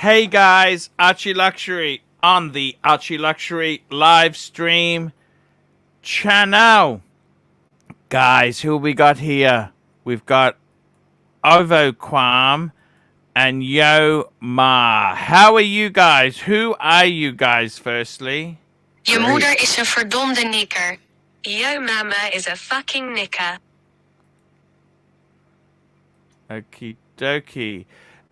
Hey guys, ArchieLuxury on the ArchieLuxury live stream channel. Guys, who we got here? We've got Ovo Quam and Yo Ma. How are you guys? Who are you guys, firstly? Je moeder is een verdomde nikker. Yo mama is a fucking nikker. Okie dokie.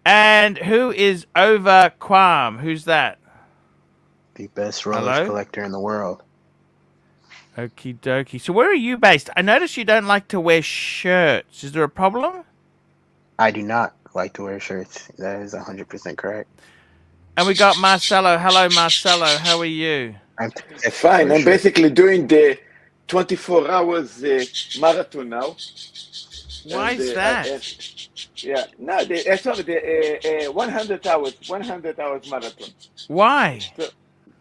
And who is Over Quam? Who's that? The best rose collector in the world. Okie dokie. So where are you based? I notice you don't like to wear shirts. Is there a problem? I do not like to wear shirts. That is 100% correct. And we got Marcelo. Hello, Marcelo. How are you? I'm fine. I'm basically doing the 24 hours marathon now. Why is that? Yeah, no, sorry, the 100 hours marathon. Why? So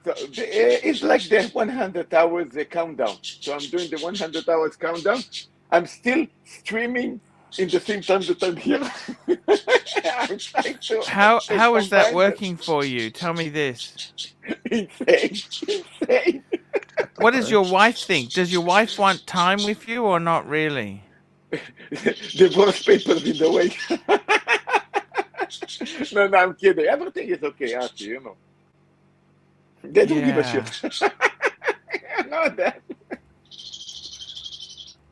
it's like the 100 hours countdown. So I'm doing the 100 hours countdown. I'm still streaming in the same time that I'm here. I'm trying to. How is that working for you? Tell me this. Insane. What does your wife think? Does your wife want time with you or not really? Divorce papers in the way. No, I'm kidding. Everything is okay, Archie, you know. They don't give a shit. I know that.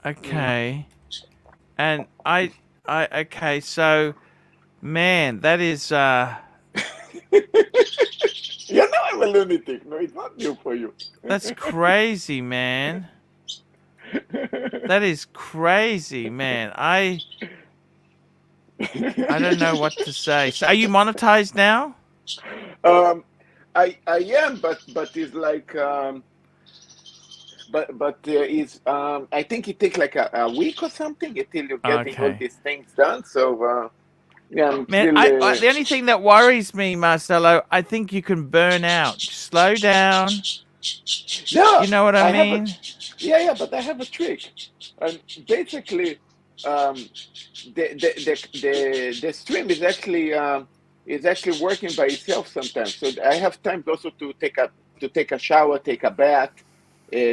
Okay. And okay, so, man, that is, You know I'm a lunatic. No, it's not new for you. That's crazy, man. That is crazy, man. I don't know what to say. So are you monetized now? I am, but it's like but is I think it takes like a week or something until you're getting all Okay. these things done. So yeah, I'm Man, still. the only thing that worries me, Marcelo, I think you can burn out. Slow down. No, You know what I I have a mean? yeah, but I have a trick, and basically, um, the stream is actually working by itself sometimes. So I have time also to take a shower, take a bath,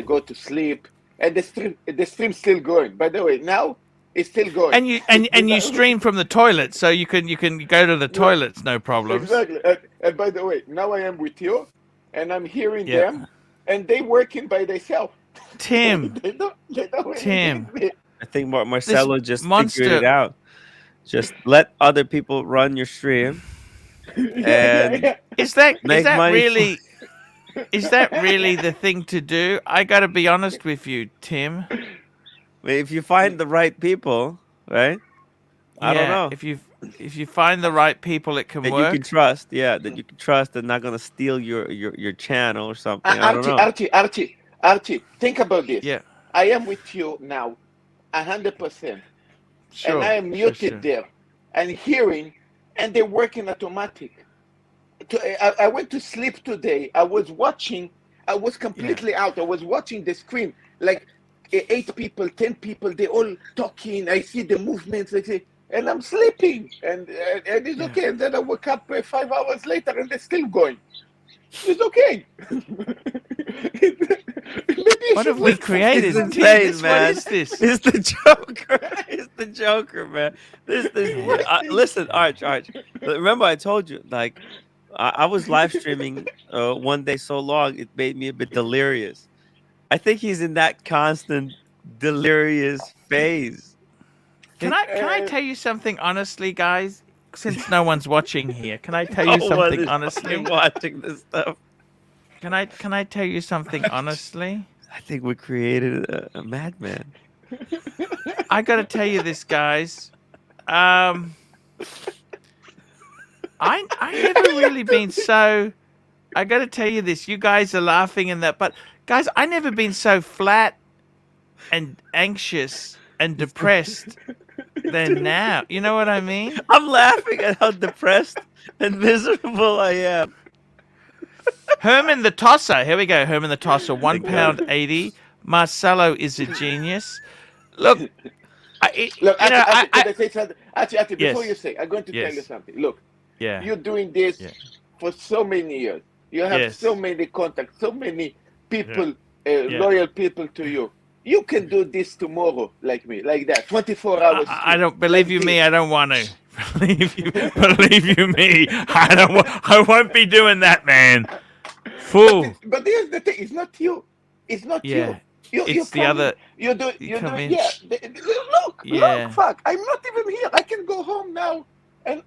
go to sleep, and the stream's still going. By the way, now it's still going. And you stream from the toilet, so you can go to the Yeah, toilets, no problems. exactly. And by the way, now I am with you, and I'm hearing Yeah. them, and they working by themselves. Tim, They don't really Tim, need me. I think Marcelo just figured it monster. out. Just let other people run your stream and Is that make money. really the thing to do? I got to be honest with you, Tim. If you find the right people, right? I don't know. If you find the right people, it can That you work. can trust, yeah, that you can trust and not gonna steal your channel or something. I don't Archie, know. Archie, think about this. Yeah, I am with you now, 100%, sure. and I am muted sure. there, and hearing, and they're working automatic. I went to sleep today. I was watching. I was completely out. I was watching the screen, like 8 people, 10 people. They all talking. I see the movements. I say, and I'm sleeping, and it's okay. And then I woke up 5 hours later, and they're still going. It's okay. What have we created? It's Tim? insane, man. What is this? It's the Joker. It's the Joker, man. Listen, Arch. Remember I told you, like, I was live streaming one day so long it made me a bit delirious. I think he's in that constant delirious phase. Can I tell you something honestly, guys? Since no one's watching here, can I tell you No one something is honestly? fucking watching this stuff. Can I tell you something honestly? I think we created a madman. I gotta tell you this, guys. I never really been so. I gotta tell you this. You guys are laughing in that, but guys, I never been so flat and anxious and depressed than now. You know what I mean? I'm laughing at how depressed and miserable I am. Herman the Tosser. Here we go. Herman the Tosser. £1.80. Marcelo is a genius. Look, Look, you know, can I say something? Actually, before Yes. you say, I'm going to tell you Yes. something. Look, yeah. you're doing this Yeah. for so many years. You have Yes. so many contacts, so many people, Yeah. loyal people to you. You can do this tomorrow, like me, like that, 24 hours. I don't believe you me. I don't want to. Believe you me. I won't be doing that, man. Fool. But here's the thing: it's not you. It's not Yeah. you. It's the other. You're doing. you You're come doing. in. Yeah. Yeah. Look. Fuck. I'm not even here. I can go home now. And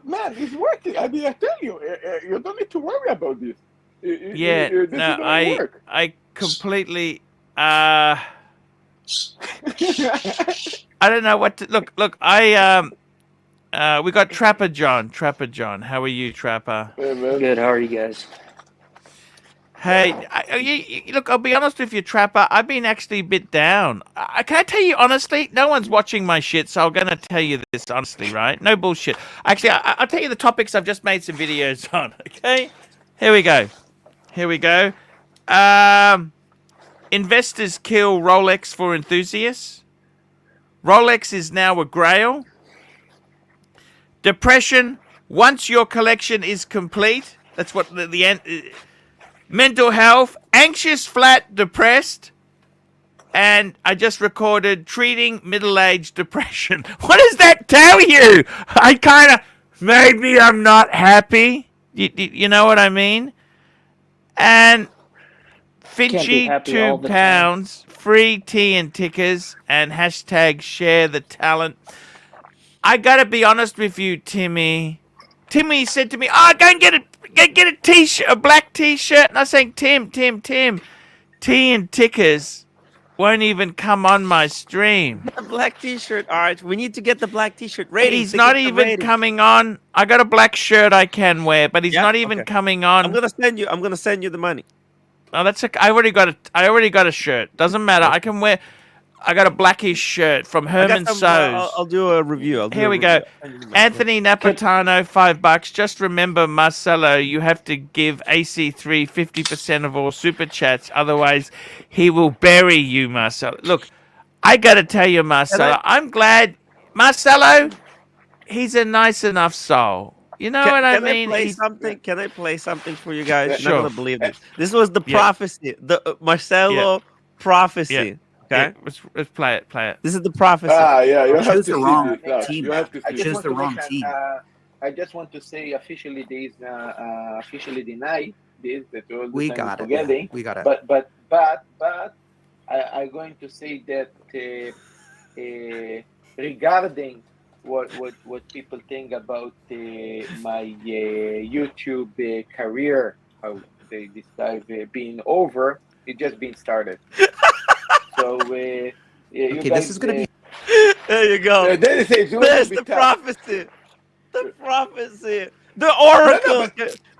man, it's working. I mean, I tell you, you don't need to worry about this. Yeah. This No, is gonna work. I completely. I don't know what to look. We got Trapper John. Trapper John. How are you, Trapper? Good. How are you guys? Hey, look, I'll be honest with you, Trapper. I've been actually a bit down. Can I tell you honestly? No one's watching my shit, so I'm going to tell you this honestly, right? No bullshit. Actually, I'll tell you the topics I've just made some videos on, okay? Here we go. Investors kill Rolex for enthusiasts. Rolex is now a grail. Depression, once your collection is complete. That's what the end... Mental health, anxious, flat, depressed, and I just recorded treating middle-aged depression. What does that tell you? I kind of, maybe I'm not happy. You know what I mean? And Finchie, happy all the £2, free tea and tickers, and hashtag share the talent. I gotta be honest with you, Timmy. Timmy said to me, go and get a t-shirt, a black t-shirt. And I was saying, Tim, tea and tickers won't even come on my stream. A black t-shirt, Arch. We need to get the black t-shirt rating. He's not even coming on. I got a black shirt I can wear, but he's not even coming on. I'm gonna send you the money. Oh, that's okay. I already got a shirt. Doesn't matter. I can wear. I got a blackish shirt from I Herman got some. Sews. I'll do a review. Here we go. Anthony Napolitano, $5. Just remember, Marcelo, you have to give AC3 50% of all super chats. Otherwise, he will bury you, Marcelo. Look, I got to tell you, Marcelo, I'm glad. Marcelo, he's a nice enough soul. You know what I Can I mean? play something? Can I play something for you guys? You're not Sure. gonna believe this. This was the Yeah. prophecy, the Marcelo prophecy. Yeah, Okay, let's play it. Play it. this is the prophecy. Yeah, you have Chose to the see wrong this. Lars. team. You have to I see just this. want the wrong team. I just want to say officially there is officially denied this that all the We time got it. forgetting. Yeah, we got it. But I'm going to say that regarding what people think about my YouTube career, how they describe being over, it just been started. So you Okay, guys, this is gonna be. There you go. then it says, There's the prophecy. The prophecy. The oracle.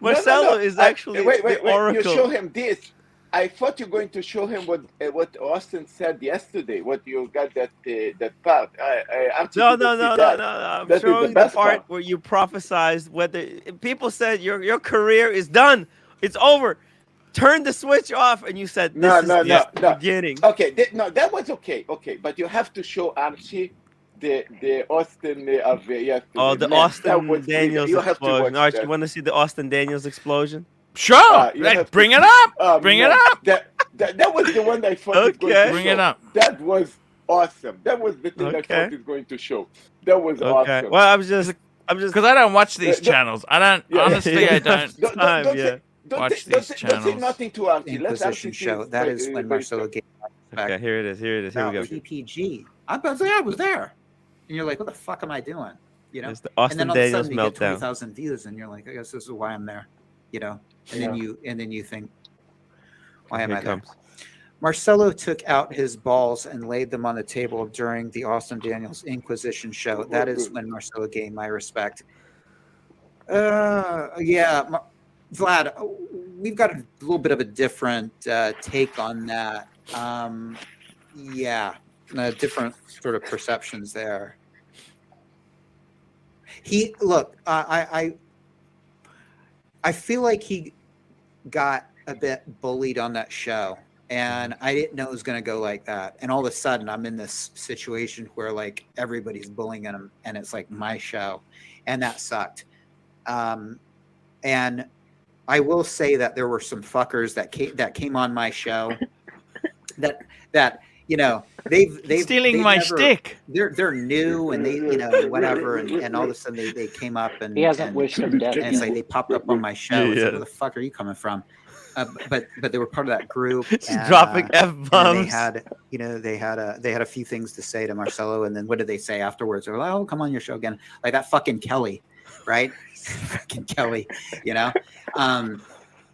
Marcelo is actually wait. the oracle. You show him this. I thought you're going to show him what Austin said yesterday. What you got that part. No. I'm That is showing the the best part part. where you prophesized whether people said your career is done. It's over. Turn the switch off, and you said this is the beginning. Okay, that was okay. Okay, but you have to show Archie the Austin of yesterday. Oh, the Man, Austin that was Daniels you have to watch explosion. Archie, that. you want to see the Austin Daniels explosion? Sure. You Hey, have to- bring it up. Oh, Bring man, it up. That was the one I thought was going Okay. to Bring show. it up. That was awesome. That was the thing I Okay. thought it was going to show. That was Okay. awesome. Well, I'm just Because I don't watch these Yeah, channels. I don't. Yeah. Honestly, I don't. Don't Watch say these don't say channels. nothing to Archie. Let Inquisition Archie show. That is when Marcelo gave back. Okay, here it is. Here we Now, go. PPG. I was there, and you're like, "What the fuck am I doing?" You know. There's the And Austin then all of a Daniels sudden you get meltdown. 20,000 views, and you're like, "I guess this is why I'm there," you know. And then you think, "Why am Here I it there?" comes. Marcelo took out his balls and laid them on the table during the Austin Daniels Inquisition show. That is when Marcelo gained my respect. Vlad, we've got a little bit of a different take on that. Different sort of perceptions there. I feel like he got a bit bullied on that show, and I didn't know it was going to go like that. And all of a sudden, I'm in this situation where like everybody's bullying him, and it's like my show, and that sucked. And I will say that there were some fuckers that came on my show that you know they've Stealing my never, stick. They're new and they whatever and all of a sudden they came up and He hasn't wished him death. and it's like they popped up on my show. It's Yeah. like, where the fuck are you coming from? But they were part of that group. Just and, dropping and F-bombs. they had a few things to say to Marcelo, and then what did they say afterwards? They were like, "Oh, come on your show again," like that fucking Kelly, right? Fucking Kelly,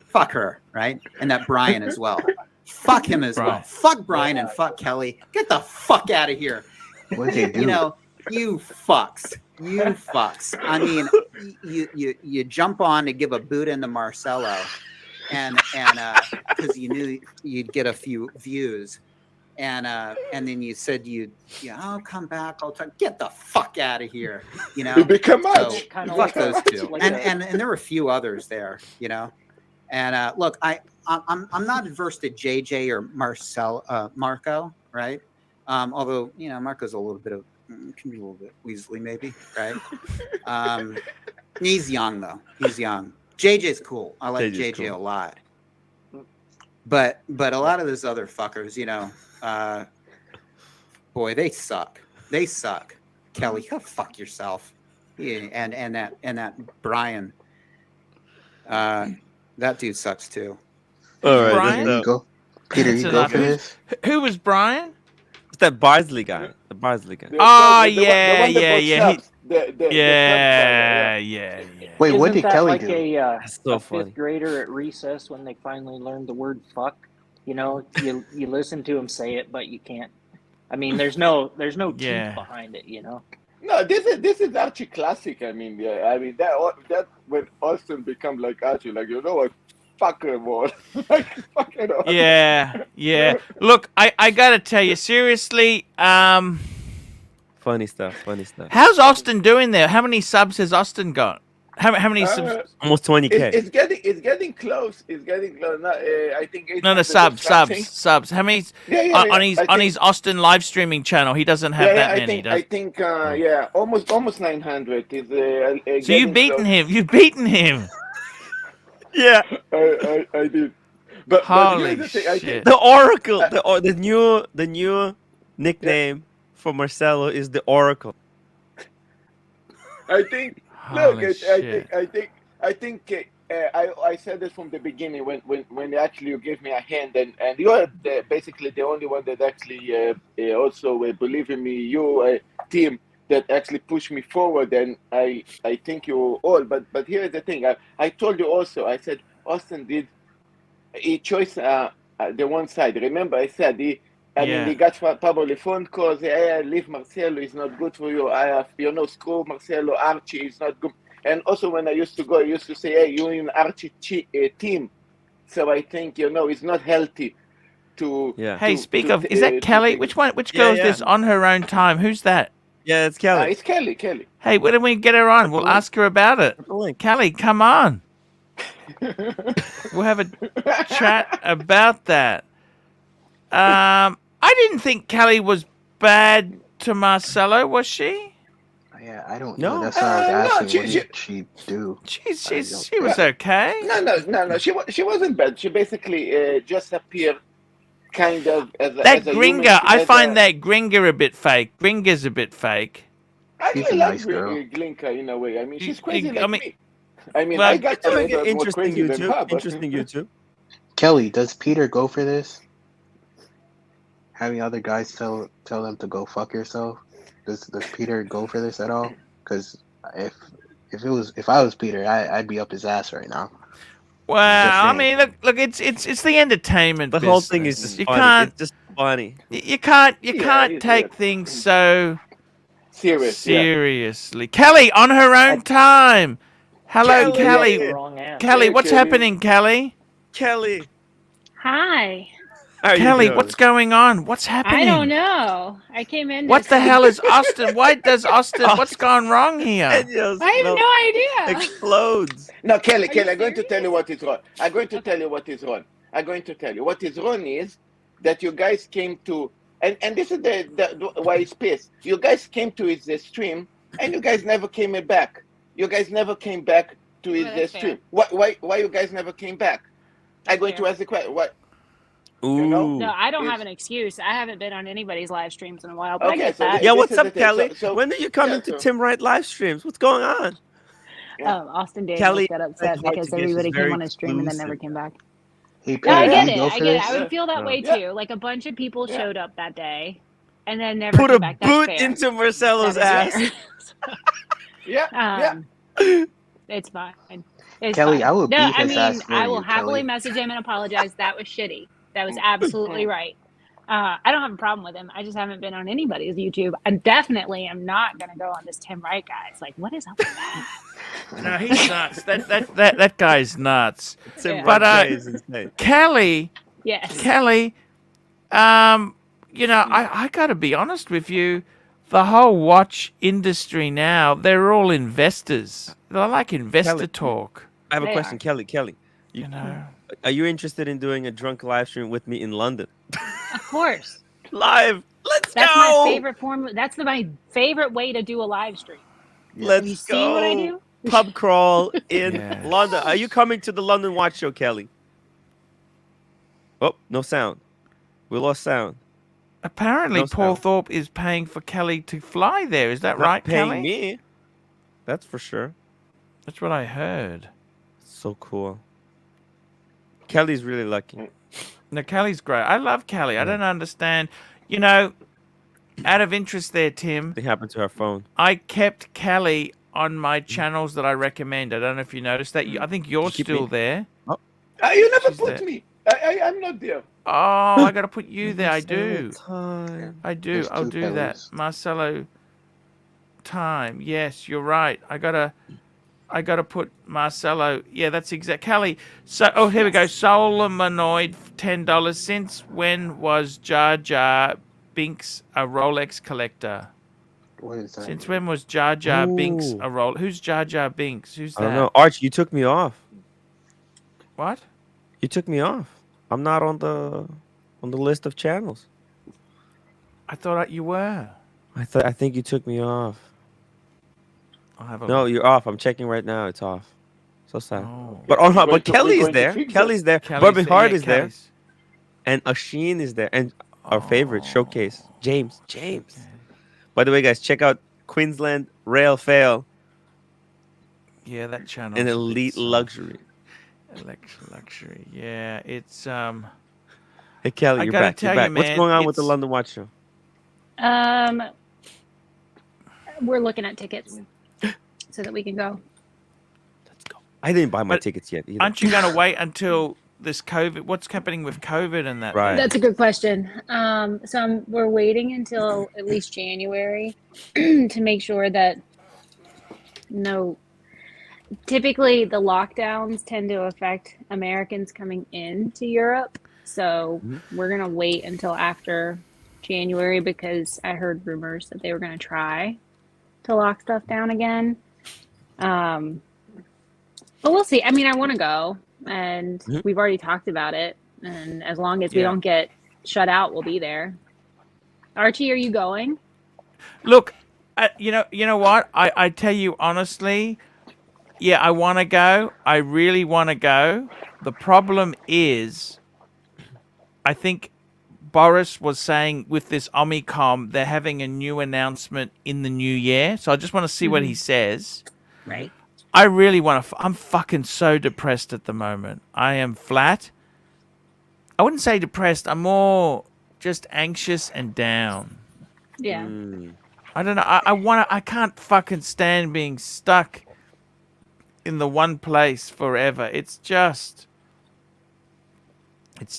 fuck her, right? And that Brian as well. Fuck him as well. Fuck Brian and fuck Kelly. Get the fuck out of here. What did they do? You fucks. I mean, you jump on to give a boot into Marcelo, and because you knew you'd get a few views, and then you said I'll come back. I'll talk. Get the fuck out of here. You become much. So, Kinda fuck like those two. like And there were a few others there, And look, I'm not adverse to JJ or Marco, right? Although Marco's a little bit of can be a little bit Weasley maybe, right? He's young though. He's young. JJ's cool. I like JJ's JJ cool. a lot. But a lot of those other fuckers, boy, they suck. They suck. Kelly, go fuck yourself. Yeah, and that Brian, that dude sucks too. All right, Brian? Peter, you go. Peter, you go for this. Who was Brian? it's that Barsley guy. The Barsley guy. Oh, The one that yeah. bought shops. The Yeah. Wait, what Isn't did that Kelly like do? That's so a funny. fifth grader at recess when they finally learned the word fuck? You listen to him say it, but you can't. I mean, there's no teeth behind it. No, this is Archie classic. I mean, that when Austin become like Archie, like what, fuck them all. Like, fuck it all. Yeah. Look, I gotta tell you, seriously, Funny stuff. Funny stuff. how's Austin doing there? How many subs has Austin got? How many subs? Almost 20K. It's getting close. It's getting close. No, I think 800 No, or something. subs. How many? Yeah. On I think, his Austin live streaming channel, he doesn't have that many. I think yeah, almost 900 is. So you've beaten him. You've beaten him. Yeah. I did. But Holy here's the thing, I shit. think, The Oracle. The new nickname for Marcelo is the Oracle. I think. Holy Look, shit. I think I said this from the beginning when actually you gave me a hand, and you are basically the only one that actually also believe in me. You team that actually pushed me forward, and I thank you all. But here's the thing. I told you also. I said Austin did he chose the one side. Remember, I said he. I mean, he got probably phone calls. Hey, leave Marcelo. He's not good for you. I have, screw Marcelo. Archie is not good. And also, when I used to go, I used to say, hey, you in Archie team. So I think it's not healthy to. Yeah. Hey, is that Kelly? Which girl is this on her own time? Who's that? Yeah, it's Kelly. It's Kelly. Hey, why don't we get her on? We'll ask her about it. Kelly, come on. We'll have a chat about that. I didn't think Kelly was bad to Marcelo, was she? Yeah, I don't No. know. That's why I was asking. no, What did she do? She was okay. No. She wasn't bad. She basically just appeared kind of as a That human, Gringa, I as find that Gringa a bit fake. Gringa's a bit fake. I She's really a like nice girl. Glinka in a way. I mean, she's You- crazy I like mean- me. I mean, well, I got a little more Interesting crazy than her. YouTube. But... Interesting YouTube. Kelly, does Peter go for this? Having other guys tell them to go fuck yourself? Does Peter go for this at all? Because if I was Peter, I'd be up his ass right now. Well, I mean, look, it's the entertainment. The whole thing is business. just funny. Can't It's just funny. you can't take things so seriously. Kelly on her own time. Hello, Kelly. Wrong ass. Kelly, what's happening, Kelly? Kelly. Hi. How are you Kelly, doing? what's going on? What's happening? I don't know. I came in. What the hell is Austin? Why does Austin? What's gone wrong here? And your I have smell no idea. explodes. No, Kelly, Are you I'm going to tell you serious? what is wrong. I'm going to tell you what is wrong. I'm going to tell you what is wrong is that you guys came to, and this is the why it's pissed. You guys came to his stream, and you guys never came back. You guys never came back to his that's stream. Why you guys never came back? I'm going to fair. ask the question. What? Ooh. No, I don't Is- have an excuse. I haven't been on anybody's live streams in a while, but I Okay, get so that. Yeah, this what's is up, the thing. Kelly? So- when are you coming yeah, to so- Tim Wright live streams? What's going on? Austin Daniels Kelly, got it's upset hard because to get. everybody She's came very on his stream and then never exclusive. came back. Hey, Peter, No, I do get you it. go I for get it. this? I would feel that Yeah. way Yeah. too. Like a bunch of people Yeah. showed up that day and then never Put came a back. That's boot fair. into Marcelo's That is ass. fair. Yeah. It's fine. It's Kelly, fine. I will No, beat I his mean, ass for I will you, happily Kelly. message him and apologize. That was shitty. That was absolutely right. I don't have a problem with him. I just haven't been on anybody's YouTube. I definitely am not going to go on this Tim Wright guy. It's like, what is up with that? No, he's nuts. That guy's nuts. Tim Yeah. But, Wright is insane. Kelly, Yes. I got to be honest with you. The whole watch industry now, they're all investors. They like investor Kelly. talk. I have a They question, are. Kelly. You know. Are you interested in doing a drunk live stream with me in London? Of course. Live. Let's That's go. my favorite form. That's my favorite way to do a live stream. Let's Have you go. seen what I do? Pub crawl in Yes. London. Are you coming to the London Watch Show, Kelly? Oh, no sound. We lost sound. Apparently, No Paul sound. Thorpe is paying for Kelly to fly there. Is that Not right, paying Kelly? me. That's for sure. That's what I heard. So cool. Kelly's really lucky. No, Kelly's great. I love Kelly. I don't understand. Out of interest there, Tim, Something happened to her phone. I kept Kelly on my channels that I recommend. I don't know if you noticed that. I think you're keep still me? there. You never She's put there. me. I'm not there. Oh, I got to put you there. I do. Time. I do. There's I'll two do that. Kellys. Marcelo time. Yes, you're right. I got to I got to put Marcelo. Yeah, that's exact. Kelly. So, here we go. Solomanoid, $10. Since when was Jar Jar Binks a Rolex collector? What is that? Since when was Jar Jar Binks Ooh. a Rolex? Who's Jar Jar Binks? Who's I that? don't know. Archie, you took me off. What? You took me off. I'm not on the list of channels. I thought you were. I think you took me off. I'll have a No, look. you're off. I'm checking right now. It's off. So sad. Oh. But We're going but to- we're Kelly's going to there. fix Kelly's there. Kelly's Bourbon there. Heart Yeah, is there. Kelly's. And Asheen is there. And our favorite showcase, James. By the way, guys, check out Queensland Rail Fail Yeah, that channel. and Elite Luxury. Luxury. Yeah, it's Hey, Kelly, I you're gotta back. You're tell you, back. What's man, going on with the it's- London Watch Show? We're looking at tickets so that we can go. Let's go. I didn't buy my But tickets yet either. Aren't you gonna wait until this COVID? What's happening with COVID and that? Right. That's a good question. We're waiting until at least January to make sure that typically the lockdowns tend to affect Americans coming into Europe. So we're going to wait until after January because I heard rumors that they were going to try to lock stuff down again. But we'll see. I mean, I want to go and we've already talked about it. And as long as we don't get shut out, we'll be there. Archie, are you going? Look, you know what? I tell you honestly, yeah, I want to go. I really want to go. The problem is, I think Boris was saying with this Omicron, they're having a new announcement in the new year. So I just want to see what he says. Right. I really want to. I'm fucking so depressed at the moment. I am flat. I wouldn't say depressed. I'm more just anxious and down. Yeah. I don't know. I can't fucking stand being stuck in the one place forever. It's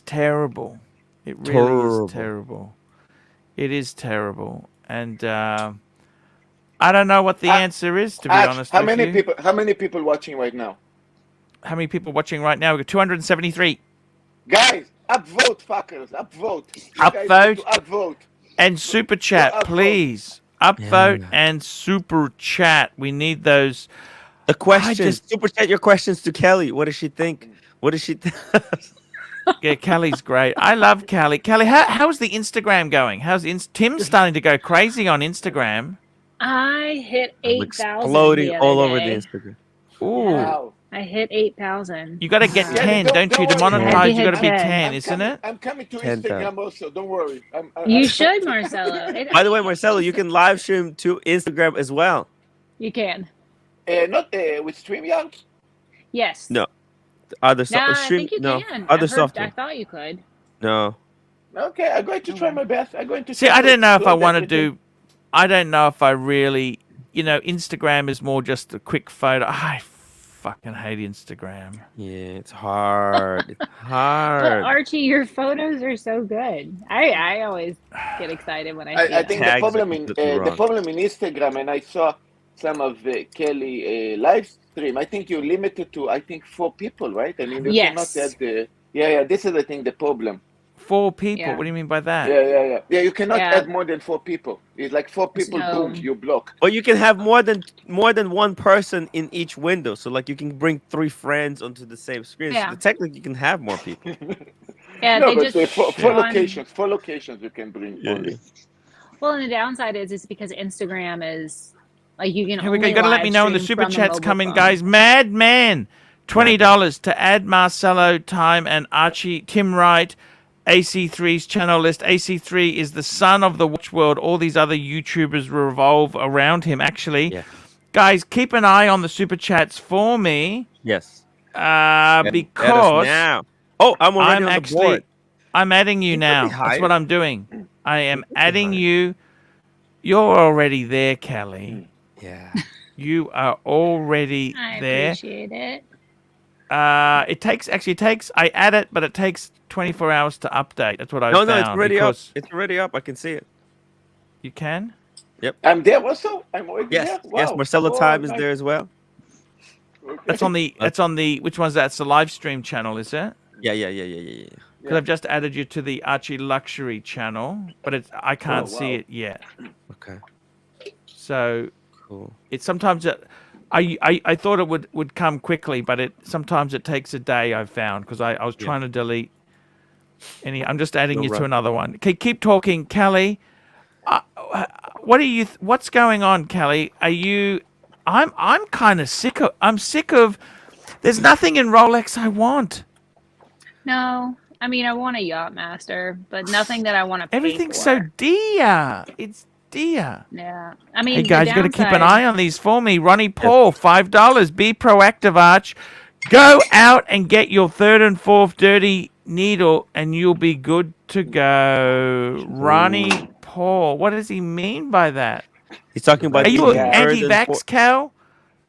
terrible. It really is terrible. It is terrible. And I don't know what the answer is, to be honest how with many you. people? How many people watching right now? How many people watching right now? We've got 273. Guys, upvote, fuckers, upvote. You guys Upvote? need to upvote. And super chat, upvote. please. Upvote and super chat. We need those. The questions. Super chat your questions to Kelly. What does she think? What does she think? Yeah, Kelly's great. I love Kelly. Kelly, how's the Instagram going? Tim's starting to go crazy on Instagram. I hit 8,000. Exploding all over the Instagram. Ooh. Wow. I hit 8,000. You got to get 10, don't you? To worry. monetize, you got to be 10. 10, isn't it? I'm coming to 10,000. Instagram also. Don't worry. You should, Marcelo. By the way, Marcelo, you can live stream to Instagram as well. You can. Not with StreamYard. Yes. No. Other No, I stream. think you No. can. Other I software. thought you could. No. Okay, I'm going to try my best. I'm going to See, I don't know if I want to everything. do. I don't know if I really. Instagram is more just a quick photo. I fucking hate Instagram. Yeah, it's hard. It's But hard. Archie, your photos are so good. I always get excited when I see I them. think the Tags problem are in completely the wrong. problem in Instagram, and I saw some of Kelly live stream. I think you're limited to 4 people, right? I mean, you Yes. cannot add the. Yeah. This is the problem. 4 people. Yeah. What do you mean by that? Yeah. You cannot Yeah. add more than 4 people. It's like 4 people, No. boom, you block. Or you can have more than one person in each window. So like you can bring 3 friends onto the same screen. Yeah. So technically you can have more people. Yeah, No, they but just four on- locations. 4 locations you can bring only. Well, and the downside is because Instagram is like you can. Here we go. only You got to let me live know when the stream super from chats mobile come in, phone. guys. Madman, $20 to add Marcelo time and Archie Tim Wright. AC3's channel list. AC3 is the son of the Watch World. All these other YouTubers revolve around him, actually. Yeah. Guys, keep an eye on the super chats for me. Yes. Add us Because now. Oh, I'm already on the board. I'm adding you You could now. be That's higher. what I'm doing. I am adding you. You're already there, Kelly. Yeah. You are already I there. appreciate it. It takes I add it, but it takes 24 hours to update. That's what I found. No, it's already up. because It's already up. I can see it. You can? I'm there also. I'm already Yes. there. Yes, Wow. Marcelo Oh, time is nice. there as well. That's on the. That's on the. Which one's that? It's the live stream channel, is it? Yeah. Because I've just added you to the ArchieLuxury channel, but it's I can't see it yet. Okay. So Cool. it's sometimes I thought it would come quickly, but sometimes it takes a day. I've found because I was trying to delete any. I'm just adding No you to rush. another one. Okay, keep talking, Kelly. What's going on, Kelly? Are you? I'm kind of sick of. I'm sick of. There's nothing in Rolex I want. No, I mean I want a Yachtmaster, but nothing that I want to pay Everything's for. so dear. It's dear. Yeah, I mean, Hey guys, you got to keep an eye on these for me. Ronnie Paul, $5. Be proactive, Arch. Go out and get your third and fourth dirty needle, and you'll be good to go. Ronnie Paul, what does he mean by that? He's talking about. Are you the an third and anti-vax, fourth- Cal?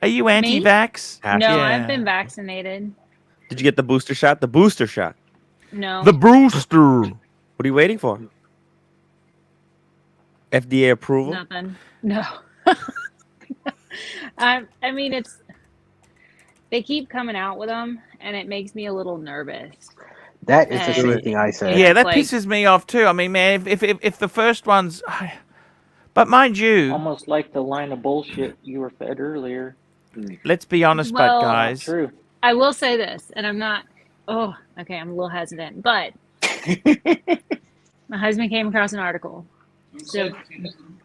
Are you anti-vax? No, Yeah. I've been vaccinated. Did you get the booster shot? The booster shot. No. The Brewster. What are you waiting for? FDA approval? Nothing. No. I mean, they keep coming out with them, and it makes me a little nervous. That is the And same thing I said. Yeah, it's that like- pisses me off too. I mean, man, if the first one's, but mind you, Almost like the line of bullshit you were fed earlier. let's be honest, Well- but guys, True. I will say this, and I'm not. Oh, okay. I'm a little hesitant, but my husband came across an article. So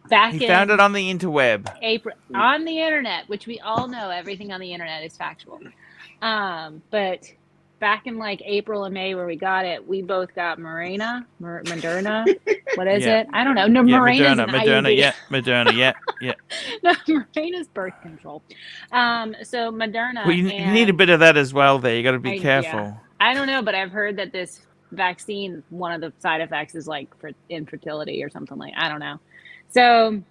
back he in found it on the interweb. April on the internet, which we all know everything on the internet is factual. But back in like April and May where we got it, we both got Moderna. What is Yeah. it? I don't know. No, Yeah, Morena's Moderna, an IUD. Moderna, yeah. No, Morena's birth control. So Moderna. Well, you and need a bit of that as well. There, you got to be yeah. careful. I don't know, but I've heard that this vaccine, one of the side effects is like for infertility or something like. I don't know. So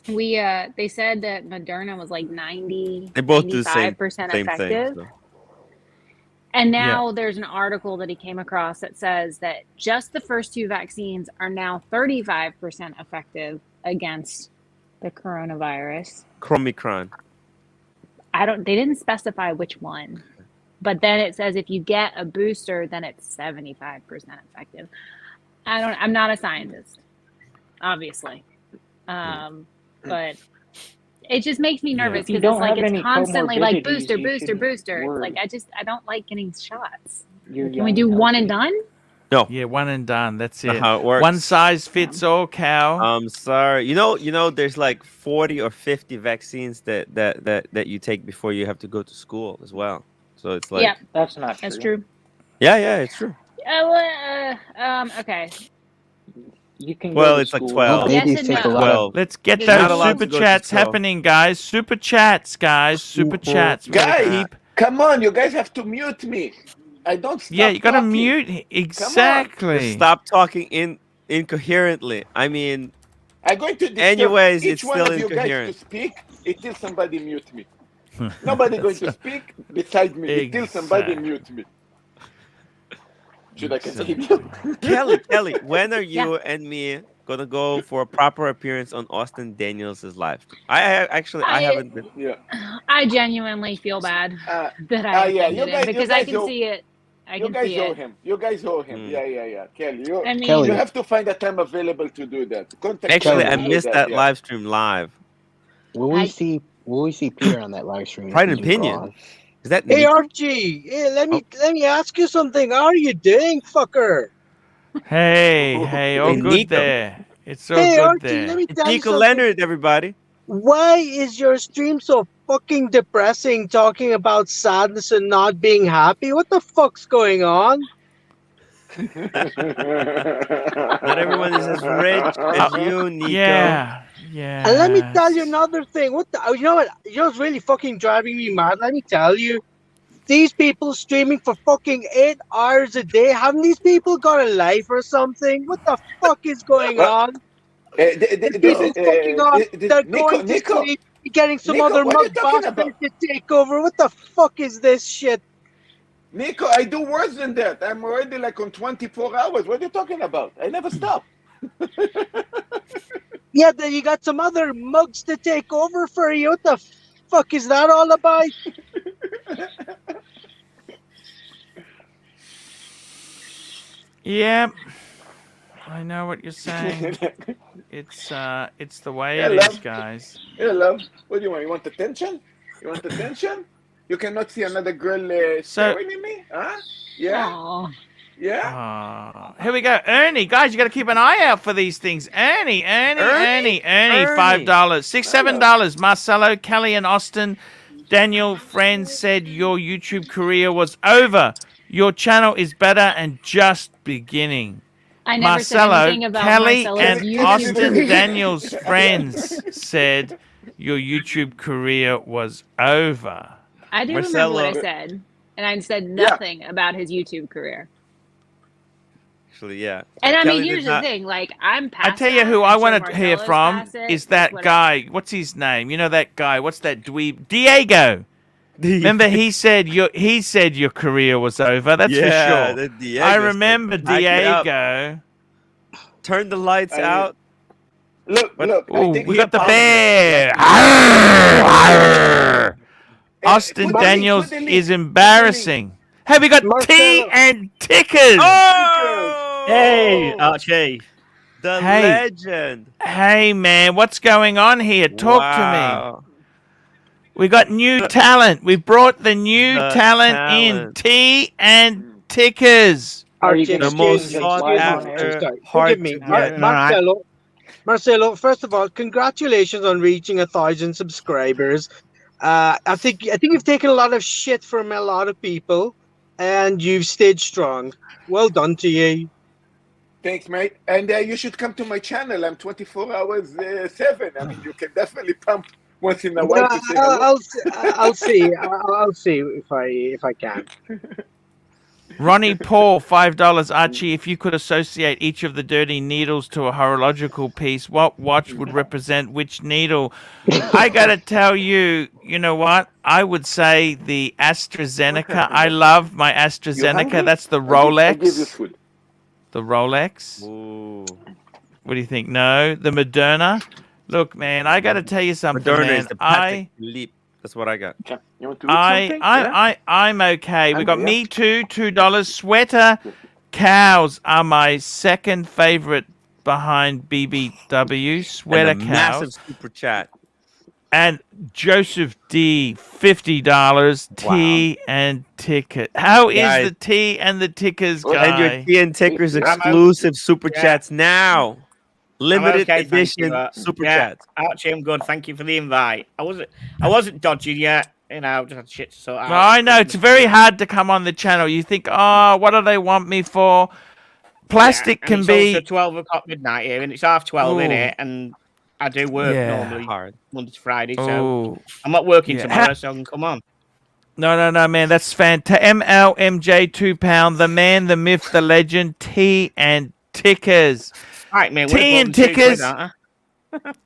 they said that Moderna was like 90, They both do the 95% same effective. thing. So. And now there's an article that he came across that says that just the first two vaccines are now 35% effective against the coronavirus. Chromicron. They didn't specify which one. But then it says if you get a booster, then it's 75% effective. I'm not a scientist, obviously. But it just makes me nervous If you because don't it's like have it's any constantly like comorbidities, booster, you booster, shouldn't booster. It's worry. like I don't like getting shots. You're Can we young do and one and healthy. done? No. Yeah, one and done. That's Not it. how it works. One size fits all, cow. I'm sorry. You know, there's like 40 or 50 vaccines that you take before you have to go to school as well. So it's like, Yeah, That's not true. that's true. yeah, it's true. Okay. You can Well, go to it's like school. 12. Yes Babies and take no. a lot of. 12. Let's get You're not those allowed super to go to chats school. happening, guys. Super chats, guys. Super chats. We gotta Guys, keep. come on, you guys have to mute me. I don't stop Yeah, you gotta talking. mute. Exactly. Just stop talking incoherently. I mean, I'm going to disturb Anyways, each it's one still of you guys incoherent. to speak until somebody mute me. Nobody going to speak beside me until somebody Exactly. mute me. Should I continue? Kelly, when are you and me gonna go for a proper appearance on Austin Daniels' live stream? I haven't been. Yeah. I genuinely feel bad Uh, that I yeah, you offended him guys- you because I guys can owe- see it. I you can guys see owe it. him. You guys owe him. Hmm. Yeah. Kelly, you, I mean, Kelly. you have to find a time available to do that. Contact Actually, Kelly I to do missed that yeah. live stream live. Will we see Peter on that live stream? Pride if and you go Opinion. on? Is that Hey Nico? Archie, hey, let me ask you something. How are you doing, fucker? Hey, all Hey, good Nico. there. It's all Hey good Archie, there. let me It's tell you Nico something. Leonard, everybody. Why is your stream so fucking depressing, talking about sadness and not being happy? What the fuck's going on? Not everyone is as rich as you, Nico. Yeah. And let me tell you another thing. You know what? You know what's really fucking driving me mad? Let me tell you. These people streaming for fucking 8 hours a day. Haven't these people got a life or something? What the fuck is going on? These people fucking off. They're going to Nico, sleep, getting some Nico, other what are you mug talking bastard about? to take over. What the fuck is this shit? Nico, I do worse than that. I'm already like on 24 hours. What are you talking about? I never stop. Yeah, then you got some other mugs to take over for you. What the fuck is that all about? Yeah, I know what you're saying. It's the way Yeah, it is, love. guys. Yeah, love. What do you want? You want attention? You want attention? You cannot see another girl So, staring at me? Huh? Yeah? Aw. Yeah? here we go. Ernie, guys, you got to keep an eye out for these things. Ernie, Ernie? $5, Hello. $7. Marcelo, Kelly, and Austin. Daniel, friend said your YouTube career was over. Your channel is better and just beginning. I never said Marcelo, anything about Kelly, Marcelo's and YouTube Austin career. Daniels' friends said your YouTube career was over. I do remember what I Marcelo. said, and I said Yeah. nothing about his YouTube career. Actually, yeah. And I Kelly mean, did here's the not- thing: like, I'm I past tell you that, who I and so want to hear Marcelo's from past it, is like, that whatever. guy. What's his name? You know that guy. What's that dweeb? Diego. Remember he said your career was over. That's Yeah, for sure. the Diego I said, remember "Back it up. Diego. Turn the lights I- out." Look, What- look. I Ooh, think we he got the apologized. bear. Arr, arr. Austin put the link, Daniels put the link, is put the link. embarrassing. Hey, we got tea Marcelo. and tickers. Oh! Hey, Archie. The Hey. legend. Hey, man, what's going on here? Talk to Wow. me. We got new talent. We brought the new The talent in. talent. Tea and tickers. Are you Archie, gonna The most excuse me, change sought live excuse on me. air? after, Sorry, hard forgive me. to get. Marcelo, Marcelo, first of all, congratulations on reaching 1,000 subscribers. I think you've taken a lot of shit from a lot of people, and you've stayed strong. Well done to you. Thanks, mate. And you should come to my channel. I'm 24 hours 7. I mean, you can definitely pump once in a while to say hello. I'll see. I'll see if I can. Ronnie Paul, $5. Archie, if you could associate each of the dirty needles to a horological piece, what watch would represent which needle? I gotta tell you, you know what? I would say the AstraZeneca. I love my AstraZeneca. hungry? That's the I'll give you Rolex. food. The Rolex. Ooh. What do you think? No, the Moderna. Look, man, I gotta tell you something, Moderna man. is the Patek Philippe. That's what I got. Okay. You want to eat something? Yeah? I'm okay. We got Hungry, Me Too, $2. Sweater cows are my second favorite behind BBW. Sweater And a cows. massive super chat. And Joseph D, $50. Tea and ticket. How is Guys. the tea and the tickers, Oh, And your guy? Tea and Tickers I'm exclusive super yeah. chats now. Limited okay, thank you, edition super yeah, chats. Archie, I'm good. Thank you for the invite. I wasn't dodging yet. You know, just had shit to sort out. No, I know it's very hard to come on the channel. You think, oh, what do they want me for? Plastic and can it's be. also 12 o'clock midnight here, and it's 12:30 in Ooh. it, and I do work Yeah. normally Hard. Monday to Friday, so Oh. I'm not working Yeah. tomorrow, so I can come on. No, man, that's fantastic. MLMJ, £2. The man, the myth, the legend. Tea and tickers. All right, man. Tea and tickers.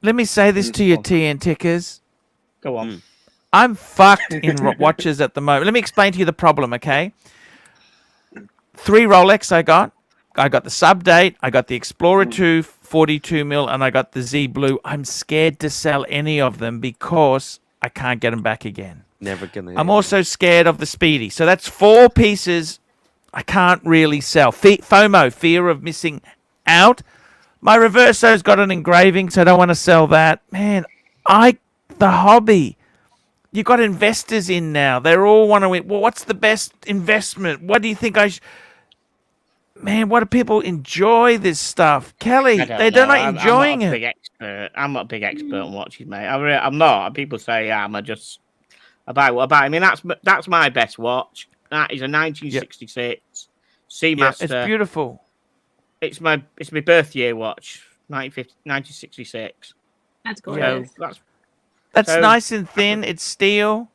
Let me say this to you, tea and tickers. Go on. I'm fucked in watches at the moment. Let me explain to you the problem, okay? 3 Rolex I got. I got the Sub Date, I got the Explorer 2 42 mil, and I got the Z Blue. I'm scared to sell any of them because I can't get them back again. Never gonna. I'm also scared of the Speedy. So that's 4 pieces I can't really sell. FOMO, fear of missing out. My Reverso's got an engraving, so I don't want to sell that. Man, the hobby. You got investors in now. They're all want to. Well, what's the best investment? What do you think I should? Man, what do people enjoy this stuff? Kelly, they're not enjoying I'm not a it. big expert. I'm not a big expert on watches, mate. I'm not. People say I'm just about what about. I mean, that's my best watch. That is a 1966 Yeah, Seamaster. it's beautiful. It's my birth year watch, 1966. That's So gorgeous. That's So- nice and thin. It's steel.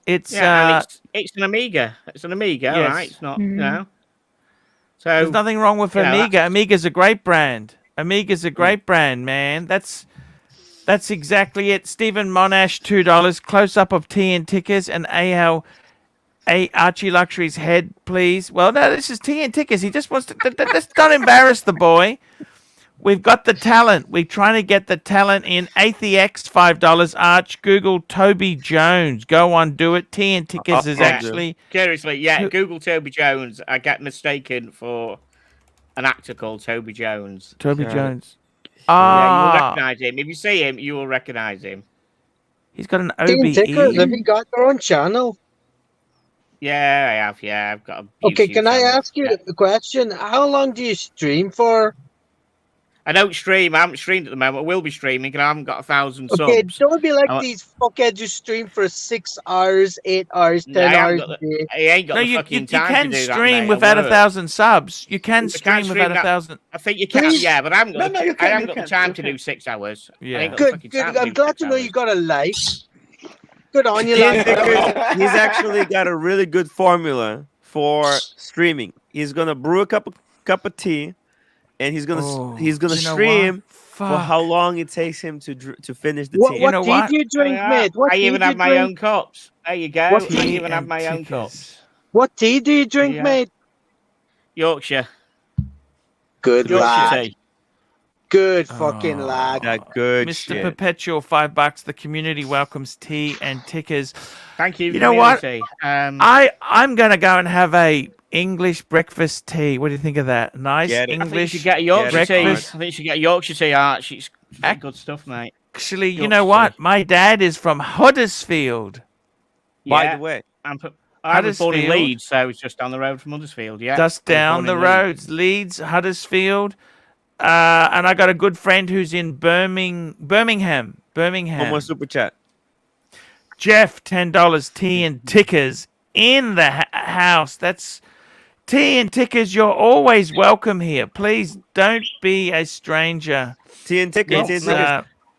It's and it's an Amiga. It's an Amiga, Yes. right? It's not, Mhm. you know. there's So nothing wrong with you know, Amiga. Amiga's a great brand. Amiga's a great brand, man. That's exactly it. Stephen Monash, $2. Close up of tea and tickers and Archie Luxury's head, please. Well, no, this is tea and tickers. He just wants to. Let's not embarrass the boy. We've got the talent. We're trying to get the talent in. ATX, $5. Arch. Google Toby Jones. Go on, do it. TN Tickets is Yeah. actually. Seriously, yeah. Who- Google Toby Jones. I get mistaken for an actor called Toby Jones. Toby Got it. Jones. Yeah, you will Ah, recognize him. If you see him, you will recognize him. he's got an Team Tickers, have OBE. you got their own channel? Yeah, I have. Yeah, I've got a Okay, YouTube can I channel. ask you a question? How long do you stream for? I don't stream. I haven't streamed at the moment. I will be streaming, and I haven't got 1,000 Okay, subs. don't be like I'm- these fuckheads who stream for 6 hours, 8 hours, I 10 haven't hours got a day. I ain't got No, the you fucking you time can to do that, stream mate. without I a work. 1,000 subs. You can can't stream stream without a that. 1,000. I think you can. Please. Yeah, but I haven't got. No, the, no, you I can, haven't you got the can, time you to can. do 6 hours. Yeah. I ain't got the Good, fucking good. time to I'm do glad 6 to know hours. you got a life. Good on you, TN lad. Tickers, he's actually got a really good formula for streaming. He's gonna brew a cup of tea, and he's gonna Oh, he's gonna you know stream what? for how Fuck. long it takes him to finish the What, tea. You what know tea what? do you drink, Yeah, mate? What I tea even do you have my drink? own cups. There you go. What I Tea even have and my own cups. tickers. What tea do you drink, Yeah. mate? Yorkshire. Good Yorkshire lad. tea. Good fucking lad. That good Mr. shit. Perpetual, $5. The community welcomes tea and tickers. Thank you. You know what? community. I'm gonna go and have a English breakfast tea. What do you think of that? Nice Get it. I think you English should get a Yorkshire tea. I breakfast. think you should get a Yorkshire tea, Archie. It's good stuff, mate. Actually, you Yorkshire know what? tea. My dad is from Huddersfield. By Yeah. the way, I was born in Huddersfield. Leeds, so it's just down the road from Huddersfield. Yeah. Just I was down born the in road, Leeds, Huddersfield. And I got a good friend who's in Birmingham. one more super chat. Jeff, $10. Tea and tickers in the house. That's tea and tickers. You're always welcome here. Please don't be a stranger. Tea and tickers. It's,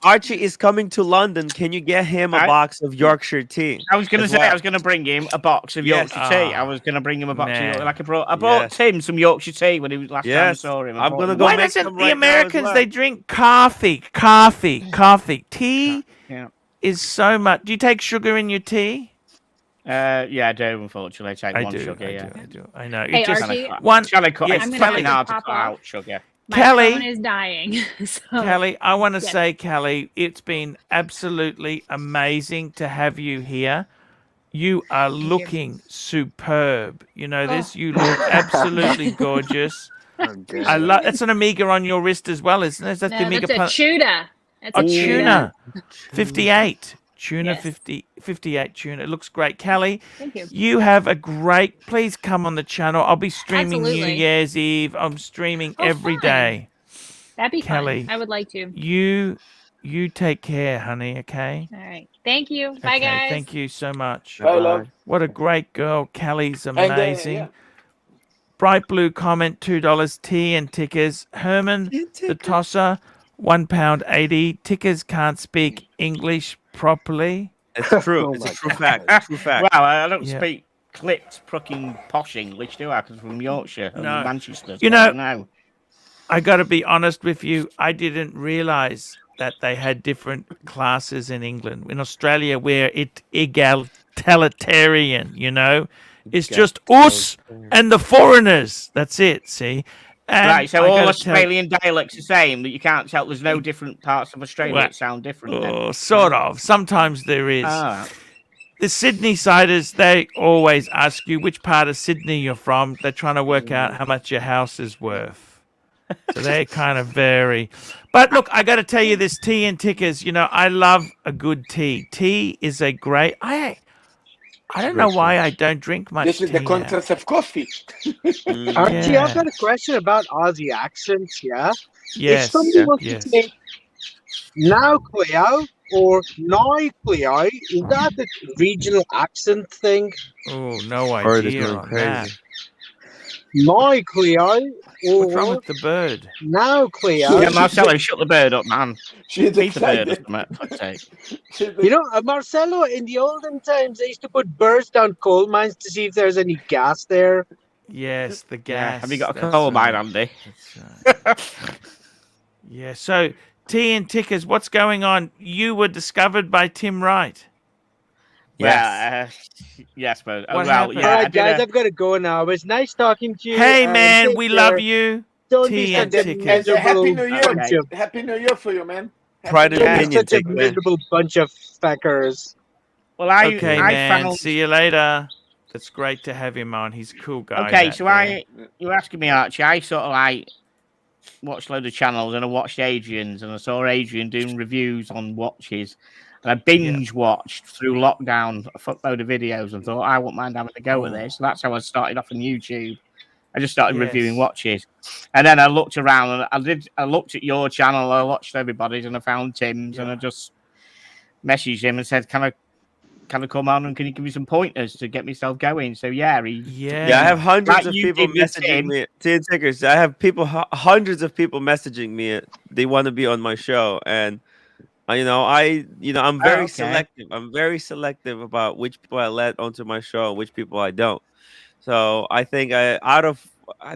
Archie is coming to London. Can you get him a I- box of Yorkshire tea? I was going to as say well? I was going to bring him a box of Yes. Yorkshire tea. I Ah, was going to bring him a box of man. Yorkshire. Like I brought Yes. Tim some Yorkshire tea when he was last time I Yes. saw him. I'm gonna go why make doesn't some the right now as Americans well. they drink coffee? Tea Yeah. is so much. Do you take sugar in your tea? Yeah, I do. Unfortunately, I take I one do. sugar. I yeah. do. I do. I know. Hey, It just Archie, one. Shall I cut? Yes, It's I'm gonna fucking have hard to to pop cut off. out sugar. My Kelly. phone is dying. So, Kelly, I want to Yes. say, Kelly, it's been absolutely amazing to have you here. You are looking superb. You know this. You look absolutely gorgeous. Okay. I love. That's an Amiga on your wrist as well, isn't it? That's the no, Amiga. that's a tuna. That's A a tuna. 58. Tuna Yes. 58 tuna. It looks great. Kelly, Thank you. you have a great. Please come on the channel. I'll be streaming New Absolutely. Year's Eve. I'm streaming Oh, every fun. day. That'd be Kelly. fun. I would like to. You take care, honey. Okay. All right. Thank you. Bye, Okay, guys. thank you so much. Bye, love. What a great girl. Kelly's And, amazing. yeah. Bright blue comment, $2 tea and tickers. Herman, the tosser, £1.80. Tickers can't speak English properly. It's true. Oh It's my a true God. fact. True fact. Wow, I don't Yeah. speak clipped, fucking posh English, do I? Because I'm from Yorkshire and No. Manchester. You so I know- don't know. I got to be honest with you. I didn't realize that they had different classes in England. In Australia, where it's egalitarian, you know, it's just us and the foreigners. That's it. See, and Right, so I all gotta tell- Australian dialects are the same. That you can't tell. There's no different parts of Australia Well, that sound different. Then. Oh, sort of. Sometimes there is. Ah, The Sydney siders, they always ask you which part of Sydney you're from. They're trying to work out how much your house is worth. So they kind of vary. But look, I got to tell you this tea and tickers, you know, I love a good tea. Tea is a great. I don't know why I don't drink much This is the tea now. contrast of coffee. Archie, Yeah. I've got a question about Aussie accents, yeah? Yes. If somebody was yes. to say, now Cleo or now Cleo, is that a regional accent thing? Oh, no Bird is idea going on crazy. that. Now Cleo What's wrong or with the bird? now Cleo? yeah, Marcelo, shut the bird up, man. She's Feed the bird excited. up, man. For fuck's sake. You know, Marcelo, in the olden times, they used to put birds down coal mines to see if there's any gas there. Yes, the Yeah, gas. have you got a that's coal right. mine, Andy? That's right. Yeah, so tea and tickers, what's going on? You were discovered by Tim Wright. Well, yes, but What well, happened? yeah. All I right, did guys, a- I've got to go now. It was nice talking to you. Hey, and man, take we care. love you. Don't be Tea such and a tickets. And Happy miserable New Year. bunch of Happy New Year for you, man. Pride and don't be opinion such a ticket, man. miserable bunch of fuckers. Well, I Okay, I man. found. See you later. It's great to have him on. He's a cool guy. Okay, that so there. you're asking me, Archie. I sort of like watched a load of channels, and I watched Adrian's, and I saw Adrian doing reviews on watches, and I binge watched through lockdown a fuckload of videos, and thought I wouldn't mind having a go at this. So that's how I started off on YouTube. I just started reviewing Yes. watches, and then I looked around, and I looked at your channel, I watched everybody's, and I found Tim's, and I just messaged him and said, "Can I come on and can you give me some pointers to get myself going?" So yeah, Yeah, I have hundreds like of you people did with messaging Tim. me. Tin Tickers. I have people, hundreds of people messaging me. They want to be on my show, and I'm very okay. selective. I'm very selective about which people I let onto my show and which people I don't. So I think out of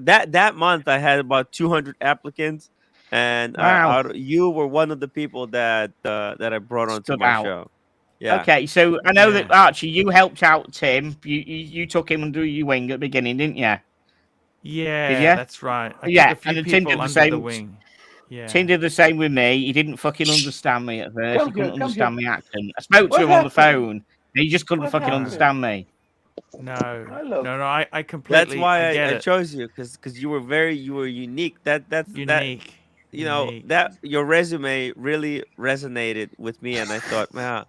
that month, I had about 200 applicants, and Wow. you were one of the people that I brought onto Stood my out. show. Yeah. Okay, so I know that Yeah. Archie, you helped out Tim. You took him under your wing at the beginning, didn't you? Yeah, Did ya? that's right. I Yeah, took a few and then Tim people did the under same. the wing. Yeah. Tim did the same with me. He didn't fucking understand me at first. Come He couldn't here, come understand here. my accent. I spoke to What him on the happened? phone. And he just couldn't What fucking happened? understand me. No, Hello. no, I That's completely why get I it. chose you because you were unique. That's Unique. Unique. that your resume really resonated with me, and I thought, man,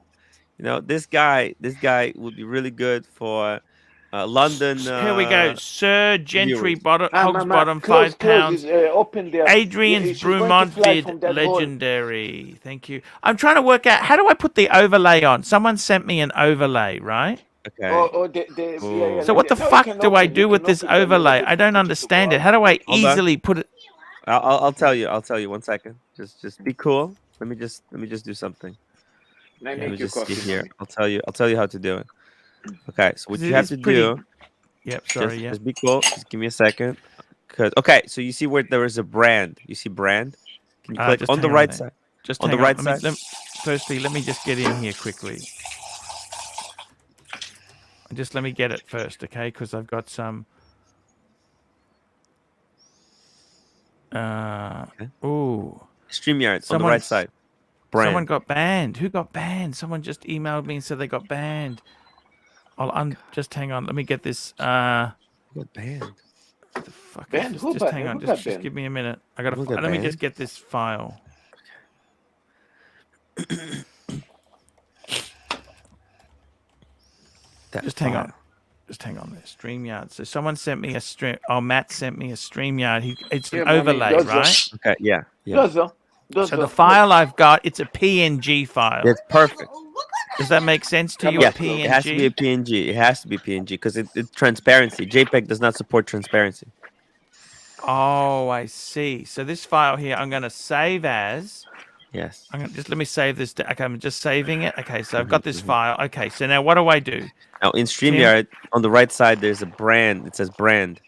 this guy would be really good for London Here we go. Sir Gentry viewers. bottom, Hogs Mama, bottom, close, £5. open there. Adrian's She's going to Brumont fly vid from that hole. legendary. Thank you. I'm trying to work out how do I put the overlay on? Someone sent me an overlay, right? Okay. Yeah. So what the No, you fuck can do I open, do you with can this open them. overlay? Just I don't put it understand it. above. How do I Hold on. easily put it? I'll tell you. I'll tell you. 1 second. Just be cool. Let me just do something. Let Let me me you just get coffee, here. mommy. I'll tell you how to do it. Okay. So what 'Cause you it have is to pretty- do. Yep, sorry, yeah. Just be cool. Just give me a second. So you see where there is a brand. You see brand? Can you click just on the hang right there. side? Just on hang the right Let me- side. firstly, let me just get in here quickly. Just let me get it first, okay? Because I've got some. Ooh. StreamYard on the right side. Brand. Someone got banned. Who got banned? Someone just emailed me and said they got banned. Just hang on. Let me get this. Who got banned? What the fuck Banned? is Who this? Just banned? hang on. Who got Just banned? give me a minute. I gotta. Who got Let me banned? just get this file. Just hang on. Just hang on there. StreamYard. So someone sent me a stream. Oh, Matt sent me a StreamYard. It's an Here, mommy, overlay, dozo. right? Okay. Yeah. Dozo. So the file I've got, it's a PNG file. It's perfect. Does that make sense to you? Yeah, A PNG? it has to be a PNG. It has to be PNG because it's transparency. JPEG does not support transparency. Oh, I see. So this file here, I'm going to save as. Yes. Let me save this. Okay, I'm just saving it. Okay, so I've got this file. Okay, so now what do I do? Now in StreamYard, on the right side, there's a brand. It says brand.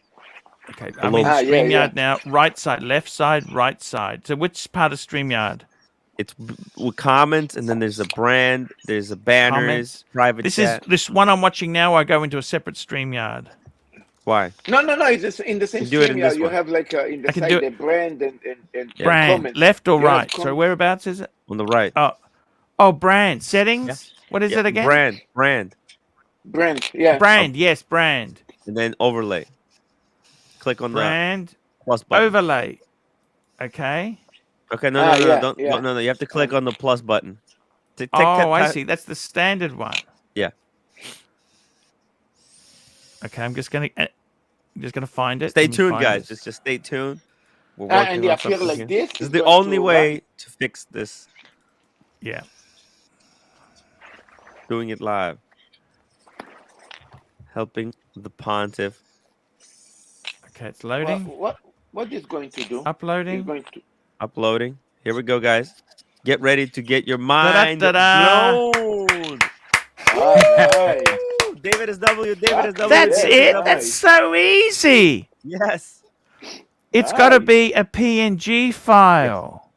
Okay, I'm in StreamYard now. Right side, left side, right side. So which part of StreamYard? It's with comments, and then there's a brand. There's a banners, Comments. private This chat. is this one I'm watching now. I go into a separate StreamYard. Why? No. It's just in the same You do it in stream. this You one. have like in the I can side do the brand and Brand, comments. left or You have right? So comments. whereabouts is it? On the right. Oh, brand settings. Yeah. What is it again? Brand. Brand. Yeah. Brand. Yes, brand. And then overlay. Click on Brand the plus button. overlay. Okay. Okay, no, you have to click on the plus button. I see. That's the standard one. Yeah. Okay, I'm just gonna find it. Stay Let me tuned, find guys. this. Just stay tuned. We're And working they on appear something like here. this. This is It's the going only to way to fix this. Yeah. Doing it live. Helping the pontiff. Okay, it's loading. What is going to do? Uploading. It's going to. Uploading. Here we go, guys. Get ready to get your mind Da-da-da-da. blown. Nice. David is W. David is W. That's David is it. W. That's so easy. Yes. It's got to be a PNG file.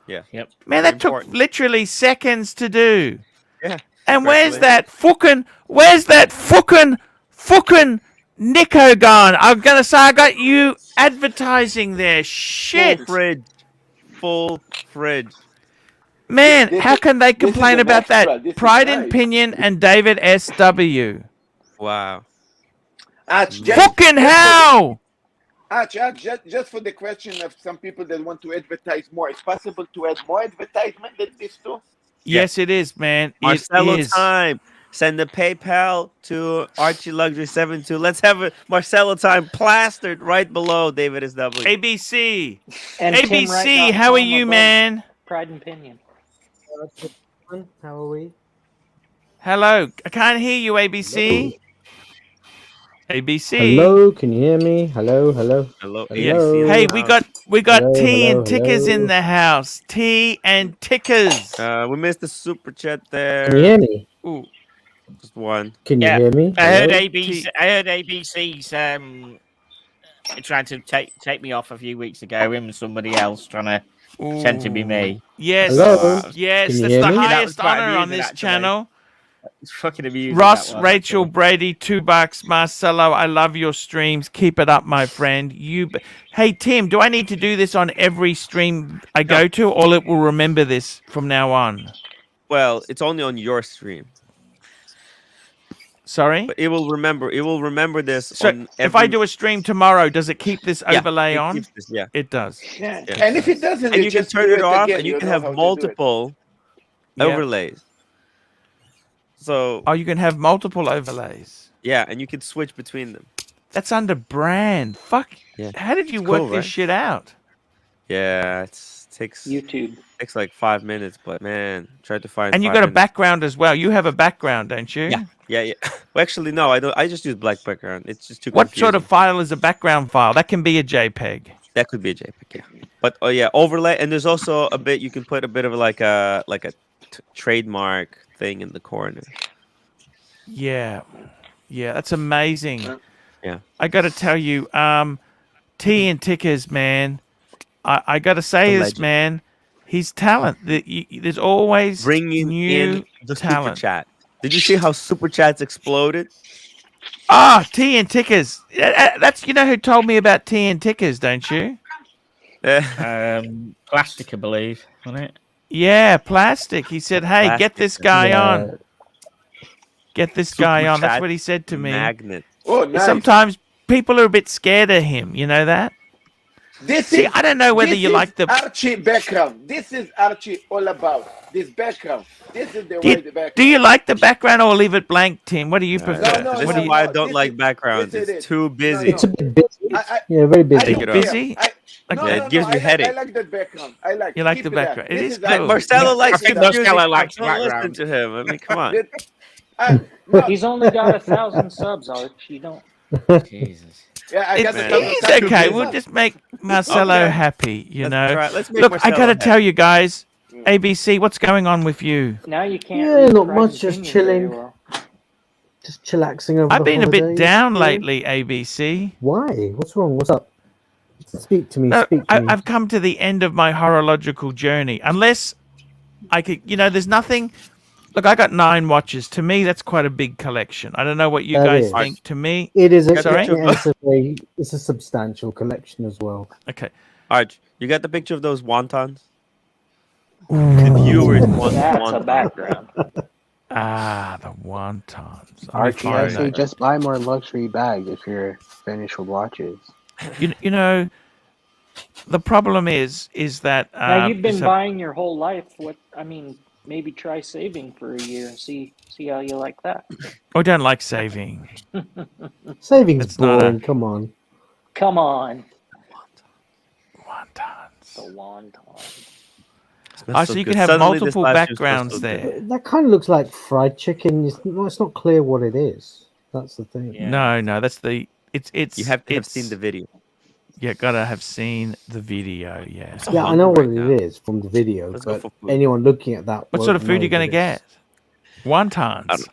Yeah. Yep. Man, Very that took important. literally seconds to do. Yeah. And where's Congratulations. that fucking Nico gone. I'm gonna say I got you advertising there. Shit, Full fridge. man. This How is can they this is complain an about that? extra. This is Pride and nice. Pinion and David SW. Wow. Arch, Fucking hell! Arch, just for the question of some people that want to advertise more, it's possible to add more advertisement than this too? Yes, it is, man. Marcelo it is. time. Send the PayPal to ArchieLuxury72. Let's have a Marcelo time plastered right below David SW. ABC. And ABC, how are you, man? Pride and Pinion. How are we? Hello. I can't hear you, ABC. ABC. Hello, can you hear me? Hello, hello. Hello. Yes. ABC in the Hey, house. we got Hello, tea hello, and tickers hello. in the house. Tea and tickers. We missed the super chat there. Can you hear me? Ooh. Just one. Can you Yeah. hear me? I heard Hello? ABC. I heard ABC's trying to take me off a few weeks ago. Him and somebody else trying to pretend to be me. Yes. Hello? Yes, Can you that's hear the me? That was highest quite honor on amusing, this actually. channel. It's fucking amusing. Ross, that was, Rachel, actually. Brady, $2. Marcelo, I love your streams. Keep it up, my friend. Hey, Tim, do I need to do this on every stream I go to, or it will remember this from now on? Well, it's only on your stream. Sorry? But it will remember. It will remember this. So on every... if I do a stream tomorrow, does it keep this overlay it on? keeps this, yeah. It does. Yeah. Yeah. And if it doesn't, And you can just turn do it off, again. and you You can know have how to do it. multiple Yeah. overlays. So Oh, you can have multiple overlays. yeah, and you can switch between them. That's under brand. Fuck. Yeah. How did you It's work cool, this right? shit out? Yeah, it takes YouTube. like 5 minutes, but man, tried to find. And you 5 got a minutes. background as well. You have a background, don't you? Yeah. Well, actually, no, I don't. I just use black background. It's just too. What sort confusing. of file is a background file? That can be a JPEG. That could be a JPEG, yeah. But oh yeah, overlay, and there's also a bit you can put a bit of like a trademark thing in the corner. Yeah. Yeah, that's amazing. Yeah. I got to tell you, Tea and Tickers, man. I got to say The this, legend. man. He's talent. There's always Bringing new in the talent. super chat. Did you see how super chats exploded? Ah, Tea and Tickers. That's who told me about Tea and Tickers, don't you? Plastic, I believe, wasn't it? Yeah, Plastic. He said, "Hey, get this guy on. Get this guy on." That's what he said to me. Magnet. Oh, nice. Sometimes people are a bit scared of him. You know that? See, I don't know whether you like the Archie background. This is Archie all about. This background. This is the way the background. Do you like the background or leave it blank, Tim? What do you prefer? No, This no, is why I no, don't this like is- backgrounds. this is It's it. too No, busy. It's a bit busy. Yeah, very busy. Take it off. Busy? It gives me I headache. like that background. I like. You like Keep the it background. up. It This is Archie. cool. Marcelo likes think the Marcelo music. likes Don't listen background. to him. I mean, come on. No, He's only got 1,000 subs, Arch. You don't. Jesus. yeah, I got the It's subs. okay. We'll just make Marcelo Okay. happy, you Let's know. try- let's make Look, I Marcelo gotta happy. tell you guys, ABC, what's going on with you? Now you can't. Yeah, read not Pride much, and just Pinion very chilling. well. Just chillaxing over I've the been a bit holidays, down you know? lately, ABC. Why? What's wrong? What's up? Speak to me. No, Speak to me. I've come to the end of my horological journey. Unless I could, there's nothing. Look, I got 9 watches. To me, that's quite a big collection. I don't know what you That guys is. think. To me, It is. Sorry? It's a substantial collection as well. okay. Arch, you got the picture of those wontons? The viewers want That's a wontons. background. Ah, the wontons. Let me Archie, I find say that. just buy more luxury bags if you're finished with watches. You know, the problem is that Now you've been so- buying your whole life. Maybe try saving for a year and see how you like that. I don't like saving. Saving's It's not boring. Come on. Come on, Wontons. the wonton. Oh, so you can have multiple backgrounds there. That kind of looks like fried chicken. It's not clear what it is. That's the thing. Yeah. No, that's the. It's. You have to have it's- seen the video. You gotta have seen the video. Yeah. Yeah, I know what right it now. is from the video, Let's go but for food. anyone looking at that. What sort of won't food are know you gonna that get? it's- Wontons.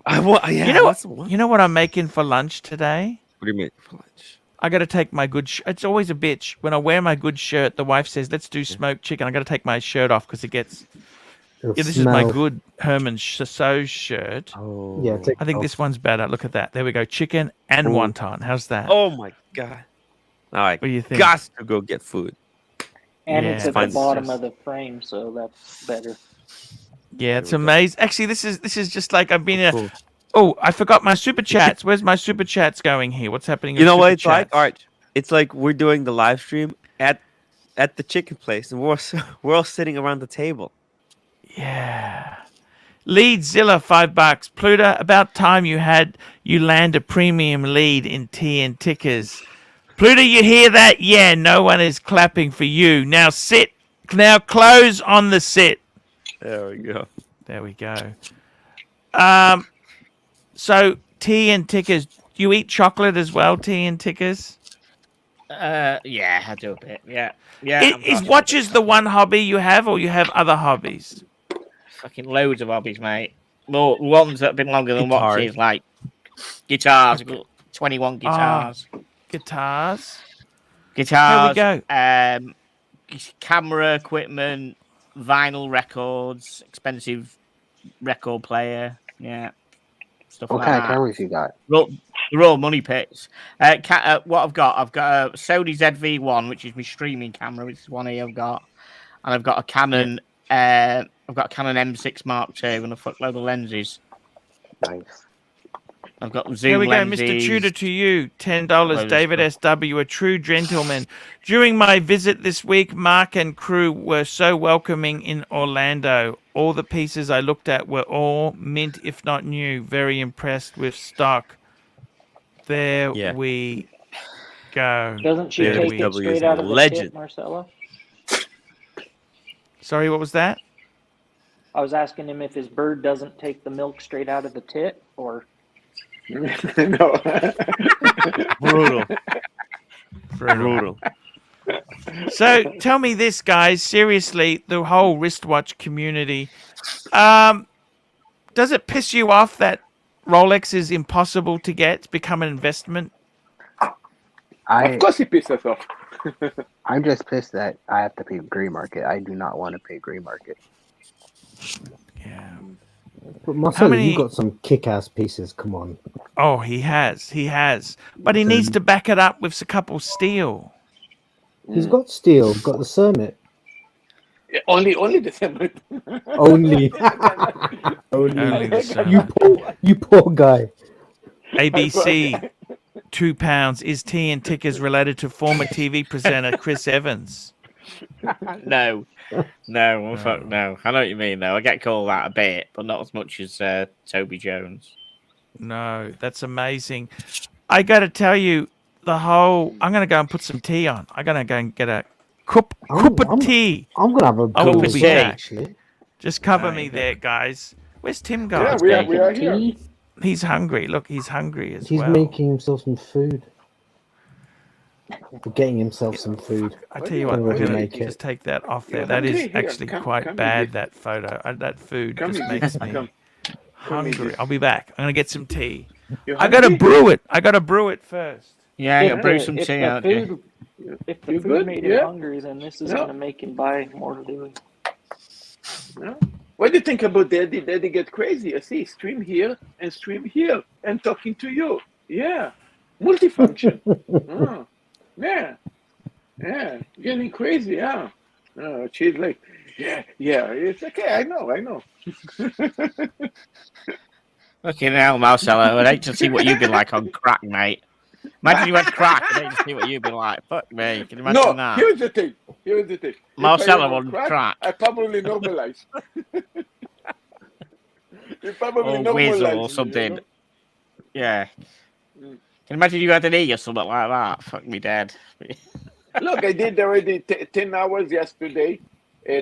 Yeah, You know that's the one. You know what I'm making for lunch today? What do you mean for lunch? I got to take my good. It's always a bitch when I wear my good shirt. The wife says, "Let's do smoked chicken." I got to take my shirt off because it gets Yeah, this is my good Herman Chasseau shirt. Oh. Yeah, take I think it this off. one's better. Look at that. There we go. Chicken and Ooh. wonton. How's that? Oh my god! All right, What do you think? got to go get food. And Yeah, it's at the Find- bottom of the frame, so that's better. Yeah, it's There we go. amazing. Actually, this is just like I've been. Cool. Oh, I forgot my super chats. Where's my super chats going here? What's happening? You with know super what it's like, chats? Arch? It's like we're doing the live stream at the chicken place, and we're all sitting around the table. Yeah. Leadzilla, $5. Pluto, about time you land a premium lead in tea and tickers. Pluto, you hear that? Yeah, no one is clapping for you. Now sit. Now close on the sit. There we go. There we go. So tea and tickers. You eat chocolate as well, tea and tickers? Yeah, I do a bit. Yeah. Is watches the one hobby you have, or you have other hobbies? Fucking loads of hobbies, mate. More ones that have been longer than Guitars. watches, like guitars. I've got 21 guitars. Guitars. Guitars. There we Camera equipment, vinyl records, expensive record player. Yeah. Stuff What like kind of that. cameras you got? They're all money pits. What I've got a Sony ZV-1, which is my streaming camera, which is one here I've got, and I've got a Canon. I've got a Canon M6 Mark II and a fuckload of lenses. Nice. I've got zoom Here we go, lenses. Mr. Tudor to you. $10. Loads David of SW, a true gentleman. During my visit this week, Mark and crew were so welcoming in Orlando. All the pieces I looked at were all mint, if not new. Very impressed with stock. There Yeah. we go. Doesn't she David take it W is straight a out of the legend. tip, Marcelo? Sorry, what was that? I was asking him if his bird doesn't take the milk straight out of the tit, or No. Brutal. Brutal. So tell me this, guys. Seriously, the whole wristwatch community. Does it piss you off that Rolex is impossible to get? It's become an investment. Of course, he pissed us off. I'm just pissed that I have to pay gray market. I do not want to pay gray market. Yeah. But Marcelo, many- you got some kick-ass pieces. Come on. Oh, he has. But he needs to back it up with a couple steel. He's got steel. Got the Summit. Only the same. Only. Only the Summit. You poor guy. ABC, £2. Is tea and tickers related to former TV presenter Chris Evans? No. Fuck no. I know what you mean, though. I get called that a bit, but not as much as Toby Jones. No, that's amazing. I got to tell you, I'm going to go and put some tea on. I'm going to go and get a cup of tea. I'm gonna have a I will cup be of tea, back. actually. Just cover me there, guys. Where's Tim Yeah, going? we are here. He's hungry. Look, he's hungry as He's well. making himself some food. Getting himself some food. I tell you what, Don't I'm really going make to it. just take that off there. Yeah, That is here. actually Come quite here. bad, that photo. That food Come just here. makes me Come. hungry. I'll be back. I'm going to get some tea. You I got to hungry? brew it. I got to brew it first. Yeah, if you brew the- some if tea the out there. food, if the You food good? made him Yeah. hungry, then this is Yeah. going to make him buy more to do it. What do you think about Daddy? Daddy get crazy. I see stream here and stream here and talking to you. Yeah, multifunction. Oh, yeah, getting crazy. Yeah. She's like, yeah. It's okay. I know. Fucking hell, Marcelo. I'd hate to see what you've been like on crack, mate. Imagine you went crack. I'd hate to see what you've been like. Fuck me. Can you imagine No, that? here's the thing. If Marcelo I on were crack. I probably normalize. You probably Or whiz normalize or me, something. you know? Yeah. Can you imagine you had an E or something like that? Fuck me dead. Look, I did already 10 hours yesterday,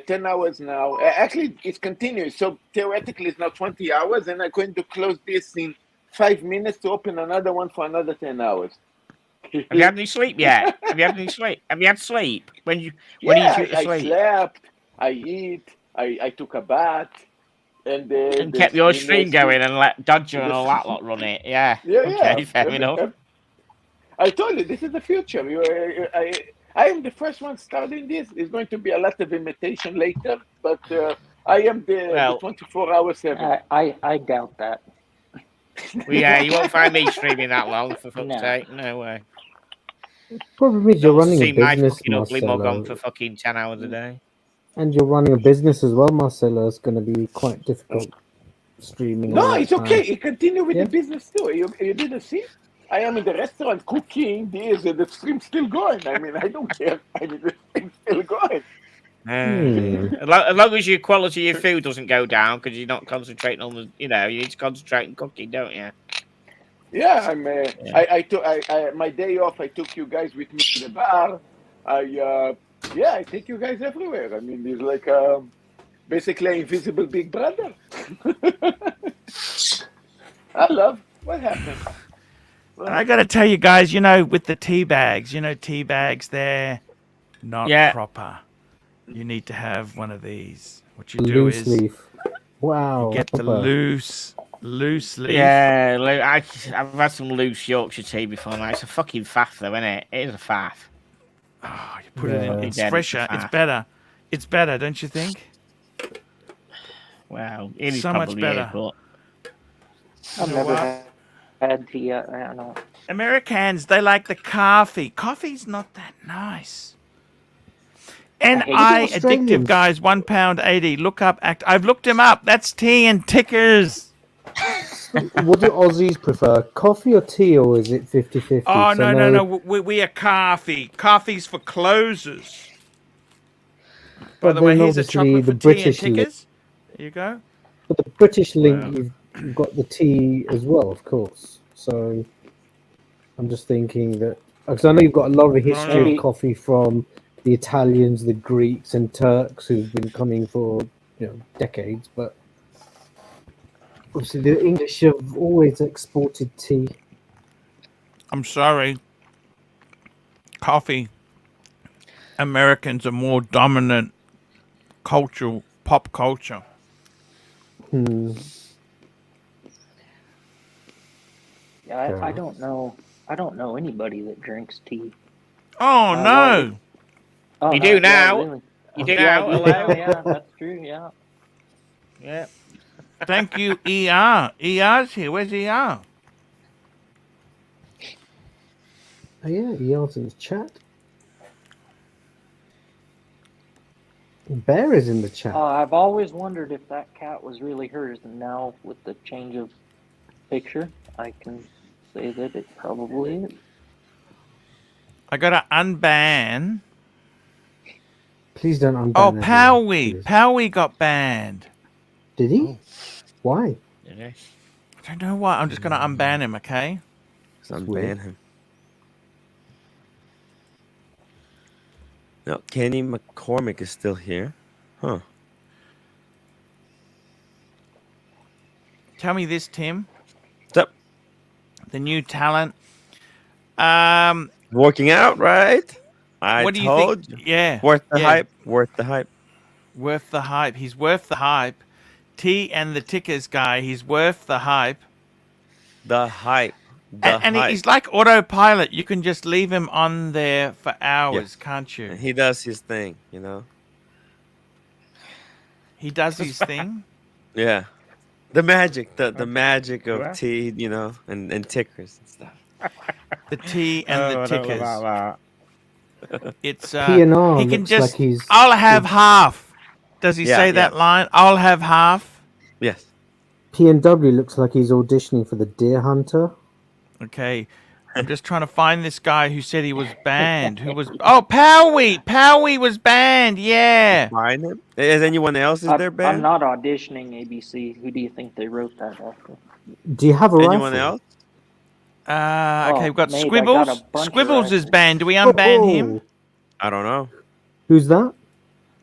10 hours now. Actually, it's continuous. So theoretically, it's now 20 hours, and I'm going to close this in 5 minutes to open another one for another 10 hours. Have you had any sleep yet? Have you had any sleep? Have you had sleep? When you Yeah, shoot to I sleep? slept, I eat, I took a bath, and Kept your stream going and let Dodger and all that lot run it. Yeah. Yeah, Okay, fair enough. I told you, this is the future. I am the first one starting this. It's going to be a lot of imitation later, but I am the Well, 24/7. I doubt that. well, yeah, you won't find me streaming that long, for fuck's No. sake. No way. Problem is, No you're one wants to running a see my business, fucking ugly mug on Marcelo, for fucking 10 hours a day. and you're running a business as well, Marcelo. It's going to be quite difficult streaming all No, the it's time. okay. You continue with Yeah. the business too. You didn't see? I am in the restaurant cooking. The stream's still going. I mean, I don't care. I mean, the stream's still going. As long as your quality of food doesn't go down because you're not concentrating on the, you need to concentrate on cooking, don't you? Yeah, my day off. I took you guys with me to the bar. I take you guys everywhere. I mean, it's like basically an invisible big brother. I love what happened. I got to tell you guys, with the tea bags, tea bags, they're not proper. You need to have one of these. What you do Loose is leaf. Wow. you get the proper. loose leaf. Yeah, I've had some loose Yorkshire tea before. Now it's a fucking faff, though, isn't it? It is a faff. Oh, you put it in. It's Yeah, fresher. it's It's better. It's better, don't you think? Well, it is So much probably better. but I've You know never what? had tea. I don't know. Americans, they like the coffee. Coffee's not that nice. And I hate addictive guys, £1.80. Look up I've looked him up. That's tea and tickers. What do Aussies prefer? Coffee or tea, or is it 50-50? Oh, So no. We are coffee. Coffee's for closers. By But the way, then here's a obviously chocolate the for tea and British link. tickers. There you go. But the British link, Wow. you've got the tea as well, of course. So I'm just thinking that, because I know you've got a lot of history Maybe- of coffee from the Italians, the Greeks, and Turks who've been coming for decades. But obviously the English have always exported tea. I'm sorry. Coffee. Americans are more dominant pop culture. Yeah, I don't know. I don't know anybody that drinks tea. Oh, no. Oh, You no, do yeah, now. really. You do Yeah, now. I do Hello. now, yeah, that's true. Yeah. Yeah. Thank you, ER. ER's here. Where's ER? Oh yeah, ER's in the chat. Bear is in the chat. I've always wondered if that cat was really hers, and now with the change of picture, I can say that it probably is. I got to unban. Please don't unban. Oh, everyone, Powie. please. Powie got banned. Did he? Why? I don't know why. I'm just going to unban him, okay? Unban him. No, Kenny McCormick is still here. Huh. Tell me this, Tim. What's up? The new talent. Working out, right? What do you told think? you. Yeah. Worth the yeah. hype. Worth the hype. Worth the hype. He's worth the hype. T and the tickers guy, he's worth the hype. The hype. And he's like autopilot. You can just leave him on there for hours, can't you? He does his thing, He does his thing. Yeah. The magic. The magic of Yeah. tea, and tickers and stuff. The T and the I don't know tickers. about It's P&R he can looks just. like he's- I'll have half. Does he Yeah, say yeah. that line? I'll have half. Yes. P&W looks like he's auditioning for the Deer Hunter. Okay. I'm just trying to find this guy who said he was banned. Who was? Oh, Powie. Powie was banned. Yeah. Find him. Is anyone else there I'm banned? not auditioning ABC. Who do you think they wrote that after? Do you have a Anyone rifle? else? Okay, we've got mate, I Squibbles. got a bunch of Squibbles is rifles. banned. Do we unban him? I don't know. Who's that?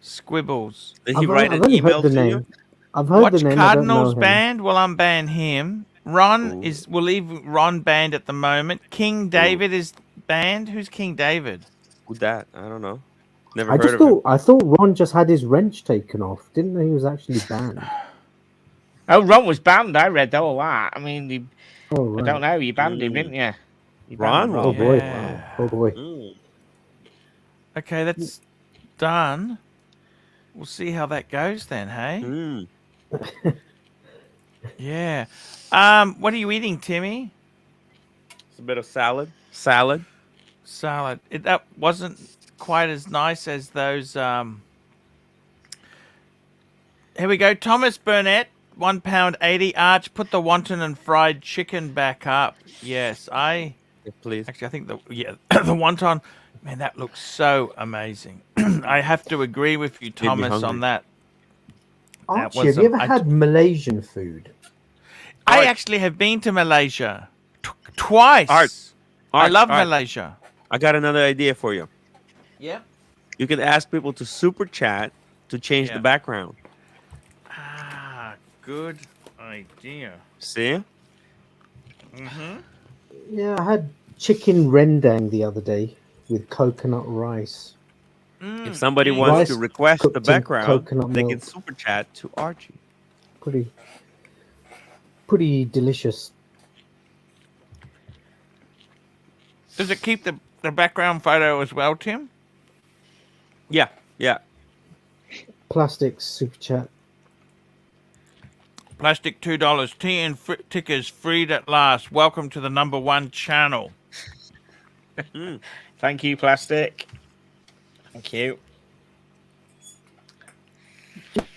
Squibbles. Did he I've, write I've an only email heard the to name. you? I've heard Watch the name. I don't know Cardinals him. banned. We'll unban him. Ron Ooh. we'll leave Ron banned at the moment. King David is banned. Who's King David? Who that? I don't know. Never I heard just of him. I thought Ron just had his wrench taken off. Didn't know he was actually banned. Oh, Ron was banned. I read all that. I mean, Oh I right. don't know. You banned him, didn't you? You Ron? banned Oh boy. Yeah. Wow. Oh boy. Mm. Okay, that's done. we'll see how that goes then. Hey. Mm. Yeah. What are you eating, Timmy? It's a bit of salad. Salad. Salad. That wasn't quite as nice as those. Here we go. Thomas Burnett, £1.80. Arch, put the wonton and fried chicken back up. Yes, Yeah, please. actually I think the the wonton, man, that looks so amazing. I have to agree with you, Made me Thomas, on hungry. that. That Archie, was have you ever I had Malaysian food? I Arch. actually have been to Malaysia twice. Arch. I Arch, love Arch. Malaysia. I got another idea for you. Yeah. You could ask people to super chat to change the Yeah. background. Ah, good idea. See? Mm-hmm. Yeah, I had chicken rendang the other day with coconut rice. If somebody wants Rice to request the cooked in background, coconut they can milk. super chat to Archie. Pretty delicious. Does it keep the background photo as well, Tim? Yeah, yeah. Plastic super chat. Plastic $2. TN tickers freed at last. Welcome to the #1 channel. Thank you, Plastic. Thank you.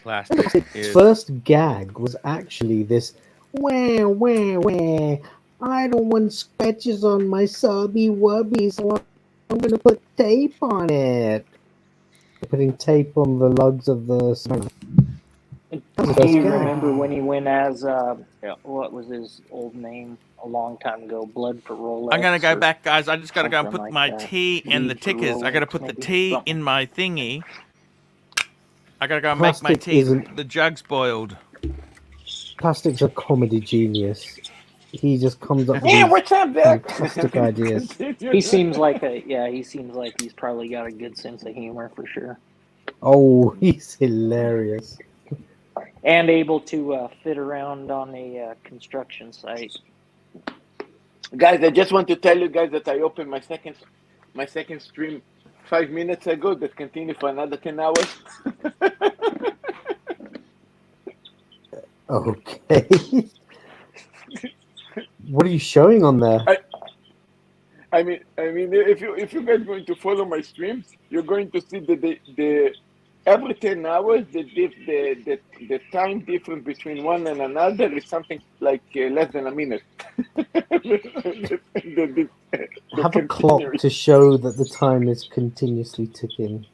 Plastic Its is first gag was actually this wah. I don't want scratches on my subby wubby, so I'm gonna put tape on it. Putting tape on the lugs of the spanner. Do you remember when he went as what was his old name a long time ago? Blood for Rolex. I'm gonna go or back, guys. I just gotta go and something put like my that. tea in the Bleed for tickers. I gotta Rolex, put the maybe? tea Something. in my thingy. I gotta go and make my Plastic tea. isn't- The jug's boiled. Plastic's a comedy genius. He just comes up with Yeah, these what's up, there? fantastic ideas. He seems like he seems like he's probably got a good sense of humor for sure, Oh, he's hilarious. and able to fit around on a construction site. Guys, I just want to tell you guys that I opened my second stream 5 minutes ago that continued for another 10 hours. Okay. What are you showing on there? I mean, if you guys going to follow my streams, you're going to see the every 10 hours the time difference between one and another is something like less than a minute. Have a clock to show that the time is continuously ticking.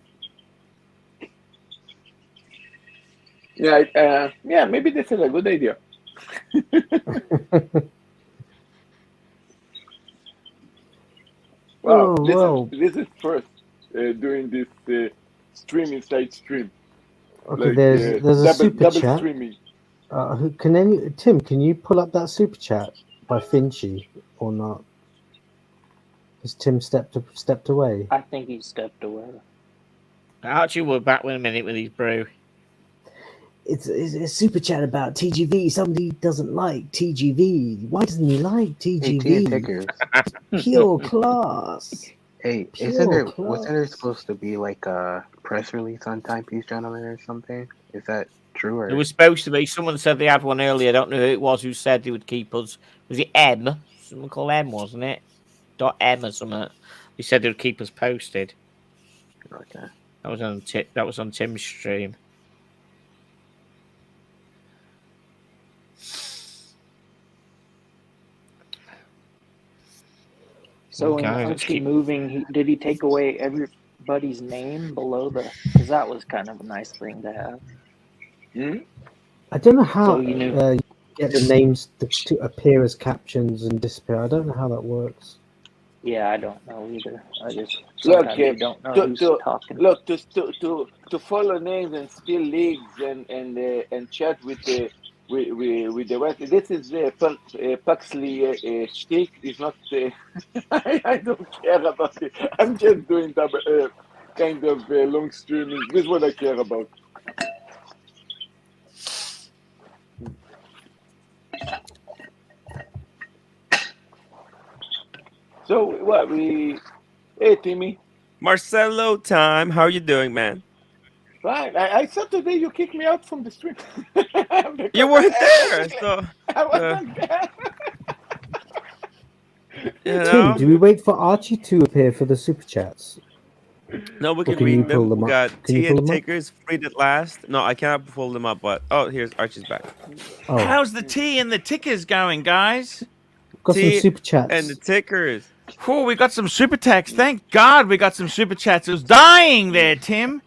Yeah, maybe this is a good idea. Wow, this is first doing this stream inside stream. Okay, Like, there's a super double chat. streaming. Tim, can you pull up that super chat by Finchy or not? Has Tim stepped away? I think he stepped away. Archie, we're back in a minute with his brew. It's a super chat about TGV. Somebody doesn't like TGV. Why doesn't he like TGV? tickers. Pure class. Hey, wasn't there supposed to be like a press release on Timepiece Gentlemen or something? Is that true? Or It was supposed to be. Someone said they had one earlier. I don't know who it was who said they would keep us. Was it M? Someone called M, wasn't it? .M or something. He said they would keep us posted. Okay. That was on Tim's stream. So Okay, in let's Archie keep- moving, did he take away everybody's name below the? Because that was kind of a nice thing to have. I don't know how So you knew. you get the names to appear as captions and disappear. I don't know how that works. Yeah, I don't know either. I just Look, sometimes you don't know who's talking. Look, to follow names and steal leagues and chat with the West. This is Puxley shtick. Is not. I don't care about it. I'm just doing kind of long streaming. This is what I care about. So what Hey, Timmy. Marcelo time. How are you doing, man? Right. I thought today you kicked me out from the stream. Because You weren't there, basically, so I wasn't there. you Tim, know. do we wait for Archie to appear for the super chats? No, we Or can can you read pull them. them We up? got Can you pull TNT them up? takers freed at last. No, I cannot pull them up, but here's Archie's back. Oh, How's the tea and the tickers going, guys? got some T super and the chats. tickers. Oh, we got some super chats. Thank God we got some super chats. It was dying there, Tim.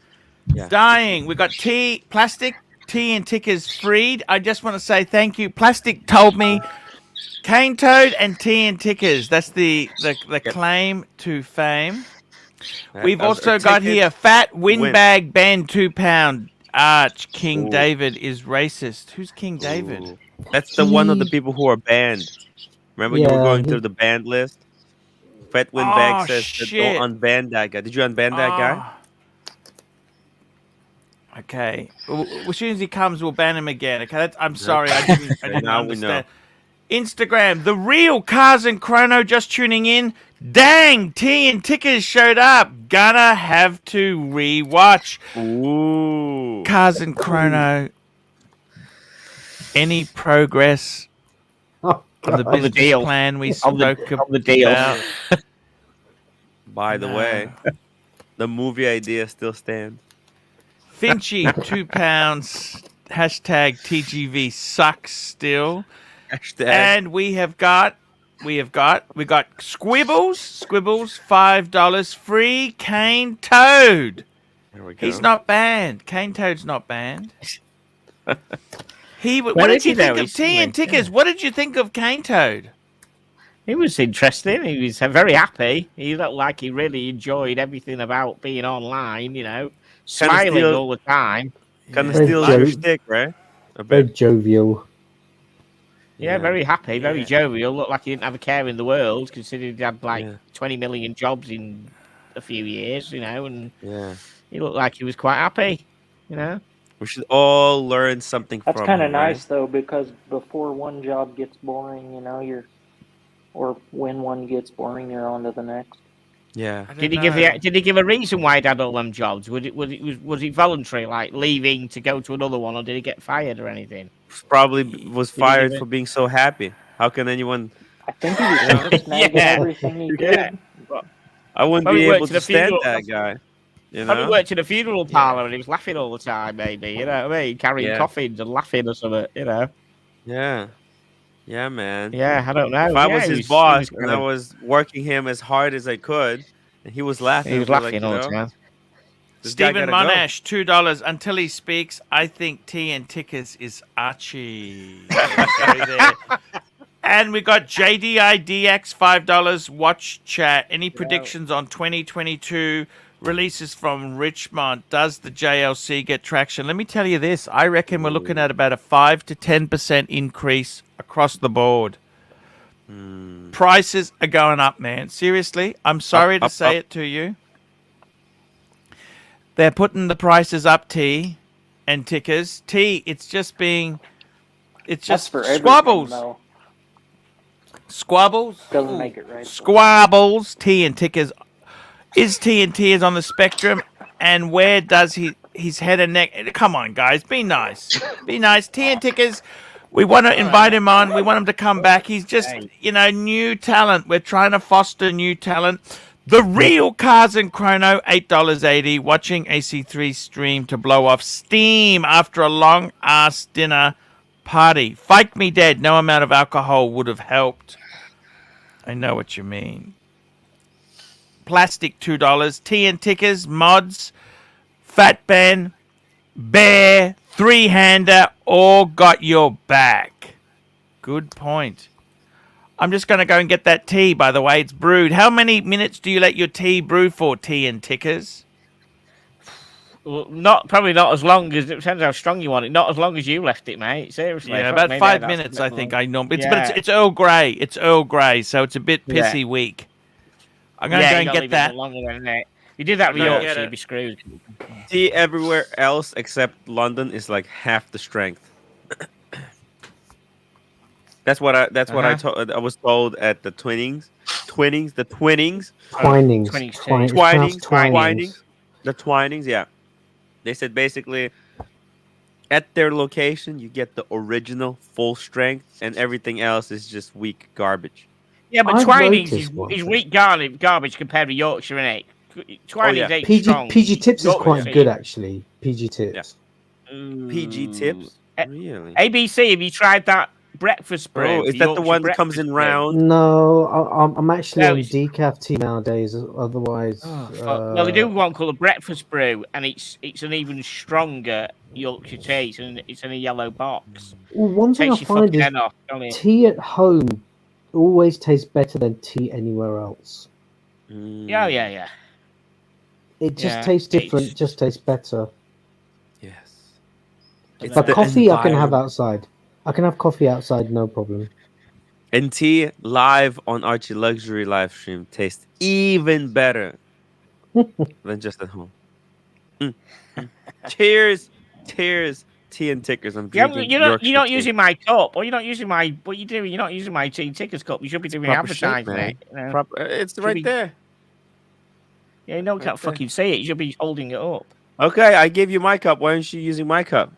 Yeah. Dying. We got plastic, tea and tickers freed. I just want to say thank you. Plastic told me Cane Toad and tea and tickers. That's the claim to fame. We've also got here Fat Windbag Ben 2 pound. Arch King David is racist. Who's King David? Ooh. That's the one of the people who are banned. Remember, you were going through the banned list. Fat Windbag says that don't unban that guy. Did you unban that guy? Okay. As soon as he comes, we'll ban him again. Okay. I'm sorry. I didn't understand. Instagram. The real Cars and Chrono just tuning in. Dang, T and Tickers showed up. Gonna have to rewatch. Ooh. Cars and Chrono. Any progress on the business plan we spoke about? By the way, the movie idea still stands. Finchy, 2 pounds. Hashtag TGV sucks still. Hashtag. And we got Squibbles, $5 free. Cane Toad. There we go. He's not banned. Cane Toad's not banned. What did you think of Tea and Tickers? What did you think of Cane Toad? He was interesting. He was very happy. He looked like he really enjoyed everything about being online, smiling all the time. Kind of steals your stick, right? Very jovial. Yeah, very happy, very jovial. Looked like he didn't have a care in the world, considering he had 20 million jobs in a few years, and he looked like he was quite happy, We should all learn something That's from kind of him, nice right? though, because before one job gets boring, or when one gets boring, you're on to the next. Yeah. Did he give a reason why he had all them jobs? Was he voluntary, like leaving to go to another one, or did he get fired or anything? Probably was fired for being so happy. How can anyone? I think he was just snagging everything he could. I wouldn't be able to stand that guy. Probably worked in a funeral parlor and he was laughing all the time, maybe. You know what I mean? Carrying coffins and laughing or something, Yeah. Yeah, man. Yeah, I don't know. If I was his boss and I was working him as hard as I could, and he was laughing. He was laughing all the time. Stephen Monash, $2 until he speaks. I think Tea and Tickers is Archie. And we got JDIDX, $5. Watch chat. Any predictions on 2022 releases from Richmond? Does the JLC get traction? Let me tell you this. I reckon we're looking at about a 5 to 10% increase across the board. Prices are going up, man. Seriously, I'm sorry to say it to you. They're putting the prices up, T and Tickers. T, it's just for squabbles. though. Squabbles? Doesn't make it right. Squabbles. T and Tickers. Is T and T is on the spectrum? And where does his head and neck? Come on, guys. Be nice. Be nice. T and Tickers. We want to invite him on. We want him to come back. He's just, new talent. We're trying to foster new talent. The real Cars and Chrono, $8.80. Watching AC3 stream to blow off steam after a long-ass dinner party. Fike me dead. No amount of alcohol would have helped. I know what you mean. Plastic, $2. Tea and Tickers, mods, Fat Ben, Bear, three-hander, all got your back. Good point. I'm just going to go and get that tea, by the way. It's brewed. How many minutes do you let your tea brew for, Tea and Tickers? Well, probably not as long as, it depends how strong you want it. Not as long as you left it, mate. Seriously. Yeah, about 5 minutes, I think. I know. But it's Earl Grey. It's Earl Grey, so it's a bit pissy weak. I'm going to go and get that. If you did that with Yorkshire, you'd be screwed. Tea everywhere else except London is like half the strength. That's what I was told at the Twinings. The Twinings, yeah. They said basically at their location you get the original full strength, and everything else is just weak garbage. Yeah, but I've Twinings noticed one is thing. weak garbage compared to Yorkshire, innit? Twinings yeah. ain't strong. PG Tips is Yorkshire quite say good it. actually. PG Tips. PG Ooh. tips, really? ABC, have you tried that breakfast brew? Oh, The is that the Yorkshire one that comes breakfast in brew? round? No, I'm actually Well, on it's, decaf tea nowadays. Otherwise, oh fuck. Well, they do one called a breakfast brew, and it's an even stronger Yorkshire tea. It's in a yellow box. one thing I Takes your find fucking is head off, don't it? tea at home always tastes better than tea anywhere else. Yeah, yeah, yeah. It just Yeah, tastes different. it's Just tastes better. Yes. It's But the coffee I can have environment. outside. I can have coffee outside, no problem. And tea live on Archie Luxury live stream tastes even better than just at home. Mm, mm. Cheers, cheers, tea and tickers. I'm yeah. drinking You're Yorkshire not tea. using my cup, or you're not using my. What you doing? You're not using my tea tickers cup. You should be doing Proper shape, advertising man. it. You know? Proper. It's Should right be. there. Yeah, you know, Right can't there. fucking see it. You should be holding it up. Okay, I gave you my cup. Why aren't you using my cup?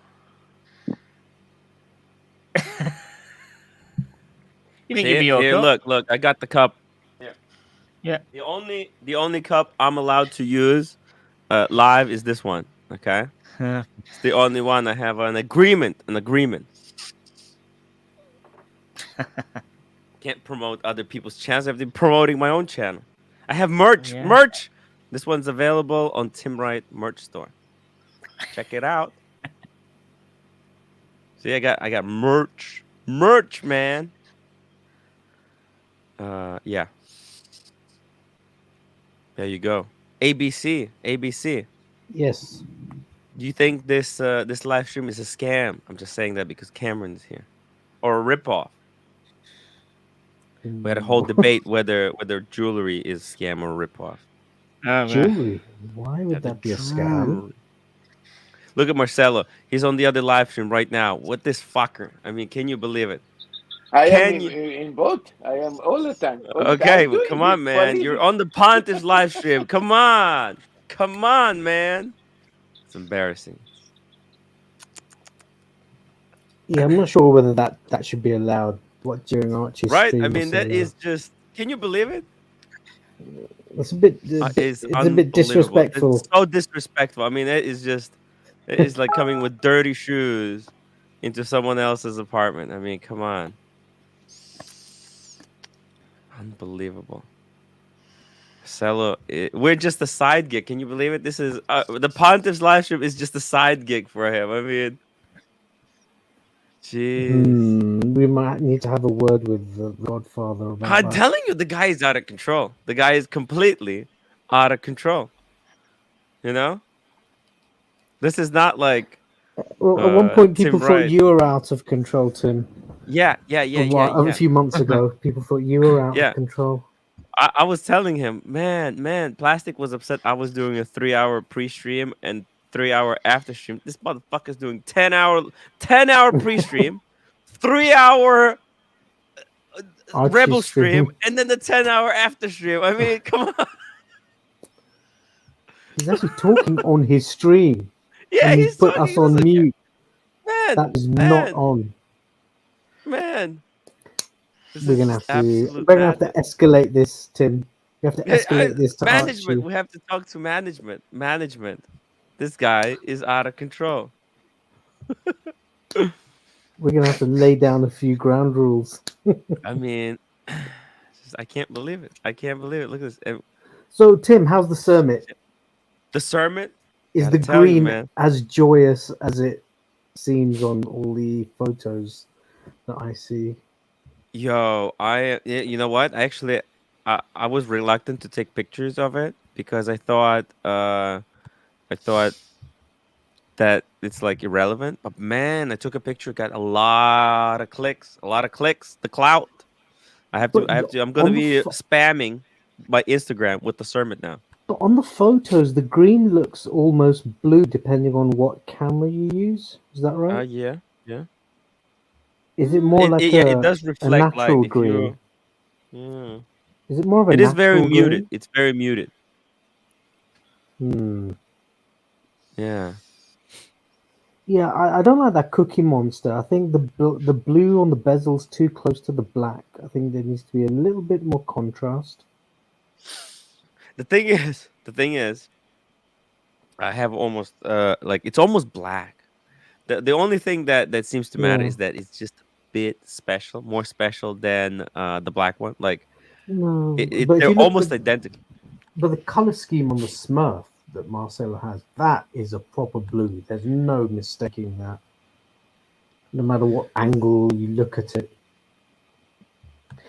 You didn't See give me it? your Here, cup. look. I got the cup. Here. Yeah. The only cup I'm allowed to use live is this one. Okay. It's the only one I have an agreement. Can't promote other people's channels. I have to be promoting my own channel. I have merch. Yeah. Merch. This one's available on Tim Wright merch store. Check it out. See, I got merch. Merch, man. Yeah. There you go. ABC. Yes. Do you think this this live stream is a scam? I'm just saying that because Cameron is here, or a ripoff. We had a whole debate whether jewelry is scam or ripoff. Jewelry. Why would The that be a scam? jewelry. Look at Marcelo. He's on the other live stream right now. What this fucker? I mean, can you believe it? I am Can you? in both. I am all the time. Okay, I'm doing come this on, for a man. You're living. on the Pontiff's live stream. Come on, man. It's embarrassing. Yeah, I'm not sure whether that should be allowed. What during Archie's Right? stream? I mean, that is just. Can you believe it? It's a bit. It's It's a bit unbelievable. disrespectful. It's so disrespectful. I mean, it is just. It is like coming with dirty shoes into someone else's apartment. I mean, come on. Unbelievable. Marcelo, we're just a side gig. Can you believe it? This is the Pontiff's live stream is just a side gig for him. I mean, jeez. We might need to have a word with the Godfather about I'm that. telling you, the guy is out of control. The guy is completely out of control. You know, this is not like. Well, at one point, Tim people thought Wright. you were out of control, Tim. Yeah. A few months ago, people thought you were out Yeah. of control. I was telling him, man, Plastic was upset. I was doing a 3-hour pre-stream and 3-hour after stream. This motherfucker's doing 10-hour pre-stream, 3-hour Rebel stream, and then the 10-hour after stream. I mean, come on. He's actually talking on his stream. Yeah, and he's put talking. us on mute. Man, that is not on. Man. We're gonna have to escalate this, Tim. We have to escalate this to management. Archie. We have to talk to management. This guy is out of control. We're gonna have to lay down a few ground rules. I mean, I can't believe it. Look at this. So, Tim, how's the Sermit? The Sermit? Is the green as joyous as it seems on all the photos that I see? Yo, you know what? Actually, I was reluctant to take pictures of it because I thought that it's like irrelevant. But man, I took a picture, got a lot of clicks. The clout. I'm gonna be spamming my Instagram with the Sermit now. But on the photos, the green looks almost blue, depending on what camera you use. Is that right? Yeah. Is it more like it does reflect a natural like green? Yeah. Is it more of a It is very natural muted. green? It's very muted. Hmm. Yeah. Yeah, I don't like that Cookie Monster. I think the blue on the bezel's too close to the black. I think there needs to be a little bit more contrast. The thing is, I have almost like it's almost black. The only thing that seems to matter Yeah. is that it's just a bit special, more special than the black one. Like No, it but if they're you look almost the identical. but the color scheme on the Smurf that Marcelo has, that is a proper blue. There's no mistaking that. No matter what angle you look at it,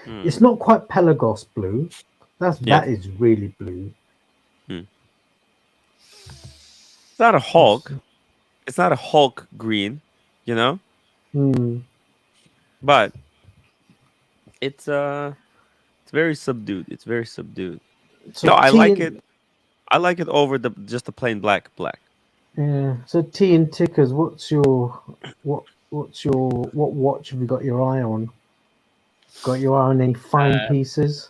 Hmm. it's not quite Pelagos blue. Yeah. That is really blue. Hmm. It's not a Hulk. It's not a Hulk green, you know, Hmm. but it's very subdued. It's very subdued. So No, I T like it. and I like it over the just the plain black. yeah. So T and Tickers, what watch have you got your eye on? Got your eye on any fine pieces?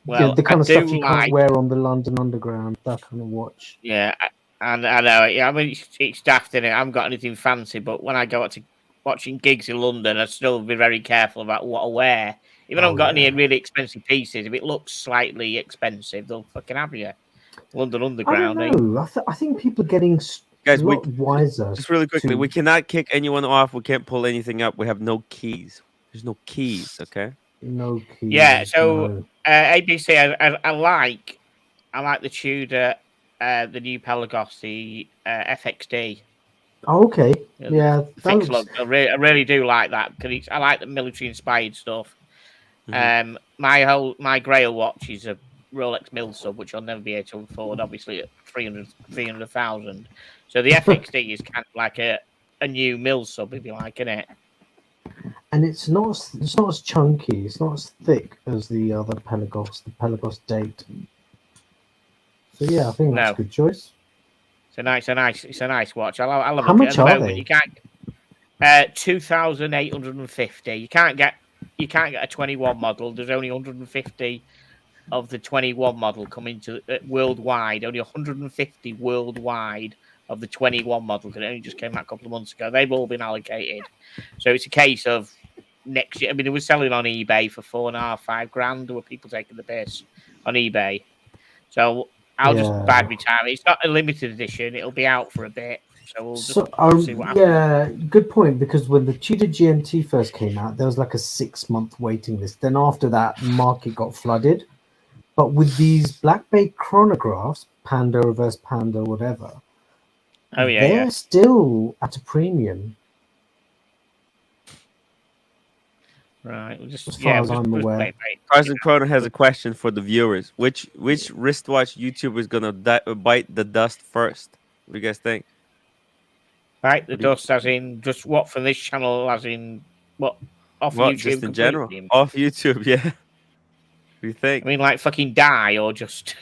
Well, The I kind of stuff do you can't like. wear on the London Underground. That kind of watch. Yeah, I know. Yeah, I mean, it's daft in it. I haven't got anything fancy, but when I go out to watching gigs in London, I still be very careful about what I wear. Even if I Oh haven't got any yeah. really expensive pieces, if it looks slightly expensive, they'll fucking have you. London I don't Underground, eh? know. I think people are getting a Guys, we lot wiser just really quickly, we to cannot kick anyone off. We can't pull anything up. We have no keys. There's no keys. Okay. no Yeah. keys. So No. ABC, I like the Tudor, the new Pelagos, the FXD. Oh, okay. Yeah, Yeah, the that fixed looks. look. I really do like that because I like the military inspired stuff. Mhm. My Grail watch is a Rolex Mill Sub, which I'll never be able to afford, obviously at 300,000. So the FXD is kind of like a new Mill Sub, if you like, isn't it? And it's not as chunky. It's not as thick as the other Pelagos. The Pelagos date. So yeah, I think that's a No, good choice. it's a nice watch. I'll have a How look at it. much At the are moment, they? you can't 2,850. You can't get a 21 model. There's only 150 of the 21 model coming to worldwide. Only 150 worldwide of the 21 model because it only just came out a couple of months ago. They've all been allocated, so it's a case of next year. I mean, they were selling on eBay for $4.5-5 grand. There were people taking the piss on eBay, so I'll just Yeah. bide my time. It's not a limited edition; it'll be out for a bit, so we'll just So see what happens. yeah, good point. Because when the Tudor GMT first came out, there was like a 6 month waiting list. Then after that, market got flooded. But with these Black Bay chronographs, Panda, Reverse Panda, whatever, Oh yeah, they're yeah. still at a premium, Right. We'll as just far as we'll I'm just aware. wait. Carson Croner has a question for the viewers. Which wristwatch YouTuber is gonna bite the dust first? What do you guys think? Right, the What do you, dust as in just what from this channel, as in what off well, just YouTube in general, completely. off YouTube, yeah. What do you I think? mean, like fucking die or just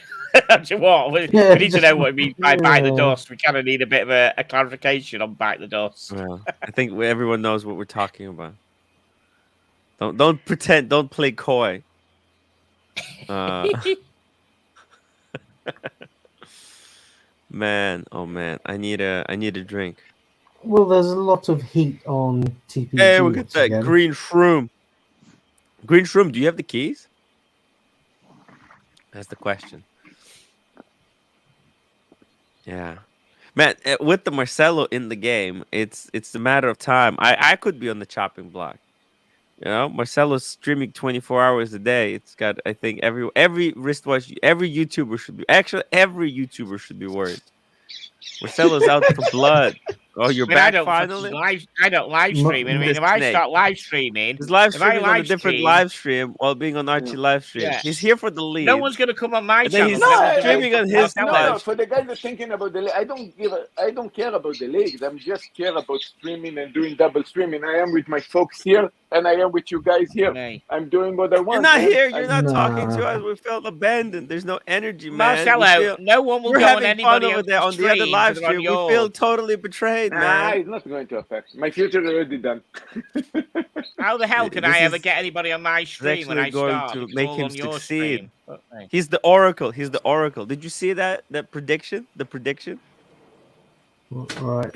what? We Yeah, need to just know what it means by bite the yeah. dust. We kind of need a bit of a clarification on bite the dust. Well, I think everyone knows what we're talking about. Don't pretend. Don't play coy. Uh, man, oh man, I need a drink. Well, there's a lot of heat on Hey, we TPG got once that again. green shroom. Green shroom, do you have the keys? That's the question. Yeah. Man, with the Marcelo in the game, it's a matter of time. I could be on the chopping block. You know, Marcelo's streaming 24 hours a day. It's got, I think, every wristwatch, every YouTuber should be, actually every YouTuber should be worried. Marcelo's out for blood. Oh, you're I mean, back finally? I don't live stream. I mean, This if I snake. start live streaming, He's live if I streaming on a live different stream, live stream while being on Archie live stream. yeah, He's here for the no lead, one's gonna come on my and then channel he's because No, everyone's gonna go streaming on fucking his Marcelo. live for the guys that are thinking about the league, I don't care about the leagues. I'm just care about streaming and doing double streaming. I am with my folks here, and I am with you guys here. Hey. I'm doing what I You're want, not man. here. You're not talking to Nah. us. We felt abandoned. There's no energy, man. We Marcelo, feel no one will we're go on having fun anybody over else's there on the other stream live because they're on stream. We feel yours. totally betrayed, Nah, man. it's not going to affect. My future is already done. How the hell could This I ever is get anybody on my stream when actually I going start? to Because make all him on your succeed. stream. But, hey. He's the oracle. He's the oracle. Did you see that prediction? The prediction? All right.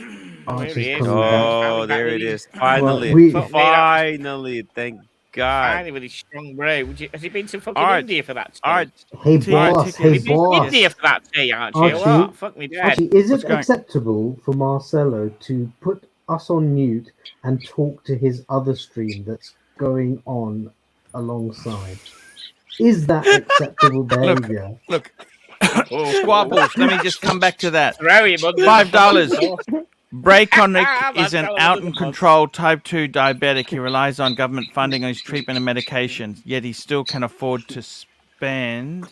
Oh, here Archie's he is. coming back. Oh, there it is. Finally. we- Fuck me, that- Finally. Thank God. Finally with his strong brew. Has he been to fucking Arch, India for that tea? Arch, Hey Tea boss, tickets. hey Has he been to boss. India for that tea, Archie? Or Archie, what? Fuck me dead. Archie, is What's it going- acceptable for Marcelo to put us on mute and talk to his other stream that's going on alongside? Is that acceptable behavior? Look, Squabbles, let me just come back to that. Throw him under the $5. fucking Brayconic That's is an how it out is, and boss. control type 2 diabetic. He relies on government funding on his treatment and medications, yet he still can afford to spend.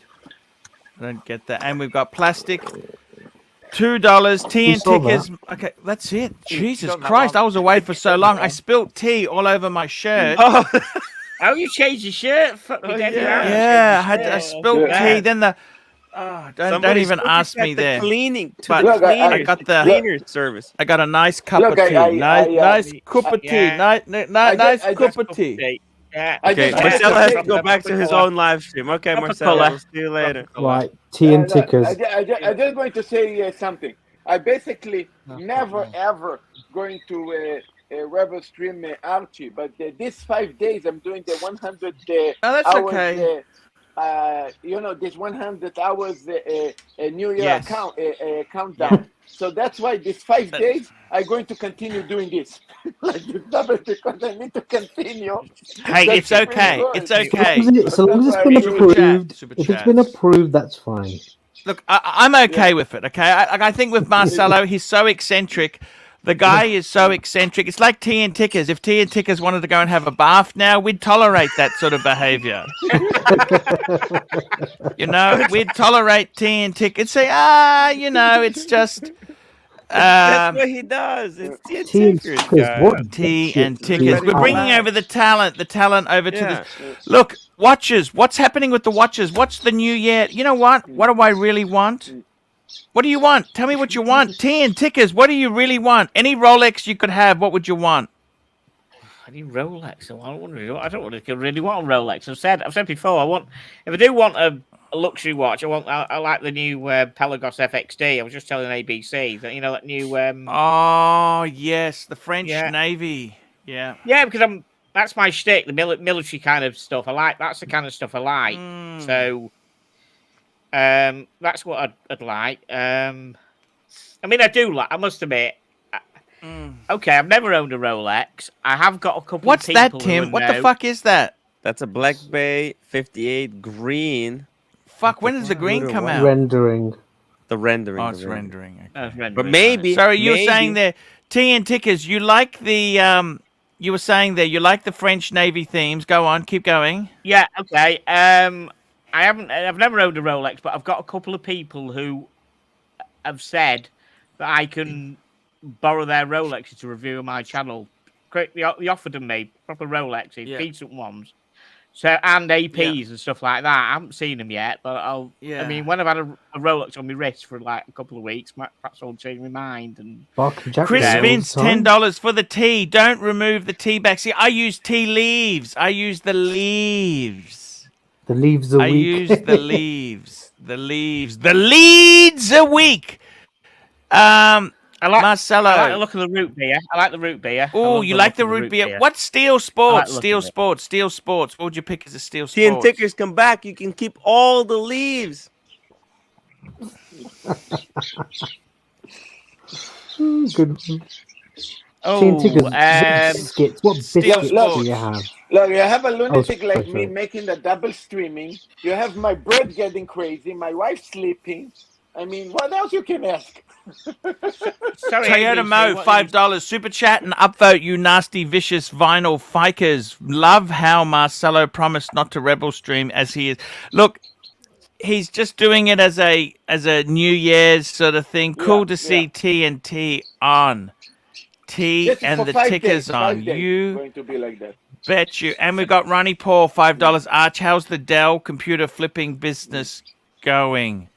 I don't get that. And we've got plastic. $2. Tea We and saw tickers. Okay, that's it. Jesus don't know Christ, how- I was away for so long. I spilled tea all over my shirt. Oh, you changed your shirt? Fuck me Oh, dead. yeah. Yeah, I I spilled Yeah. tea. Then the don't Somebody even took it ask at me the there. cleaning to But the Look, I cleaners. got the the- cleaners service. I got a nice cup Look, of tea. Nice I, cup of tea. yeah. Nice I cup just- of tea. Yeah. I Okay, just- Marcelo I has to just- go back to his own live stream. Okay, Cup of Marcelo, colour. we'll see you later. Right, tea and no, tickers. I just going to say something. I basically never ever going to Rebel stream Archie, but these 5 days I'm doing the 100 Oh, that's hours. okay. This 100 hours New Year Yes. countdown. So that's why these 5 days I'm going to continue doing this, like the double, because I need to continue. Hey, That's it's pretty okay. good. It's okay. So long as it's been Super approved, Super if it's chat. been approved, that's fine. Look, I'm okay with it. Okay, I think with Marcelo, he's so eccentric. The guy is so eccentric. It's like Tea and Tickers. If Tea and Tickers wanted to go and have a bath now, we'd tolerate that sort of behavior. We'd tolerate Tea and Tickers. Say, it's just That's what he does. It's tea Tea and and tickers, tickers, guys. what Tea shit. and Tickers. We're bringing over the talent over to Yeah. the. Look, watches. What's happening with the watches? What's the new year? You know what? What do I really want? What do you want? Tell me what you want. Tea and Tickers. What do you really want? Any Rolex you could have. What would you want? I need Rolex. I don't really want a Rolex. I've said before. If I do want a luxury watch, I like the new Pelagos FXD. I was just telling ABC that that new. Oh yes, the French Yeah. Navy. Yeah. Yeah, because that's my shtick, the military kind of stuff. That's the kind of stuff I like. Mm. So, that's what I'd like. I mean, I do like. I must admit. Okay, I've never owned a Rolex. I have got a couple. What's of that, people Tim? who What the know. fuck is that? That's a Black Bay 58 green. Fuck, when does the green come out? Rendering. The rendering. Oh, the it's rendering. But maybe. Sorry, you were maybe- saying there, Tea and Tickers, you like the you were saying there, you like the French Navy themes. Go on, keep going. Yeah. Okay. I've never owned a Rolex, but I've got a couple of people who have said that I can borrow their Rolexes to review on my channel. They offered them me proper Rolexes, Yeah. decent ones. So and APs and stuff like that. I haven't seen them yet, but I'll. Yeah. I mean, when I've had a Rolex on my wrist for like a couple of weeks, perhaps I'll change my mind. And Chris Yeah. Vince, $10 for the tea. Don't remove the tea back. See, I use tea leaves. I use the leaves. The leaves a I week. use the leaves. The leaves. The leads a week. I like Marcelo. I like the look of the root beer. I like the root beer. I Oh, love you the like look the of root beer? beer. What's Steel Sports? the look Steel of it. Sports. Steel Sports. What would you pick as a Steel Tea and Sports? Tickers come back. You can keep all the leaves. Good. Oh, Tea and tickers. What biscuits? What Steel biscuits Sports. do you have? Look, you have a lunatic sorry, like me sorry. making the double streaming. You have my bird getting crazy, my wife sleeping. I mean, what else you can ask? Sorry, Toyota ABC, Mo, what- $5. Super chat and upvote, you nasty, vicious vinyl fikers. Love how Marcelo promised not to rebel stream as he is. Look, he's just doing it as a New Year's sort of thing. Cool to see TNT on. T Just and for the 5 tickers days, on. 5 days, You going to be like that. bet you. And we've got Ronnie Paul, $5. Arch, how's the Dell computer flipping business going?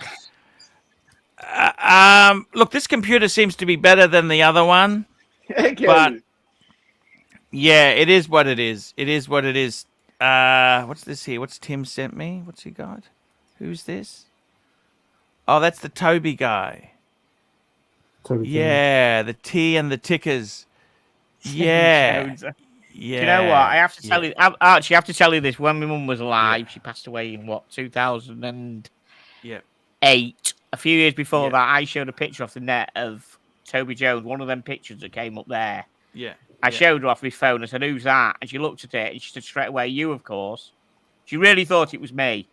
Look, this computer seems to be better than the other one. But yeah, it is what it is. It is what it is. What's this here? What's Tim sent me? What's he got? Who's this? Oh, that's the Toby guy. Toby Jones. Yeah, the tea and the tickers. Yeah. Jones. Yeah. Do you know what? I have to tell you, Archie, I have to tell you this. When my mum was alive, she passed away in 2008. Yeah. A few years before Yeah. that, I showed a picture off the net of Toby Jones, one of them pictures that came up there. Yeah. I showed her off my phone. I said, "Who's that?" And she looked at it and she said straight away, "You, of course." She really thought it was me.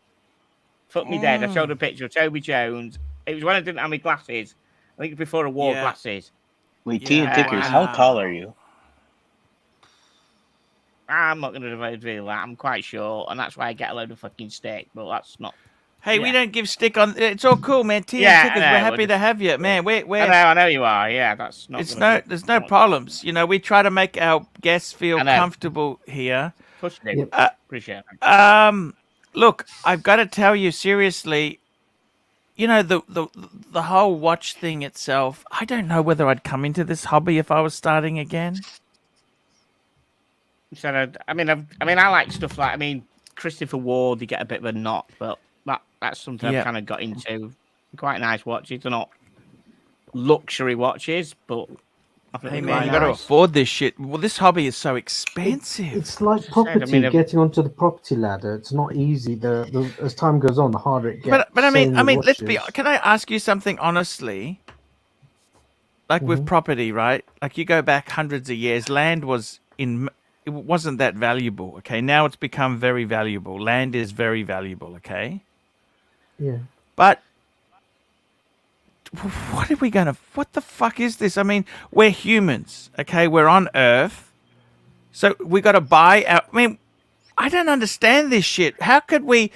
Fuck me dead. I showed her a picture of Toby Jones. It was when I didn't have my glasses. I think it was before I wore glasses. Wait, Tea and Tickers, how tall are you? I'm not going to reveal that. I'm quite short, and that's why I get a load of fucking stick. But that's not. Hey, we don't give stick on. It's all cool, man. Tea and Tickers, we're happy to have you, man. I know you are. Yeah, that's not. There's no problems. You know, we try to make our guests feel comfortable here. Push it. Appreciate it. Look, I've got to tell you seriously. You know, the whole watch thing itself. I don't know whether I'd come into this hobby if I was starting again. So I like stuff like Christopher Ward. You get a bit of a knock, but that's something I've kind of got into. Quite nice watches. They're not luxury watches, but I think hey man, you got to afford this shit. Well, this hobby is so expensive. It's like property. Getting onto the property ladder. It's not easy. As time goes on, the harder it gets. But I mean, let's be. Can I ask you something honestly? Like with property, right? Like you go back hundreds of years, land it wasn't that valuable. Okay, now it's become very valuable. Land is very valuable. Okay. Yeah. But what the fuck is this? I mean, we're humans, okay? We're on Earth. So we got to buy I don't understand this shit. How could we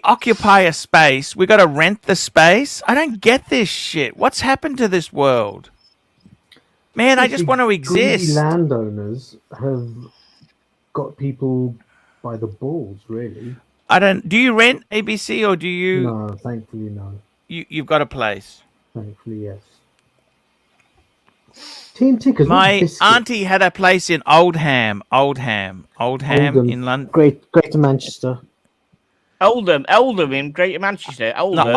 occupy a space? We got to rent the space? I don't get this shit. What's happened to this world? Man, I just want to exist. Landowners have got people by the balls, really. Do you rent ABC or do you? No, thankfully, no. You've got a place. Thankfully, yes. Tea and Tickers. My auntie had a place in Oldham in London. Greater Manchester. Oldham in Greater Manchester. Oldham. No,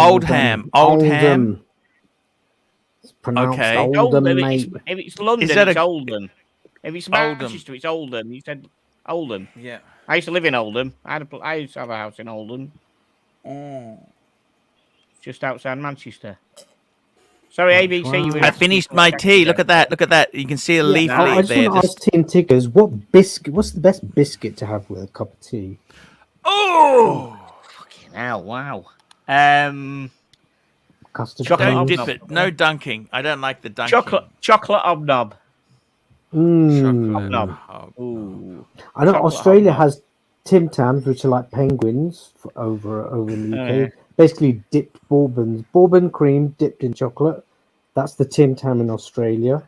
Oldham. It's pronounced okay. Oldham, mate. If it's London, it's Oldham. If it's Manchester, it's Oldham. You said Oldham. Yeah. I used to live in Oldham. I used to have a house in Oldham. Just outside Manchester. Sorry, ABC. I finished my tea. Look at that. You can see a leaf I just there. want to ask Tea and Tickers, what's the best biscuit to have with a cup of tea? Oh! Fucking hell, wow. Custard. Don't dip it. No dunking. I don't like the dunking. Chocolate hobnob. Ooh. I know Australia has Tim Tams, which are like penguins over in the UK. Basically dipped bourbon cream dipped in chocolate. That's the Tim Tam in Australia.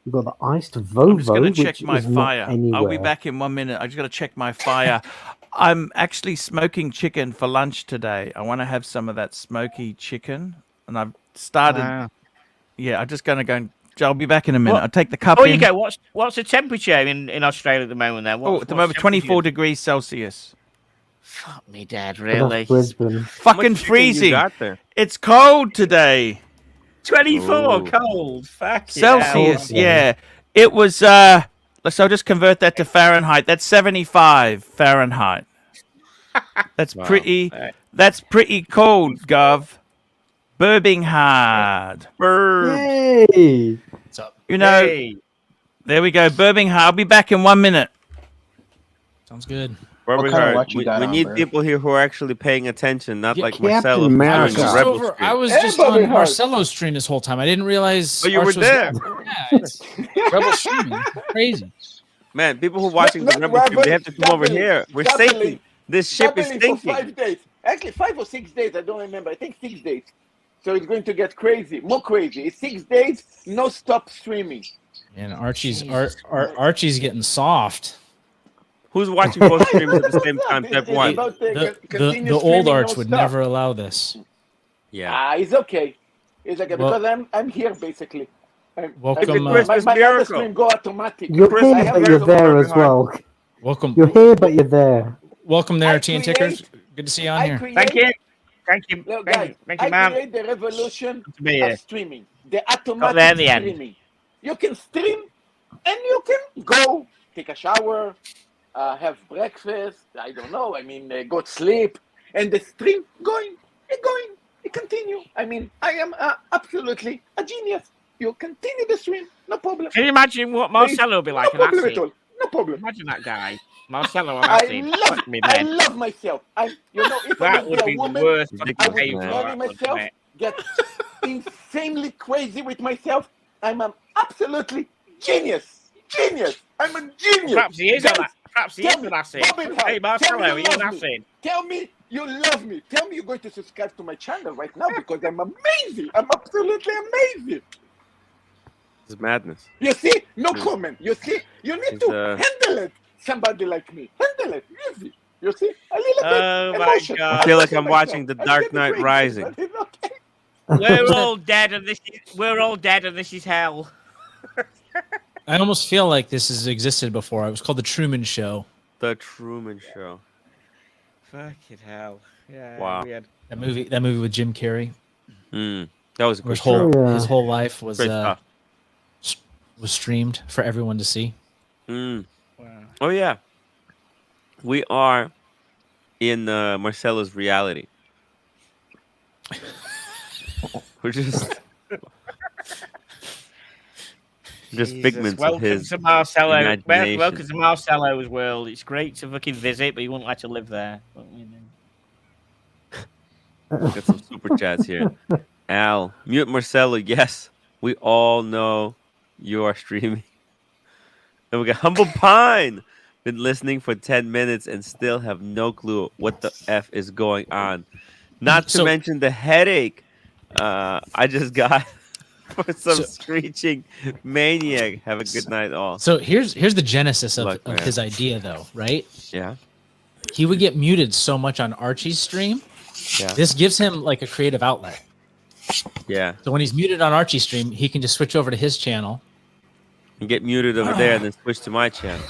You've got the iced Vovo. I'm just going to check my fire. Anywhere. I'll be back in 1 minute. I just got to check my fire. I'm actually smoking chicken for lunch today. I want to have some of that smoky chicken, and I've started. Wow. Yeah, I'm just going to go and. I'll be back in a minute. I'll take the cup in. You go. What's the temperature in Australia at the moment then? At the moment, 24 degrees Celsius. Fuck me, Dad, really? Fucking freezing. It's cold today. 24 cold. Fuck Celsius, yeah. It was, so I'll just convert that to Fahrenheit. That's 75 Fahrenheit. That's pretty cold, Gov. Burbing hard. Yay! What's up? You know, there we go. Burbing hard. I'll be back in 1 minute. Sounds good. What kind of watch you got we on, need bro? people here who are actually paying attention, not like Captain Marcelo. America. I was just on Marcelo's stream this whole time. I didn't realize. Oh, you were there. Yeah, it's Rebel streaming. Crazy. Man, people who are watching the Rebel stream, they have to come over here. We're sinking. This ship is sinking. For 5 days. Actually, 5 or 6 days. I don't remember. I think 6 days. So it's going to get crazy, more crazy. It's 6 days, no stop streaming. And Archie's getting soft. Who's watching both streams at the same time? Type 1. The old Arch would never allow this. Yeah. It's okay. It's okay because I'm here basically. Welcome. My other stream go automatic. You're here, but you're there as well. Welcome. You're here, but you're there. Welcome there, Tea and Tickers. Good to see you on here. Thank you. Thank you, Look, thank guys, you, thank you, I man. create the revolution Good to be of here. streaming, the Got there automatic in the end. streaming. You can stream and you can go take a shower, have breakfast. I don't know. I mean, go to sleep, and the stream going, it continue. I mean, I am absolutely a genius. You continue the stream, no problem. Can you imagine what Marcelo would be like No on problem at acid? all. No problem. Imagine that guy, Marcelo on I acid. love, Fuck me I dead. love myself. You know, if I That would would be be a woman, worth I fucking would paying for. marry That, wouldn't myself, it? get insanely crazy with myself. I'm an absolutely genius. Genius. I'm a genius. Perhaps he is on Guys, that. Perhaps he tell is me, on acid. Robin Hood, Hey, tell Marcelo, me are you you on love me. acid? Tell me you love me. Tell me you're going to subscribe to my channel right now because I'm amazing. I'm absolutely amazing. It's madness. You see? No comment. You see? You need to handle it. Somebody like me. Handle it. Easy. You see? A little bit Oh my emotion. God. I feel like Emotion I'm myself. watching The I'm Dark getting Knight crazy, Rising. but it's okay. We're all dead, and this is hell. I almost feel like this has existed before. It was called The Truman Show. The Truman Show. Fucking hell. Yeah. Wow. Weird. That movie with Jim Carrey. That was a Where good show. his whole life was Great stuff. was streamed for everyone to see. Wow. Oh yeah, we are in Marcelo's reality. We're just figments of Welcome his to Marcelo. imagination. Welcome to Marcelo's world. It's great to fucking visit, but you wouldn't like to live there. But, you know. Got some super chats here. Al, mute Marcelo. Yes, we all know you are streaming. And we got Humble Pine. Been listening for 10 minutes and still have no clue what the F is going on. Not to mention the headache I just got for some screeching maniac. Have a good night, all. So here's the genesis of man. his idea, though, right? Yeah. He would get muted so much on Archie's stream. Yeah. This gives him like a creative outlet. Yeah. So when he's muted on Archie's stream, he can just switch over to his channel. And get muted over there and then switch to my channel.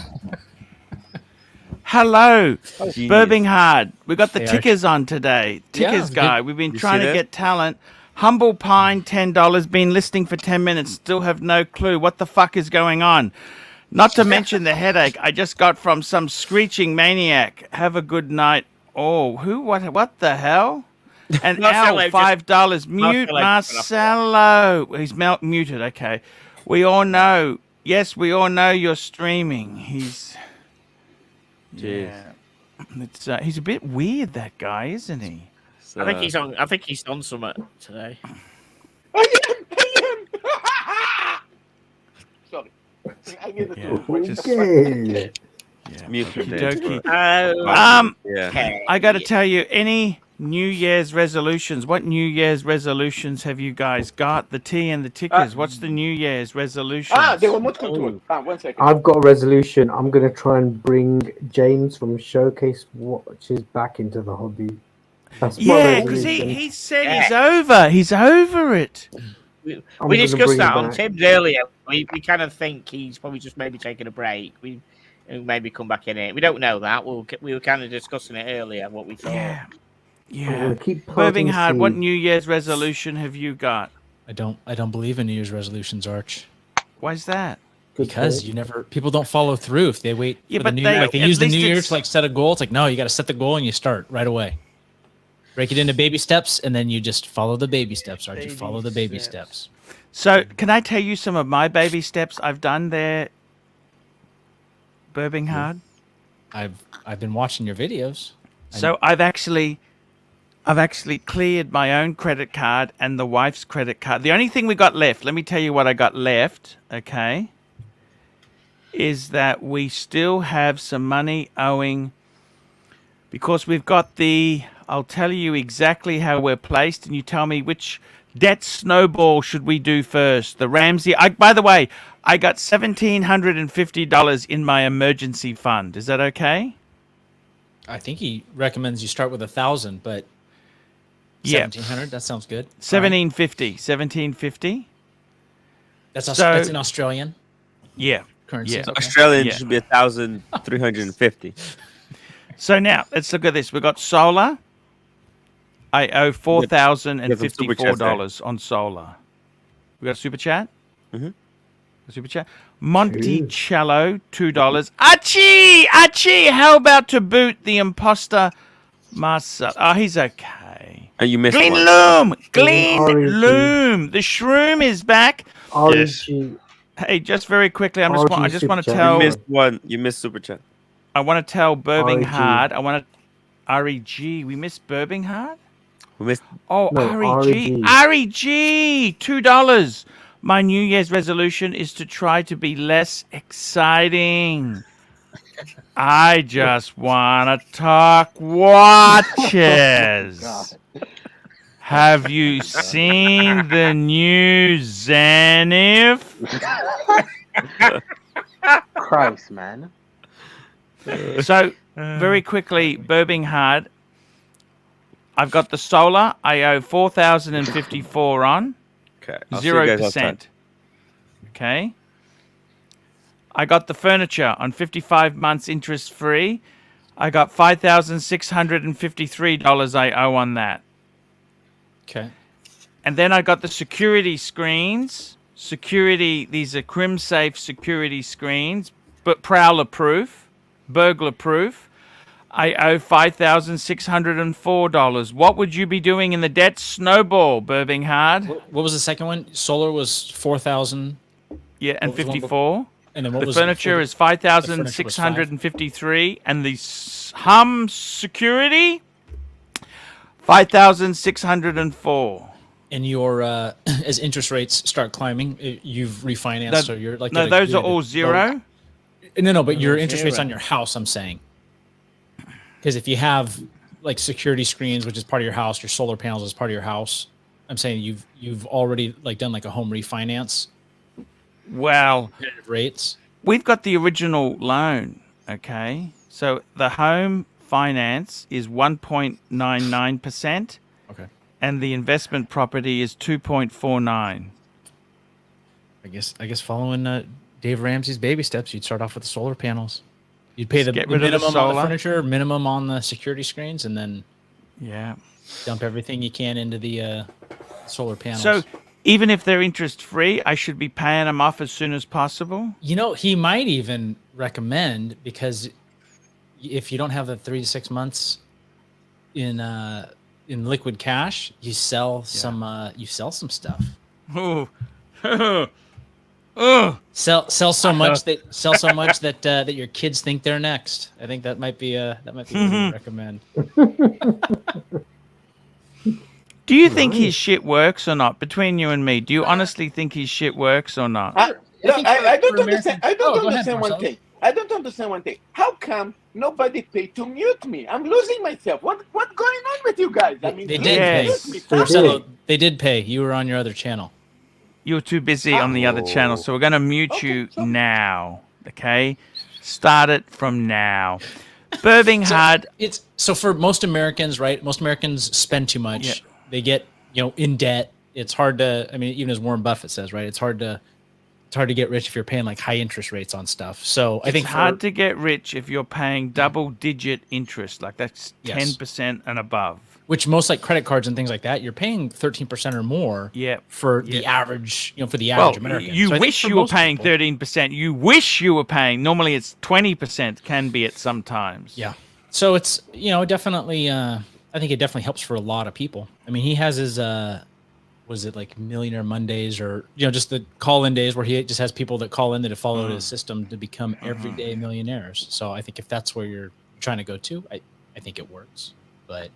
Hello, Genius. Birmingham. We got the Hey, tickers on today. Tickers guy. We've been You trying see to that? get talent. Humble Pine, $10. Been listening for 10 minutes. Still have no clue what the fuck is going on. Not to mention the headache I just got from some screeching maniac. Have a good night. Oh, who? What the hell? And Marcelo Al, just- $5. Mute Marcelo. Marcelo. He's muted. Okay. We all know. Yes, we all know you're streaming. He's. Jeez. Yeah. It's he's a bit weird, that guy, isn't he? So, I think he's on. I think he's on something today. I am. Sorry. I needed to. Okay. mute him. Okey-dokey. Yeah. I got to tell you, any New Year's resolutions? What New Year's resolutions have you guys got? The tea and the tickers. What's the New Year's resolution? The remote control. 1 second. I've got a resolution. I'm going to try and bring James from Showcase Watches back into the hobby. That's my Yeah, because resolution. he said he's over. He's over it. I'm We gonna discussed bring that him on back. Tim's earlier. We kind of think he's probably just maybe taking a break. We maybe come back in it. We don't know that. We were kind of discussing it earlier. What we thought. Yeah. I'm Yeah. gonna keep planting Birmingham, what seeds. New Year's resolution have you got? I don't believe in New Year's resolutions, Arch. Why's that? Good Because point. people don't follow through if they wait Yeah, for but the new they- year. Like they at use the least new year it's- to like set a goal. It's like, no, you got to set the goal and you start right away. Break it into baby steps and then you just follow the baby steps, Arch. You follow the baby steps. So, can I tell you some of my baby steps I've done there, Birmingham? I've been watching your videos. So I've actually cleared my own credit card and the wife's credit card. The only thing we got left, let me tell you what I got left, okay, is that we still have some money owing because we've got I'll tell you exactly how we're placed and you tell me which debt snowball should we do first. The Ramsey, by the way, I got $1,750 in my emergency fund. Is that okay? I think he recommends you start with 1,000, but Yeah. 1,700. That sounds good. 1750. That's So- that's in Australian Yeah. currency. Yeah. Okay. Australian Yeah. should be 1,350. So now let's look at this. We've got solar. I owe $4,054 chats on solar. We got a super chat? Mhm. A super chat? Monticello, $2. Archie, how about to boot the imposter Marcelo? Oh, he's okay. And you missed Glen one. Loom! Glen Glen Loom! The shroom is back. Origin. Hey, just very quickly, I just want to You tell missed one. You missed super chat. I want to tell Burbing REG. Hard. I want to REG. We missed Burbing Hard? We missed. Oh, No, REG. REG. $2. My New Year's resolution is to try to be less exciting. I just want to talk watches. Have you seen the new Zenith? Christ, man. So, very quickly, Burbing Hard. I've got the solar. I owe 4,054 on. Okay. I'll see you guys outside. 0%. Okay. I got the furniture on 55 months interest free. I got $5,653 I owe on that. Okay. And then I got the security screens. These are crim safe security screens, but prowler proof, burglar proof. I owe $5,604. What would you be doing in the debt snowball, Burbing Hard? What was the second one? Solar was 4,000. Yeah, and What was the one 54. And then what The was furniture is 5,653, and the hum security 5,604. And your as interest rates start climbing, you've refinanced, so you're like no, those are all zero. No, but your interest rates on your house, I'm saying, because if you have like security screens, which is part of your house, your solar panels is part of your house, I'm saying you've already like done like a home refinance. Well, rates. We've got the original loan. Okay, so the home finance is 1.99%. Okay. And the investment property is 2.49. I guess following Dave Ramsey's baby steps, you'd start off with the solar panels. You'd pay the minimum on the furniture, minimum on the security screens, and then dump everything you can into the solar panels. So even if they're interest free, I should be paying them off as soon as possible. You know, he might even recommend, because if you don't have the 3 to 6 months in liquid cash, you sell some stuff. Oh. Sell so much that your kids think they're next. I think that might be what he recommend. Do you think his shit works or not? Between you and me, do you honestly think his shit works or not? I don't understand. I don't understand one thing. I don't understand one thing. How come nobody paid to mute me? I'm losing myself. What's going on with you guys? I mean, They did pay. Marcelo, they did pay. You were on your other channel. You were too busy on the other channel, so we're going to mute you now. Okay, start it from now. Burbing Hard. So for most Americans, right? Most Americans spend too much. Yeah. They get in debt. It's hard to. I mean, even as Warren Buffett says, right? It's hard to get rich if you're paying like high interest rates on stuff. So I think it's hard to get rich if you're paying double-digit interest, like that's 10% and above. Which most like credit cards and things like that, you're paying 13% or more. For the average, for the average American. You So wish you were paying 13%. You wish you were paying. Normally, it's 20%. Can be at some times. Yeah. So it's definitely. I think it definitely helps for a lot of people. I mean, he has his. Was it like Millionaire Mondays, or just the call-in days where he just has people that call in that have followed his system to become everyday millionaires. So I think if that's where you're trying to go to, I think it works. But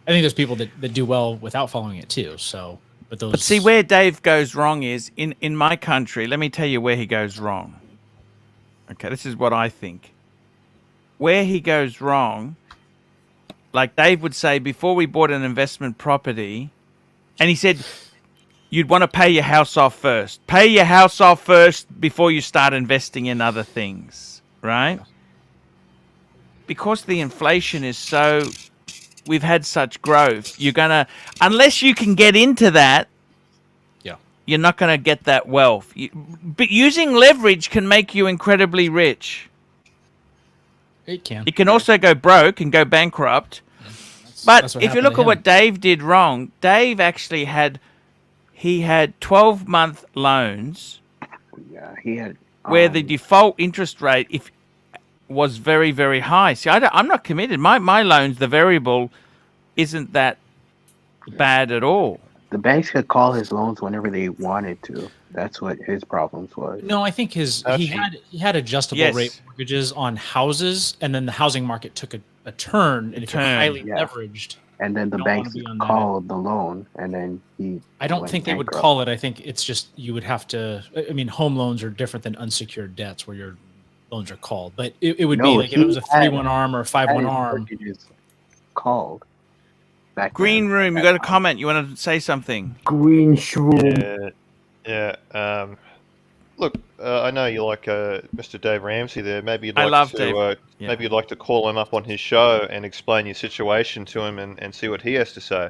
I think there's people that do well without following it too. So, but see, where Dave goes wrong is in my country. Let me tell you where he goes wrong. Okay, this is what I think. Where he goes wrong, like Dave would say, before we bought an investment property. And he said, you'd want to pay your house off first. Pay your house off first before you start investing in other things, right? Because the inflation is so, we've had such growth, you're going to, unless you can get into that, you're not going to get that wealth. But using leverage can make you incredibly rich. It can. It can also go broke and go bankrupt. But if you happened look to at what him. Dave did wrong, Dave actually had 12-month loans Yeah, he had. where the default interest rate was very, very high. See, I'm not committed. My loans, the variable, isn't that bad at all. The banks could call his loans whenever they wanted to. That's what his problems was. No, I think he had adjustable rate mortgages on houses, and then the housing market took a turn, and if you're highly leveraged, and then the you don't banks wanna be on that called the loan, and then he. I don't went think they would bankrupt. call it. I think it's just you would have to. I mean, home loans are different than unsecured debts where your loans are called. But it would be like if it was a 3-1 arm or a 5-1 arm. Mortgages called. Back Green then. room, you got a comment? You want to say something? Green shroom. Yeah. Look, I know you like Mr. Dave Ramsey there. Maybe you'd I like love to. Dave. Maybe you'd like to call him up on his show and explain your situation to him and see what he has to say.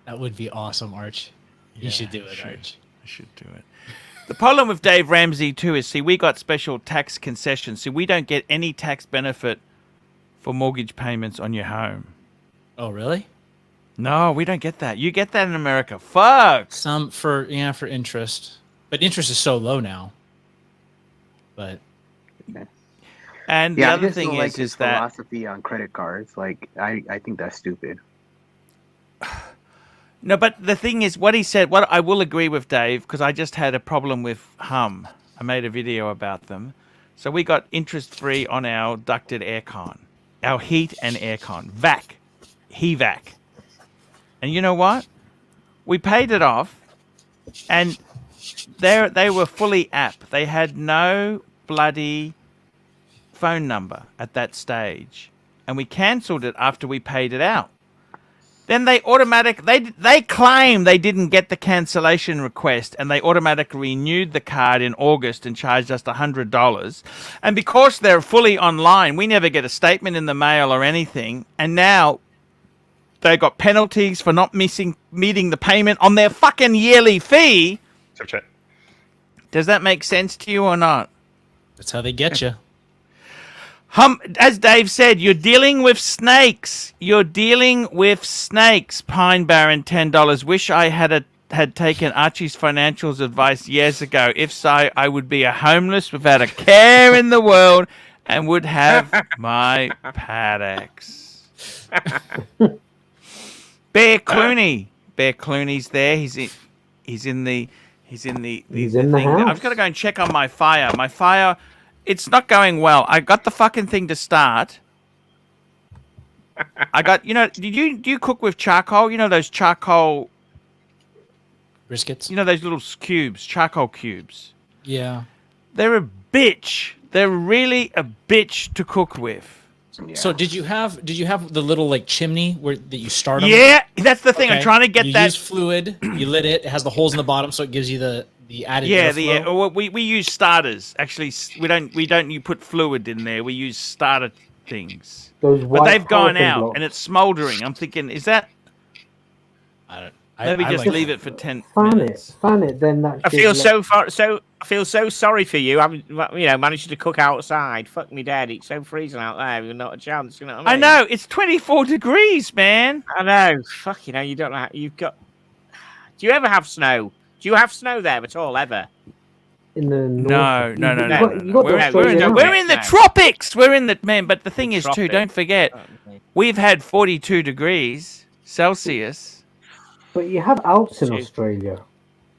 That would be awesome, Arch. You should do it, Arch. I should do it. The problem with Dave Ramsey too is, see, we got special tax concessions. See, we don't get any tax benefit for mortgage payments on your home. Oh, really? No, we don't get that. You get that in America. Fuck. Some for interest, but interest is so low now. But and the I other just thing don't like his is that philosophy on credit cards. Like, I think that's stupid. no, but the thing is, what he said. What I will agree with Dave, because I just had a problem with Hum. I made a video about them. So we got interest free on our ducted aircon, our heat and aircon, HVAC. And you know what? We paid it off, and they were fully app. They had no bloody phone number at that stage, and we cancelled it after we paid it out. Then they claim they didn't get the cancellation request, and they automatically renewed the card in August and charged us $100. And because they're fully online, we never get a statement in the mail or anything. And now they got penalties for not meeting the payment on their fucking yearly fee. Does that make sense to you or not? That's how they get you. As Dave said, you're dealing with snakes. You're dealing with snakes. Pine Barren, $10. Wish I had taken Archie's financials advice years ago. If so, I would be a homeless without a care in the world and would have my paddocks. Bear Clooney's there. He's in the thing. house. I've got to go and check on my fire. My fire, it's not going well. I got the fucking thing to start. I got, do you cook with charcoal? You know those charcoal briskets? You know those little cubes, charcoal cubes? Yeah. They're a bitch. They're really a bitch to cook with. So did you have the little like chimney that you start on? Yeah, that's the thing. I'm trying to get you that. Use fluid. You lit it. It has the holes in the bottom, so it gives you the added. Yeah, airflow. we use starters. Actually, we don't. You put fluid in there. We use starter things. But they've gone out blocks. and it's smoldering. I'm thinking, is that? Maybe just leave it for 10 minutes. Fan it. Then that. I feel so sorry for you. I managed to cook outside. Fuck me dead. It's so freezing out there. You've not a chance. You know what I mean? I know it's 24 degrees, man. I know. Fuck, you don't know. You've got. Do you ever have snow? Do you have snow there at all ever? In the No. north. We're in the tropics. We're in the But the thing is, too, don't forget, we've had 42 degrees Celsius. But you have Alps in Australia.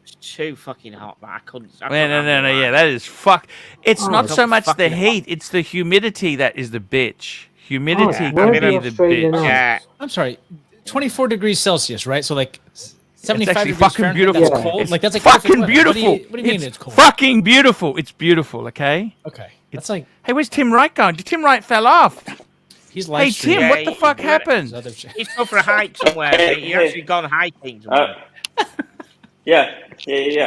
It's too fucking hot. I couldn't. No. Yeah, that is fuck. It's not so much the heat; it's the humidity that is the bitch. Humidity can be the bitch. Yeah. I'm sorry. 24 degrees Celsius, right? So like 75 actually degrees fucking Fahrenheit, beautiful. That's cold. It's Like that's like fucking perfect weather. beautiful. What do you mean it's cold? Fucking beautiful. It's beautiful. Okay. Okay. It's like. Hey, where's Tim Wright going? Tim Wright fell off. He's live Hey Tim, what the fuck happened? He's gone for a hike somewhere. He's actually gone hiking somewhere. Yeah.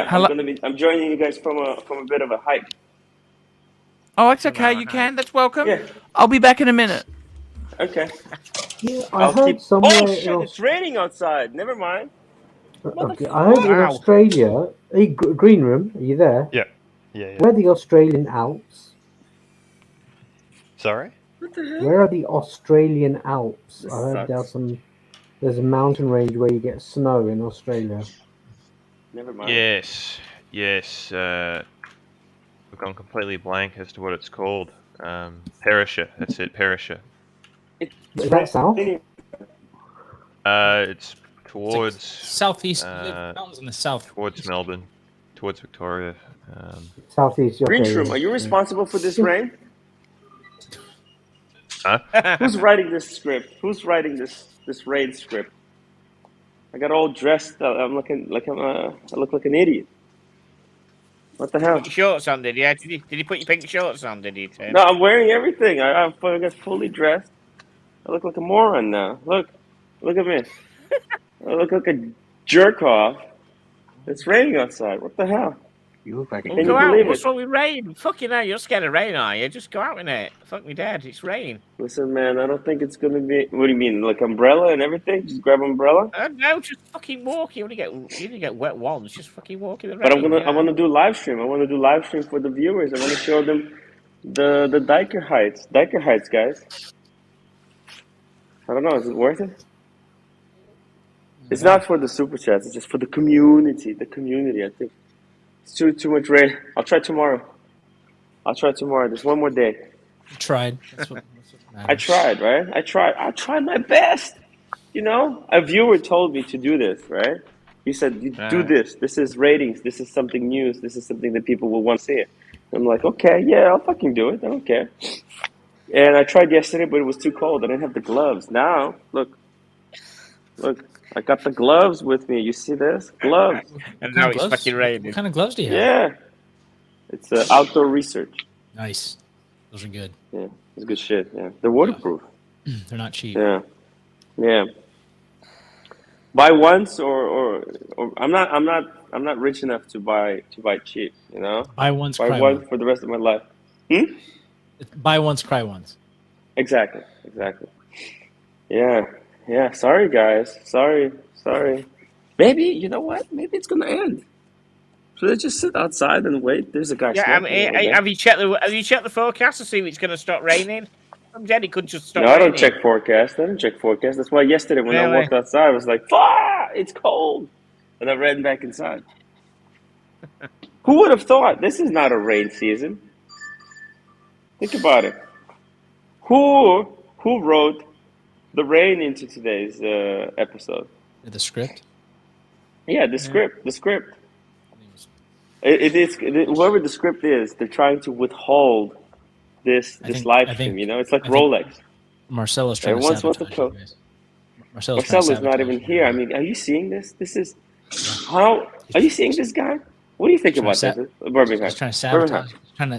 Hello? I'm joining you guys from a bit of a hike. Oh, it's okay. You can. That's welcome. Yeah. I'll be back in a minute. Okay. Yeah, I heard somewhere. Oh shit! It's raining outside. Never mind. Okay, I heard in Australia. Hey, Green Room, are you there? Yeah. Where are the Australian Alps? Sorry? What the hell? Where are the Australian Alps? This I heard sucks. there's some There's a mountain range where you get snow in Australia. Never mind. Yes, yes. I've gone completely blank as to what it's called. Perisher. That's it. Perisher. Is that south? It's towards southeast. Mountains in the south. Towards Melbourne, towards Victoria. Southeast. Okay, Greenshroom, yeah. are you responsible for this rain? Huh? Who's writing this script? Who's writing this raid script? I got all dressed up. I'm looking like I look like an idiot. What the hell? Put your shorts on, did you? Did you put your pink shorts on, did you, Tim? No, I'm wearing everything. I got fully dressed. I look like a moron now. Look at me. I look like a jerk off. It's raining outside. What the hell? You look like a Well, Can go you out. believe What's it? wrong with rain? Fucking hell, you're scared of rain, are you? Just go out in it. Fuck me dead. It's rain. Listen, man, I don't think it's gonna be. What do you mean, like umbrella and everything? Just grab umbrella. No, just fucking walk. You only get wet once. Just fucking walk in the rain. But I you want know? to do live stream. I want to do live stream for the viewers. I want to show them the Diker heights. Diker heights, guys. I don't know. Is it worth it? It's not for the super chats. It's just for the community. The community. I think it's too much rain. I'll try tomorrow. There's one more day. You tried. That's what I tried, right? I tried my best. You know, a viewer told me to do this, right? He said, do this. This is ratings. This is something new. This is something that people will want to see. I'm like, okay, yeah, I'll fucking do it. I don't care. And I tried yesterday, but it was too cold. I didn't have the gloves. Now, look, I got the gloves with me. You see this? Gloves. And now it's fucking raining. What kind of gloves do you have? Yeah. It's outdoor research. Nice. Those are good. Yeah, it's good shit. Yeah, they're waterproof. They're not cheap. Yeah. Buy once or I'm not rich enough to buy cheap. You know. Buy once, Buy cry one once. for the rest of my life. Buy once, cry once. Exactly. Yeah. Sorry, guys. Sorry. Maybe you know what? Maybe it's gonna end. So let's just sit outside and wait. There's a guy. Yeah, smoking over there. have you checked the forecast to see if it's going to stop raining? I'm dead. It could just stop. No, I raining. don't check forecast. That's why yesterday when I Really? walked outside, I was like, "Fuck, it's cold," and I ran back inside. Who would have thought this is not a rain season? Think about it. Who wrote the rain into today's episode? The script. Yeah, the script. It is whoever the script is. They're trying to withhold this live stream. You know, it's like Rolex. Marcelo's trying to sabotage you guys. Marcelo's not even here. I mean, are you seeing this? This is how. Are you seeing this guy? What do you think about this? Birmingham. He's trying to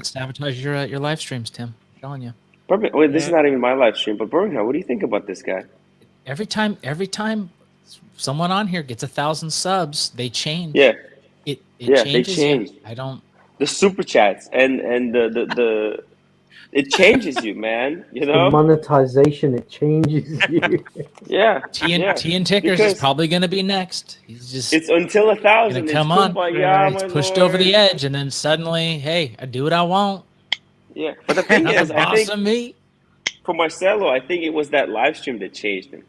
sabotage your live streams, Tim. I'm telling you. Birmingham. Wait, this is not even my live stream, but Birmingham. What do you think about this guy? Every time someone on here gets 1,000 subs, they change. Yeah. It they changes. change. I don't. The super chats and the it changes you, man. You know. The monetization, it changes you. Yeah. TN Tickers is probably going to be next. It's until 1,000. Come on. It's pushed over the edge, and then suddenly, hey, I do what I want. Yeah, but the thing is, I think of me. For Marcelo, I think it was that live stream that changed him.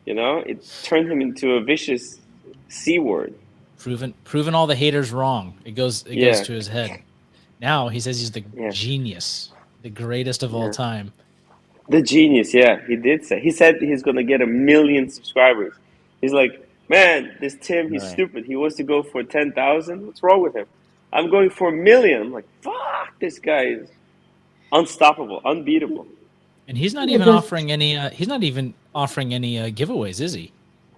You know, it turned him into a vicious C word. Proven all the haters wrong. It goes to his head. Now he says he's the genius, the greatest of all time. The genius, yeah, he did say. He said he's gonna get 1 million subscribers. He's like, man, this Tim, he's stupid. He wants to go for 10,000. What's wrong with him? I'm going for 1 million. I'm like, fuck, this guy is unstoppable, unbeatable. And he's not even offering any. He's not even offering any giveaways, is he?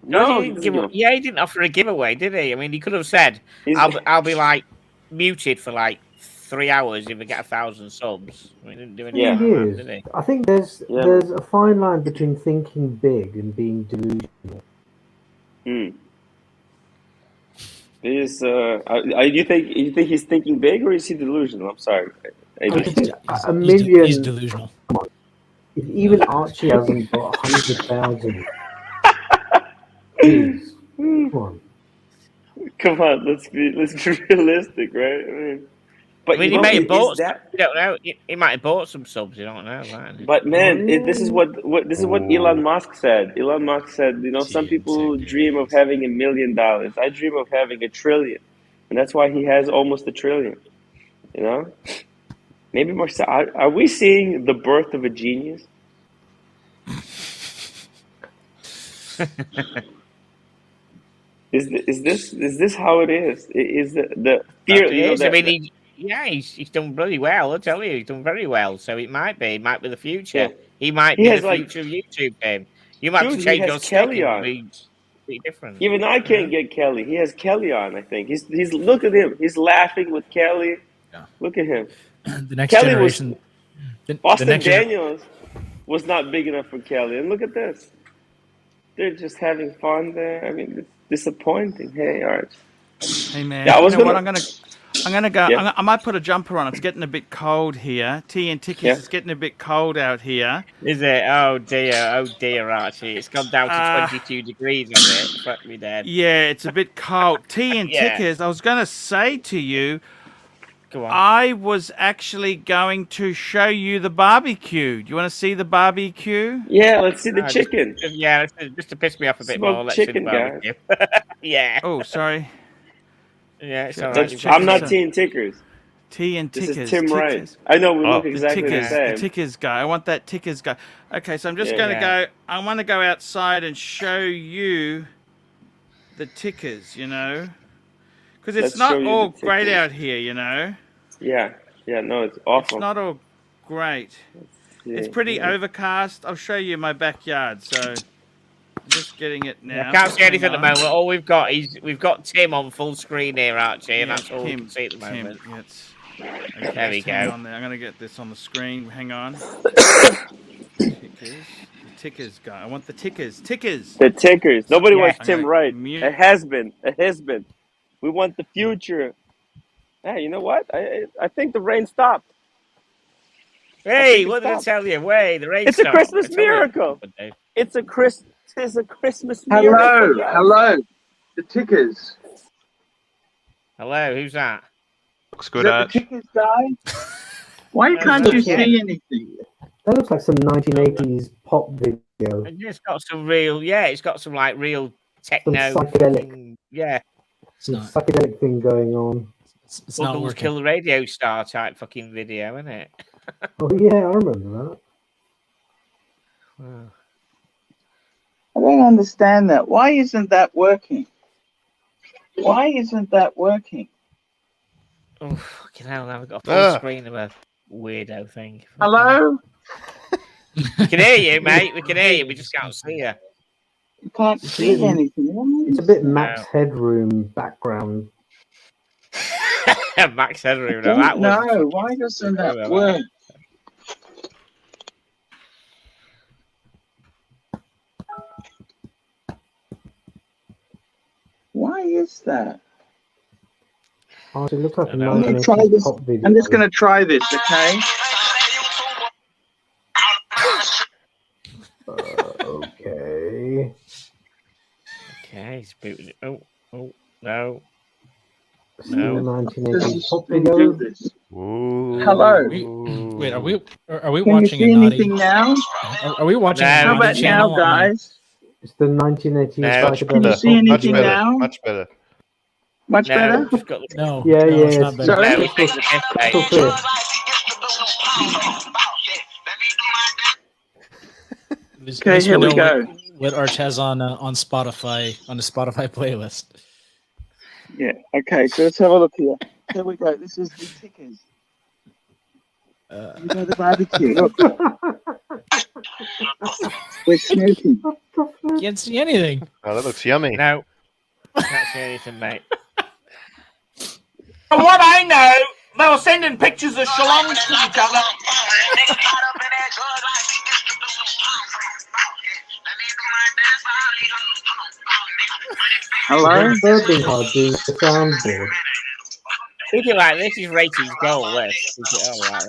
No, he didn't offer a giveaway, did he? I mean, he could have said, "I'll be like muted for like 3 hours if I get 1,000 subs." I mean, he didn't do anything, did he? I think there's a fine line between thinking big and being delusional. Is you think he's thinking big or is he delusional? I'm sorry. A million. He's delusional. Come on. If even Archie hasn't got 100,000. Please. Come on. Come on, let's be realistic, right? I mean, But I mean, you he know, may have bought. is that? You don't know. He might have bought some subs. You don't know, right? But man, this is what Elon Musk said. Elon Musk said, you know, some people dream of having $1 million. I dream of having 1 trillion, and that's why he has almost 1 trillion. You know, maybe Marcelo, are we seeing the birth of a genius? Is this how it is? Is the fear? You know I that. mean, he's done bloody well. I'll tell you, he's done very well. So it might be the future. Yeah. He might He be has, the like, future of YouTube game. You might have dude, to he change has your stick Kelly and on. be different. Even I can't get Kelly. He has Kelly on. I think he's look at him. He's laughing with Kelly. Yeah. Look at him. The next Kelly generation. Austin Daniels was not big enough for Kelly, and look at this. They're just having fun there. I mean, it's disappointing. Hey, Arch. Hey man, Yeah, you know what? I'm gonna go. Yeah. I might put a jumper on. It's getting a bit cold here. Tea and tickets. Yeah. It's getting a bit cold out here. Is it? Oh dear, Archie. It's gone down to 22 degrees on it. Fuck me dead. Yeah, it's a bit cold. Tea and Yeah. tickets. I was gonna say to you, Go on. I was actually going to show you the barbecue. Do you want to see the barbecue? Yeah, let's see the chicken. Just to piss me off a bit Smoked more. Let's see the chicken, guys. barbecue. Yeah. Oh, sorry. Yeah, it's all right. That's, You've got I'm not some- Tea and Tickers. Tea and This tickers. is Tim Wright. tickers. I know we look exactly the tickers, same. The tickers guy. I want that tickers guy. Okay, so I'm just Yeah. going to go. I want to go outside and show you the tickers. You know, because it's Let's show not you all the great tickers. out here. You know. Yeah, no, it's awful. It's not all great. It's pretty overcast. I'll show you my backyard. So I'm just getting it now. I can't see anything at the Hang on. moment. All we've got is Tim on full screen here, Archie, and Yeah, that's all we Tim, can see at the Tim, moment. okay, There we let's hang go. on there. I'm gonna get this on the screen. Hang on. The tickers guy. I want the tickers. Tickers. The tickers. Nobody wants I'm Tim gonna Wright. mute- A has-been. We want the future. Hey, you know what? I think the rain stopped. Hey, what did I tell you? Wait, the rain It's a stopped. Christmas I told you. miracle. It's a Christmas Hello, miracle. guys. hello, the tickers. Hello, who's that? Looks Is good, that Arch. the tickers guy? Why can't you see anything? That looks like some 1980s pop video. And it's got some real, it's got some like real techno, psychedelic. Some psychedelic thing going on. It's not Buggles working. Kill the Radio Star type fucking video, isn't it? Oh yeah, I remember that. Wow. I don't understand that. Why isn't that working? Why isn't that working? Oh, fucking hell, now I've got a full screen of a weirdo thing. Hello? We can hear you, mate. We can hear you. We just can't see you. You can't see anything. It's a bit Max Headroom background. Max Headroom. I That don't know. Why doesn't that work? Why is that? Oh, it looks like a I'm gonna try 1980s this. pop video. I'm just going to try this, okay? Okay. Okay, he's booting it. Oh, no. See the 1980s pop Do video. this. Ooh. Hello. Wait, are we Can watching you see a naughty? anything now? Are we watching a How naughty about channel? now, guys? It's the 1980s Much Can you better. see anything Much better. now? Much better. Much better? No. Yeah, no, yeah, it's not it's- better. Sorry? No, we think the best Still clear. Okay, here we go. What Arch has on Spotify, on the Spotify playlist. Yeah, okay, so let's have a look here. Here we go. This is the tickers. You know the barbecue. Look. We're smoking. Can't see anything. Oh, that looks yummy. No. Can't see anything, mate. From what I know, they were sending pictures of shalongs to each other. Hello? Burping hard doing the soundboard. Keep it like this is ratings goal, this. Keep it all like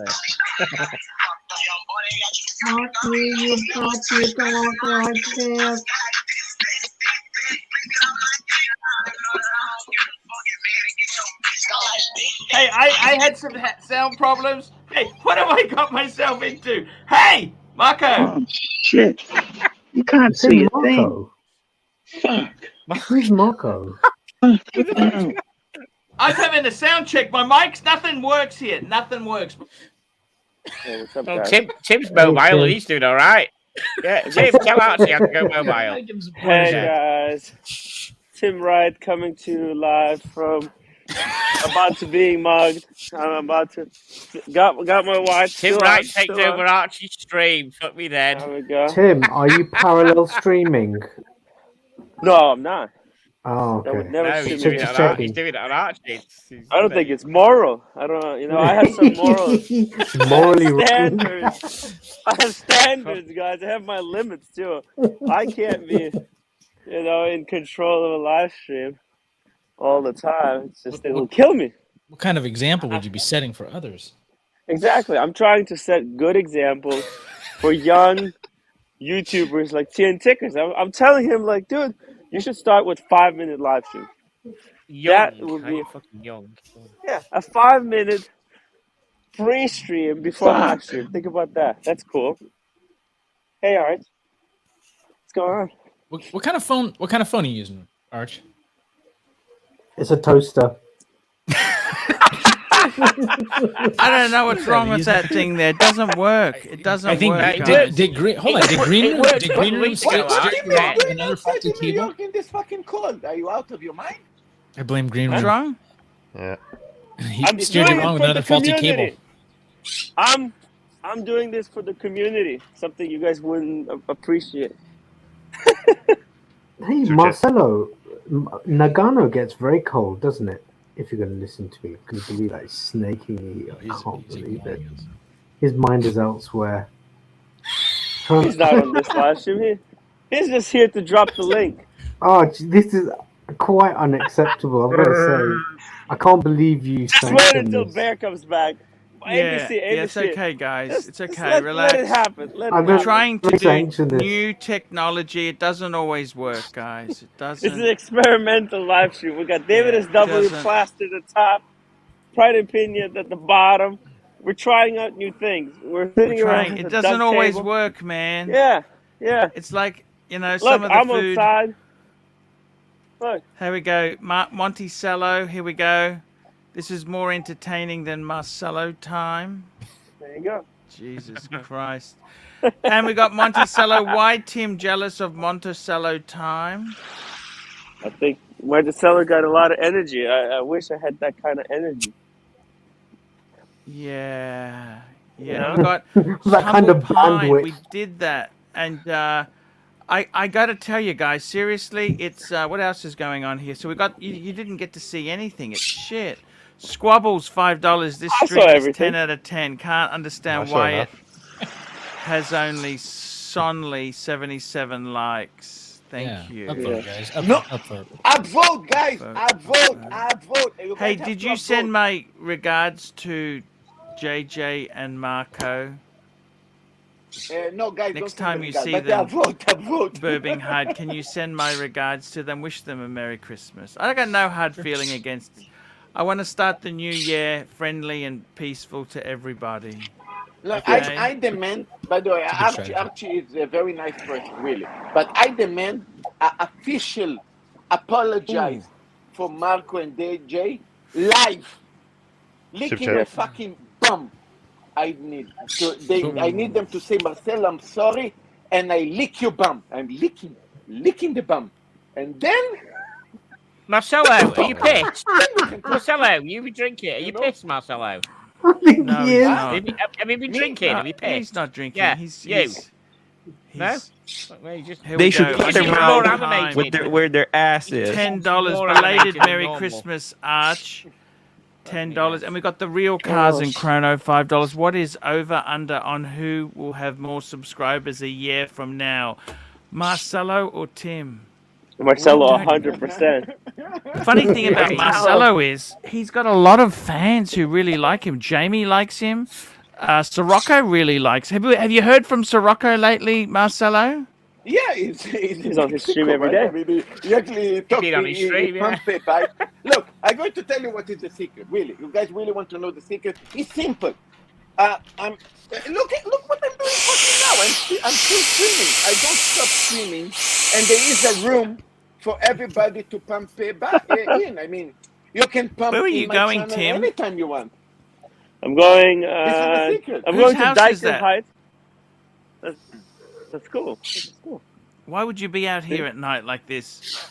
this. Hey, I had some sound problems. Hey, what have I got myself into? Hey, Marco. Oh, shit. You can't Say see a thing. Marco. Fuck. Who's Marco? I'm having a sound check. My mics, nothing works here. Nothing works. Hey, what's up, Oh, guys? Tim's mobile, Tim. and he's doing all right. Yeah, Tim, tell Archie how to go mobile. Hey guys, Tim Wright coming to you live from about to being mugged. I'm about to got my watch. Tim Still Wright on, takes still over on. Archie's stream. Fuck me dead. There we go. Tim, are you parallel streaming? No, I'm not. Oh, That would okay. never No, suit he's me. doing, Just it on, he's checking. doing it on Archie. I don't think it's moral. I don't know. You know, I have some morals. Morally I wrong. have standards. I have standards, guys. I have my limits too. I can't be, you know, in control of a live stream all the time. It's just it'll kill me. What kind of example would you be setting for others? Exactly. I'm trying to set good examples for young YouTubers like TINT Tickers. I'm telling him, like, dude, you should start with 5-minute live stream. Young. That would How be you fucking young? yeah, a 5-minute free stream before live stream. Think about that. That's cool. Hey, Art, what's going on? What kind of phone? What kind of phone are you using, Arch? It's a toaster. I don't know what's wrong with that thing there. It doesn't work. It doesn't I think work. did Green. Hold on. Did Green Room steal another faulty New cable? York in this fucking cold. Are you out of your mind? I blame Green What's Room. wrong? Yeah. He I'm steered you doing it wrong with for another the faulty community. cable. I'm doing this for the community. Something you guys wouldn't appreciate. Hey, Marcelo, Nagano gets very cold, doesn't it? If you're going to listen to me, can you believe that? He's snaking me. I can't believe it. His mind is elsewhere. He's not on this live stream. He's just here to drop the link. Oh, this is quite unacceptable. I've got to say, I can't believe you Just wait sanctioned until this. Bear comes back. Yeah, ABC. it's okay, guys. It's okay. Let Relax. it happen. We're trying to do sanction this. new technology. It doesn't always work, guys. It doesn't. It's an experimental live stream. We got David Yeah, SW doesn't- plastered at the top, Pride Opinion at the bottom. We're trying out new things. We're sitting around. It the doesn't duck always table. work, man. Yeah. It's like, you know, Look, some of the I'm food. outside. Look. Here we go. Monticello, here we go. This is more entertaining than Marcelo time. There you go. Jesus Christ. And we got Monticello. Why Tim jealous of Monticello time? I think Marcelo got a lot of energy. I wish I had that kind of energy. Yeah. Yeah. We got That kind of Pine. bandwidth. We did that. And I got to tell you guys, seriously, it's what else is going on here? So we got you didn't get to see anything. It's shit. Squabbles $5. This I saw stream is everything. 10 out of 10. Can't understand I saw why enough. it has only 77 likes. Thank you. Upvote, guys. Upvote. Upvote, guys. Upvote. Upvote. Hey, did you send my regards to JJ and Marco? No, guys. Next don't time send you them, see guys, them, but upvote. Birmingham, can you send my regards to them? Wish them a Merry Christmas. I got no hard feeling against. I want to start the new year friendly and peaceful to everybody. Look, Okay. I demand. By the way, Archie is a very nice person, really. But I demand an official apologize for Marco and DJ live, licking Super the fucking bum. I need I need them to say, Marcelo, I'm sorry, and I lick your bum. I'm licking the bum, and then Marcelo, are you pissed? Marcelo, you be drinking. Are you pissed, Marcelo? I think No, he he's is. not. Have you been drinking? No, Have you pissed? he's not drinking. Yeah, He's No? Well, you just... Here They we should go. put I their need mouth more animated. time. with where their ass is. $10. More Belated animated than Merry normal. Christmas, Arch. $10. And we got the real cars in Chrono, $5. What is over under on who will have more subscribers a year from now? Marcelo or Tim? Marcelo, 100%. The funny thing about Marcelo is he's got a lot of fans who really like him. Jamie likes him. Sirocco really likes him. Have you heard from Sirocco lately, Marcelo? Yeah, He's on his stream sicko, every right? day. I mean, he actually talks. Been on his stream, He yeah. pump it by. Look, I'm going to tell you what is the secret. Really, you guys really want to know the secret? It's simple. Look what I'm doing fucking now. I'm still streaming. I don't stop streaming, and there is a room for everybody to pump in. I mean, you can pump Where are in you my going, channel Tim? anytime you want. I'm going. This is the secret. I'm Whose going to house is Dyken that? Heights. That's cool. That's cool. Why would you be out here at night like this?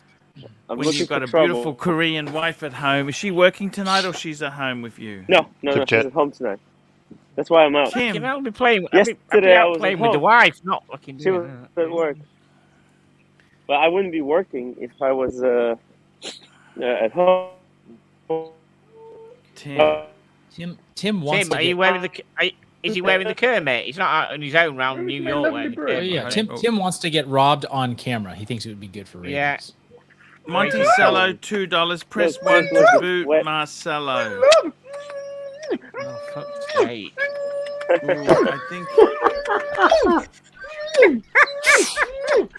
I'm When looking you've got for a trouble. beautiful Korean wife at home. Is she working tonight or she's at home with you? No, she's at home tonight. That's why I'm out. Tim. I'll be playing. I'll be Yesterday I out was playing at with the home. wife, not fucking She doing was that. at work. But I wouldn't be working if I was at home. Tim wants Tim, to are you get- wearing the? Is he wearing the Kermit? He's not out on his own round New York. wearing the Oh, Kermit, yeah, right? Tim wants to get robbed on camera. He thinks it would be good for ratings. Yeah. Monticello, $2. Press Look, 1 look, to look, boot wet. Marcelo. Oh, fuck's sake. I think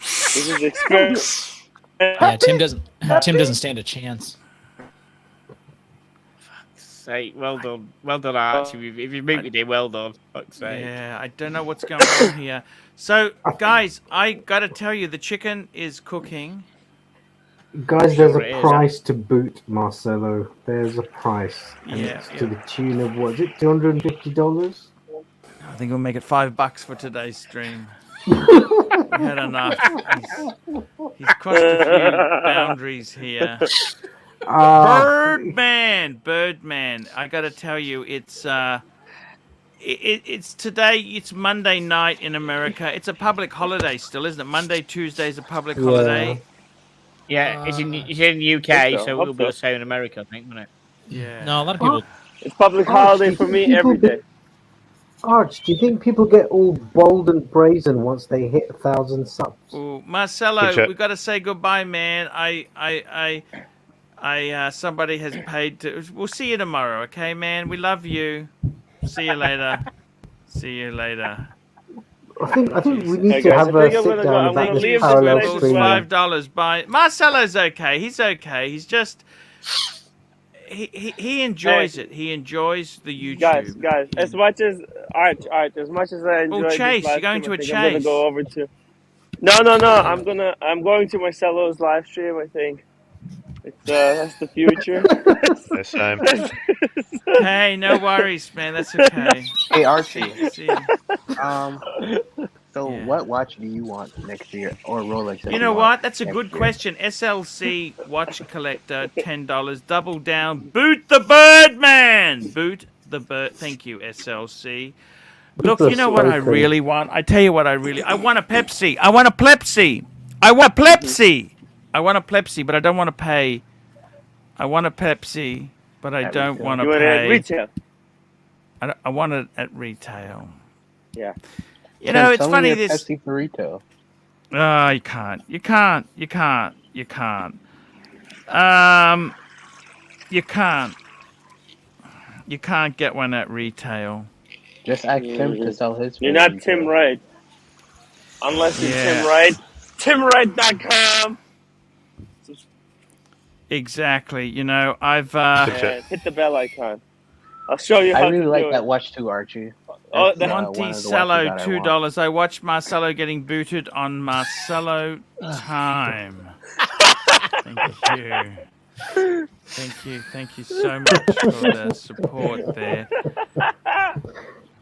This is experience. Yeah, Tim doesn't stand a chance. Sake, well done, Archie. If you beat me, day, well done. Fuck's sake. Yeah, I don't know what's going on here. So, guys, I gotta tell you, the chicken is cooking. Guys, there's Sure a it is. price to boot Marcelo. There's a price. And Yeah, it's to the tune of, what is it, $250? I think we'll make it $5 for today's stream. We had enough. He's crossed a few boundaries here. Birdman. I gotta tell you, it's today. It's Monday night in America. It's a public holiday still, isn't it? Monday, Tuesday is a public holiday. Yeah, it's in the UK, Hope so, so hope it'll be so. the same in America, I think, won't it? Yeah. No, a lot of people. It's public holiday for me every day. Arch, do you think people get all bold and brazen once they hit 1,000 subs? Ooh, Marcelo, we got to say goodbye, man. Somebody has paid to. We'll see you tomorrow, okay, man? We love you. See you later. See you later. I think we need Hey, to guys, have I a think I'm sit gonna down go- I'm about gonna this leave this parallel place as streaming. $5. Bye. Marcelo's okay. He's okay. He's just. He enjoys it. He enjoys the YouTube. Guys, as much as Arch, as much as I enjoy Chase, this live you're going stream, to a I think I'm gonna Chase. go over to. No. I'm going to Marcelo's live stream. I think it's that's the future. Yes, same. Hey, no worries, man. That's okay. Hey Archie. See, So what watch do you want next year, or Rolex? that you know want what? That's a next good year? question. SLC watch collector, $10. Double down. Boot the Birdman. Boot the bird. Thank you, SLC. Look, you know what I really want? I tell you what I want a Pepsi. I want a Pepsi. I want a Pepsi. I want a Pepsi, but I don't want to pay. I want a Pepsi, but I don't want to You want it at pay. retail? I want it at retail. Yeah. You know, it's Tell me funny your this. Pepsi for retail. Oh, you can't. You can't. You can't. You can't. You can't. You can't get one at retail. Just ask Tim to sell his. You're for not retail. Tim Wright. Unless you're Yeah. Tim Wright. TimWright.com. Exactly. You know, I've And hit the bell icon. I'll show you how I really to like do that it. watch too, Archie. Oh, That's, the one of the Monticello, watches that I want. $2. I watched Marcelo getting booted on Marcelo time. Thank you. Thank you so much for the support there.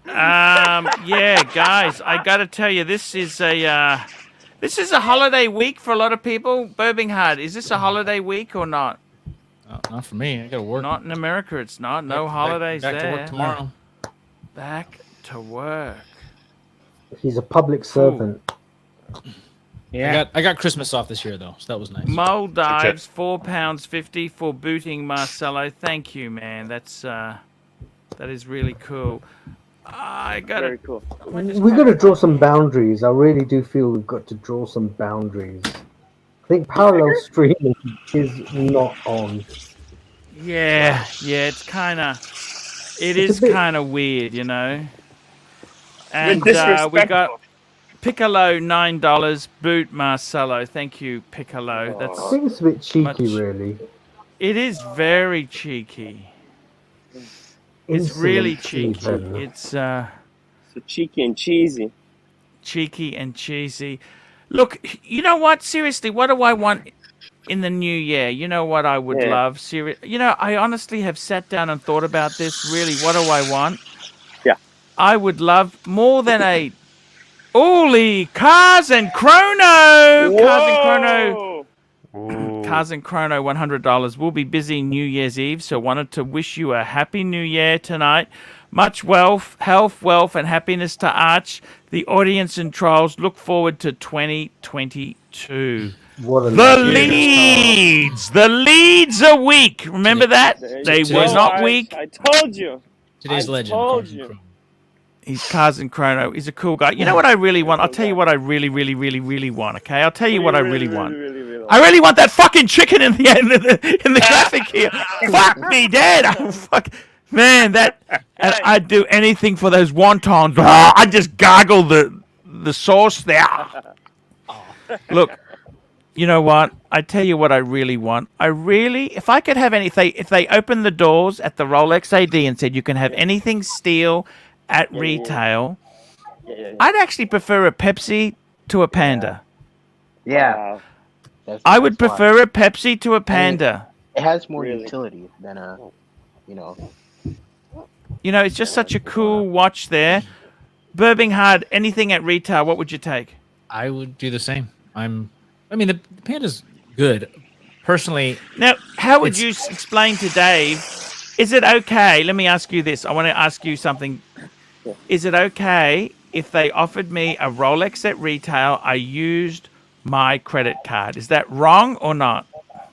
Yeah, guys, I gotta tell you, this is a holiday week for a lot of people. Birmingham, is this a holiday week or not? Not for me. I got to work. Not in America, it's not. No holidays back there. to work tomorrow. Back to work. He's a public servant. Yeah. I got Christmas off this year though, so that was nice. Maldives, £4.50 for booting Marcelo. Thank you, man. That is really cool. I got Very cool. We've got to draw some boundaries. I really do feel we've got to draw some boundaries. I think parallel streaming is not on. Yeah, it's kind of weird, you know. And we got Piccolo, $9. Boot Marcelo. Thank you, Piccolo. I That's think it's a bit cheeky, much. really. It is very cheeky. It's really cheeky. Season. It's So cheeky and cheesy. cheeky and cheesy. Look, you know what? Seriously, what do I want in the new year? You know what I would love? You know, I honestly have sat down and thought about this. Really, what do I want? Yeah. I would love more than a Holy Cars and Chrono! Whoa! Cars and Chrono. Cars and Chrono, $100. We'll be busy New Year's Eve, so wanted to wish you a happy New Year tonight. Much wealth, health, wealth, and happiness to Arch. The audience and trolls look forward to 2022. What a The leads are weak. Remember that? They were not weak. I told you. Today's legend. Told you. He's Cars and Chrono. He's a cool guy. You know what I really want? I'll tell you what I really want. Okay, I'll tell you what I really want. I really want that fucking chicken in the graphic here. Fuck me, Dad. Oh, fuck, man. That I'd do anything for those wontons. I just gargle the sauce there. Look, you know what? I tell you what I really want. If I could have anything, if they opened the doors at the Rolex AD and said you can have anything steel at retail, I'd actually prefer a Pepsi to a Panda. Yeah. I would prefer a Pepsi to a Panda. It has more utility than a, you know. You know, it's just such a cool watch there. Birmingham, anything at retail, what would you take? I would do the same. I mean, the Panda's good. Personally. Now, how would you explain to Dave, is it okay? Let me ask you this. I want to ask you something. Is it okay if they offered me a Rolex at retail, I used my credit card? Is that wrong or not?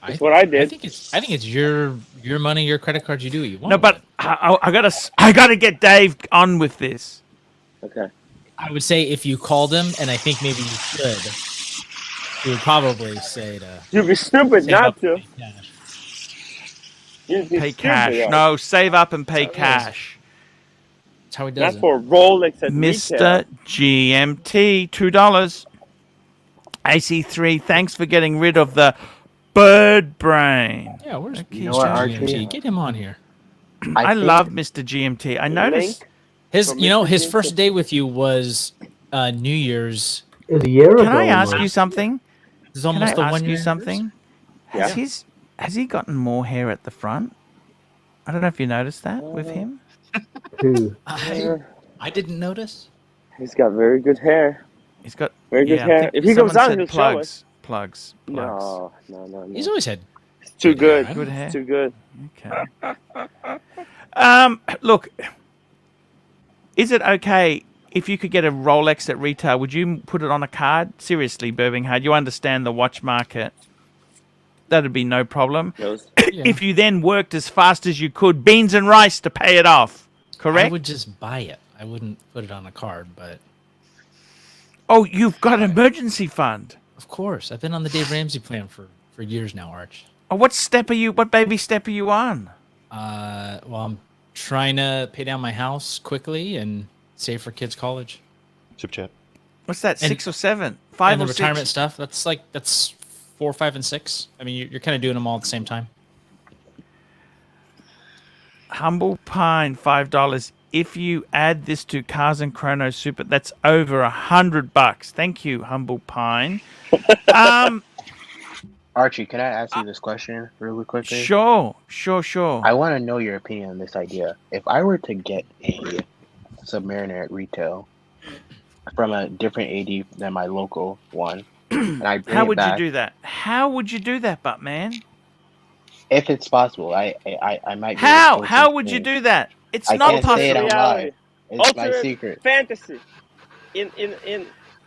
That's what I did. I think it's your money, your credit card. You do what you want. No, but I gotta get Dave on with this. Okay. I would say if you called him, and I think maybe you should, he would probably say to. You'd be stupid not to. Pay cash. No, save up and pay cash. That's how he does it. Not for Rolex at Mr. GMT, $2. AC3, thanks for getting rid of the bird brain. Yeah, where's you know what, GMT? Get him on here. I love Mr. GMT. I noticed his first day with you was New Year's. It was a year ago. Can I ask you something? It's almost Can I a 1 ask year. you something? Has he gotten more hair at the front? I don't know if you noticed that with him. Who? I didn't notice. He's got very good hair. He's got very good hair. If he comes on, he'll show us. Plugs. No. He's always had. It's too good. Good hair. It's too good. Okay. Look, is it okay if you could get a Rolex at retail? Would you put it on a card? Seriously, Birmingham, you understand the watch market. That'd be no problem. If you then worked as fast as you could, beans and rice to pay it off. Correct? I would just buy it. I wouldn't put it on a card, but. Oh, you've got an emergency fund. Of course. I've been on the Dave Ramsey plan for years now, Arch. Oh, what baby step are you on? Well, I'm trying to pay down my house quickly and save for kids' college. Super chat. What's that? And- 6 or 7? 5 and or the 6? retirement stuff. That's 4, 5, and 6. I mean, you're kind of doing them all at the same time. Humble Pine, $5. If you add this to Cars and Chrono Super, that's over $100. Thank you, Humble Pine. Archie, can I ask you this question really quickly? Sure. I want to know your opinion on this idea. If I were to get a Submariner at retail from a different AD than my local one, and I bring How it would back, you do that? How would you do that, Buttman? if it's possible, I might. Be How would you do that? It's I not can't possible. say it out loud. It's my Ultimate secret. fantasy. In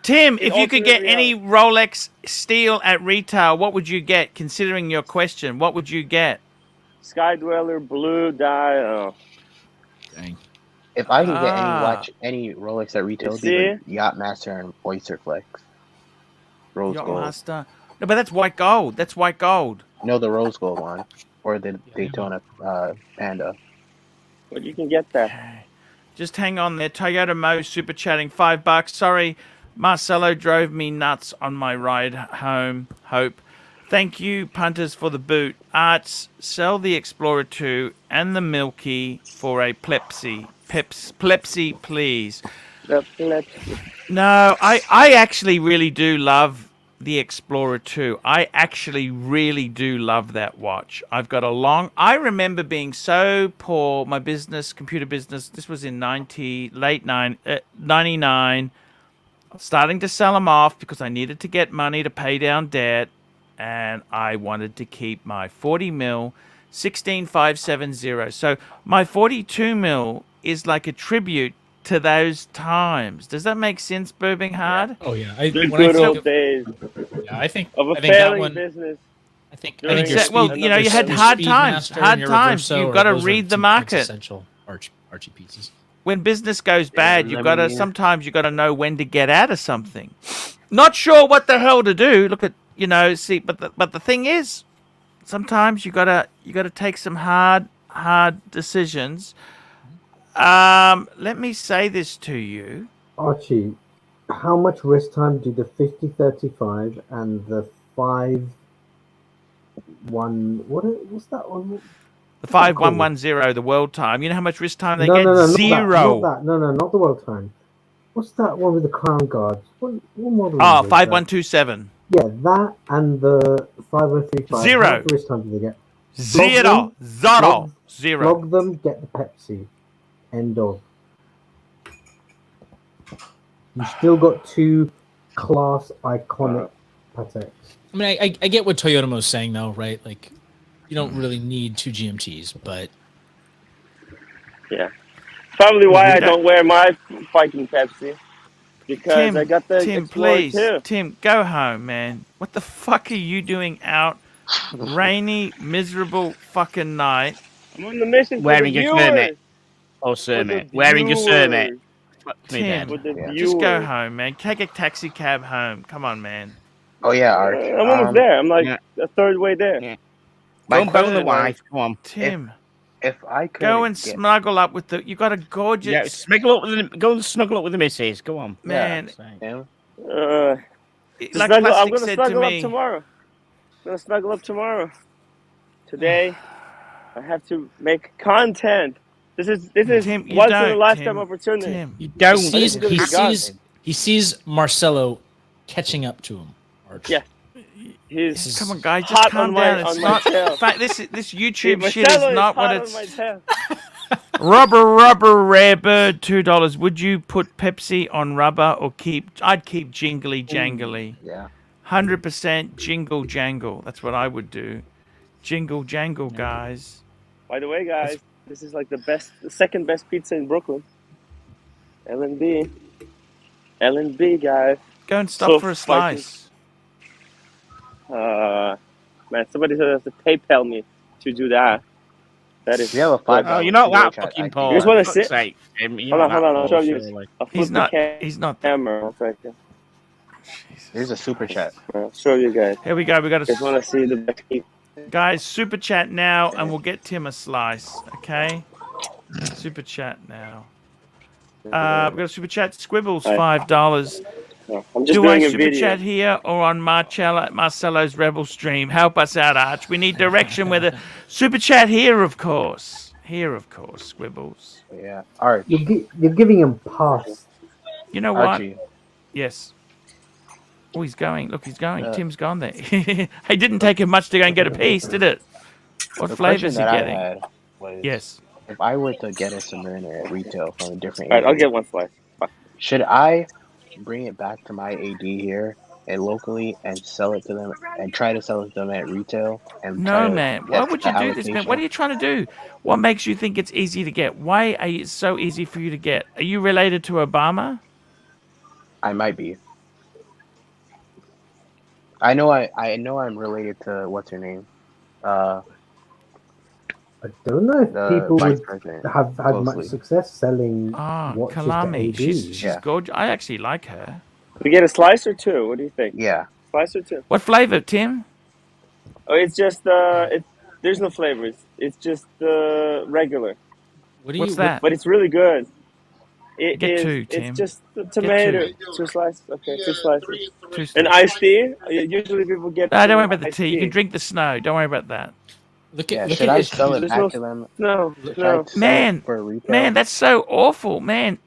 Tim, in if you could alternate get reality. any Rolex steel at retail, what would you get? Considering your question, what would you get? Sky Dweller, Blue Dye. Oh. Dang. If I could get any Rolex at retail, You it'd be the Yachtmaster and Oyster Flex. Rose gold. Yachtmaster. No, but that's white gold. That's white gold. No, the rose gold one, or the Daytona Panda. But you can get that. Just hang on there. Toyota Mo super chatting $5. Sorry, Marcelo drove me nuts on my ride home. Hope. Thank you, punters, for the boot. Arts, sell the Explorer 2 and the Milky for a Pepsi. Pepsi, please. No, I actually really do love the Explorer 2. I actually really do love that watch. I've got a long... I remember being so poor, my business, computer business, this was in 99, starting to sell them off because I needed to get money to pay down debt, and I wanted to keep my 40 mil 16570. So my 42 mil is like a tribute to those times. Does that make sense, Burbing Hard? Oh yeah, The good old days yeah, I think of a that failing one. business. I think During your well, speed, you know, you had your hard times. Speedmaster and your Reverso You've got to those are read the two market. quintessential Archie pieces. When business goes bad, you've got to Lemon, sometimes you got to know when to get out of something. Not sure what the hell to do. Look at, you know, see, but the thing is, sometimes you gotta take some hard decisions. Let me say this to you. Archie, how much rest time do the 50-35 and the 5-1? What's that one? The 5110, the world time. You know how much wrist time they No, get? no, no, Zero. not that. No, not the world time. What's that one with the crown guards? What model? Oh, is 5127. Yeah, that and the 5135. Zero. How much wrist time do they get? Zero. Zero. Flog them, get the Pepsi. End of. You still got two class iconic Pateks. I mean, I get what Toyotomo's saying though, right? Like, you don't really need two GMTs, but yeah, probably why I don't wear my fucking Pepsi because I got the Tim, Explorer please, too. Tim, go home, man. What the fuck are you doing out? Rainy, miserable fucking night. I'm on the mission for Wearing the your Kermit. viewers. Oh, Kermit. Wearing your Kermit. Tim, just go home, man. Take a taxi cab home. Come on, man. Oh yeah, Arch. I'm almost there. I'm like a third way there. Yeah. Go and bone the wife. Come on, Tim. If I could go and snuggle up with the, you got a gorgeous. Yeah, snuggle up with the, go and snuggle up with the missus. Go on, man. Like Plastic I'm gonna said snuggle to up me, tomorrow. I'm gonna snuggle up tomorrow. Today, I have to make content. This is Tim, once in a lifetime opportunity. Tim, you don't. He sees Marcelo catching up to him. Arch. Yeah. He's come on, guys, just calm down. It's not. In fact, this YouTube shit is not what it's. Rubber, rare bird, $2. Would you put Pepsi on rubber or keep? I'd keep jingly jangly. Yeah. 100% jingle jangle. That's what I would do. Jingle jangle, guys. By the way, guys, this is like the second best pizza in Brooklyn. L&B, guys. Go and stop for a slice. Man, somebody has to PayPal me to do that. That is. You have a $5. Oh, you're not that fucking poor. You just want to sit? Hold on. I'll show you. He's not. He's not. Camera. Here's a super chat. I'll show you guys. Here we go. We got just want to see the best pizza. Guys, super chat now, and we'll get Tim a slice. Okay. Super chat now. We got a super chat. Squibbles, $5. I'm just Do doing I a super video. chat here or on Marcelo's Rebel stream? Help us out, Arch. We need direction with a super chat here, of course. Here, of course, Squibbles. Yeah, Arch. You're giving him pass. You know what? Archie. Yes. Oh, he's going. Look, he's going. Tim's gone there. It didn't take him much to go and get a piece, did it? What flavor is he getting? Yes. If I were to get a Submariner at retail from a different All right, I'll get one slice. Should I bring it back to my AD here and locally and sell it to them and try to sell it to them at retail? And no, man. Why would you do this, man? What are you trying to do? What makes you think it's easy to get? Why are you so easy for you to get? Are you related to Obama? I might be. I know I'm related to what's her name? I don't know if people would have had closely. much success selling watches Kalami. to AD. She's gorgeous. I actually like her. We get a slice or two? What do you think? Yeah. Slice or two? What flavor, Tim? Oh, it's just there's no flavors. It's just regular. What's that? But it's really good. It Get is. two, Tim. It's just the Get tomato. two. 2 slices. Okay, 2 slices. Two An slices. iced tea. Usually people get. No, don't worry about the iced tea. You can drink the snow. Don't worry about that. Look Yeah, at look should at I his. sell it There's back no to them? no Should I no. sell it Man, for retail? man, that's so awful, man.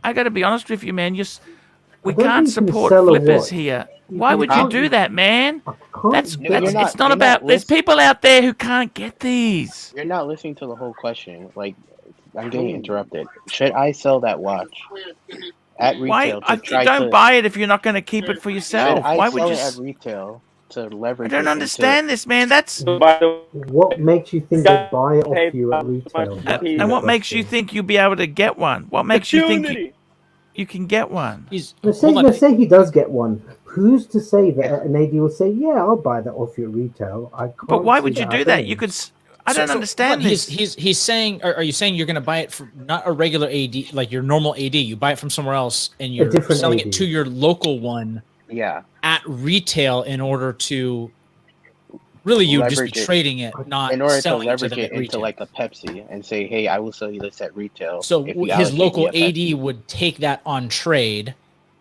I got to be honest with you, man. We I don't can't think you can support sell a flippers watch. here. You Why can- would you you can't- do that, man? That's No, you're it's not you're about. There's people out there who can't get these. You're not listening to the whole question. Like, I'm getting interrupted. Should I sell that watch at Why? retail to try Don't to? buy it if you're not going to keep it for Should yourself. I Why would sell you? it at retail to I leverage don't it understand this, man. That's What makes you think they'll buy it off you at retail? That's and the what makes you question. think you'll be able to get one? What makes you think you can get one? Let's say he does get one. Who's to say that an AD will say, "Yeah, I'll buy that off you at retail"? I can't. But why see would you do that? happening. You could. I don't understand but this. He's saying, are you saying you're going to buy it from not a regular AD, like your normal AD? You buy it from somewhere else, and you're different selling AD. it to your local one Yeah. at retail in order to. Really, you would just be Leverage it. trading it, not in order to selling it to leverage them it at into retail. like a Pepsi and say, "Hey, I will sell you this at retail." So if you his allocate local me a Pepsi." AD would take that on trade.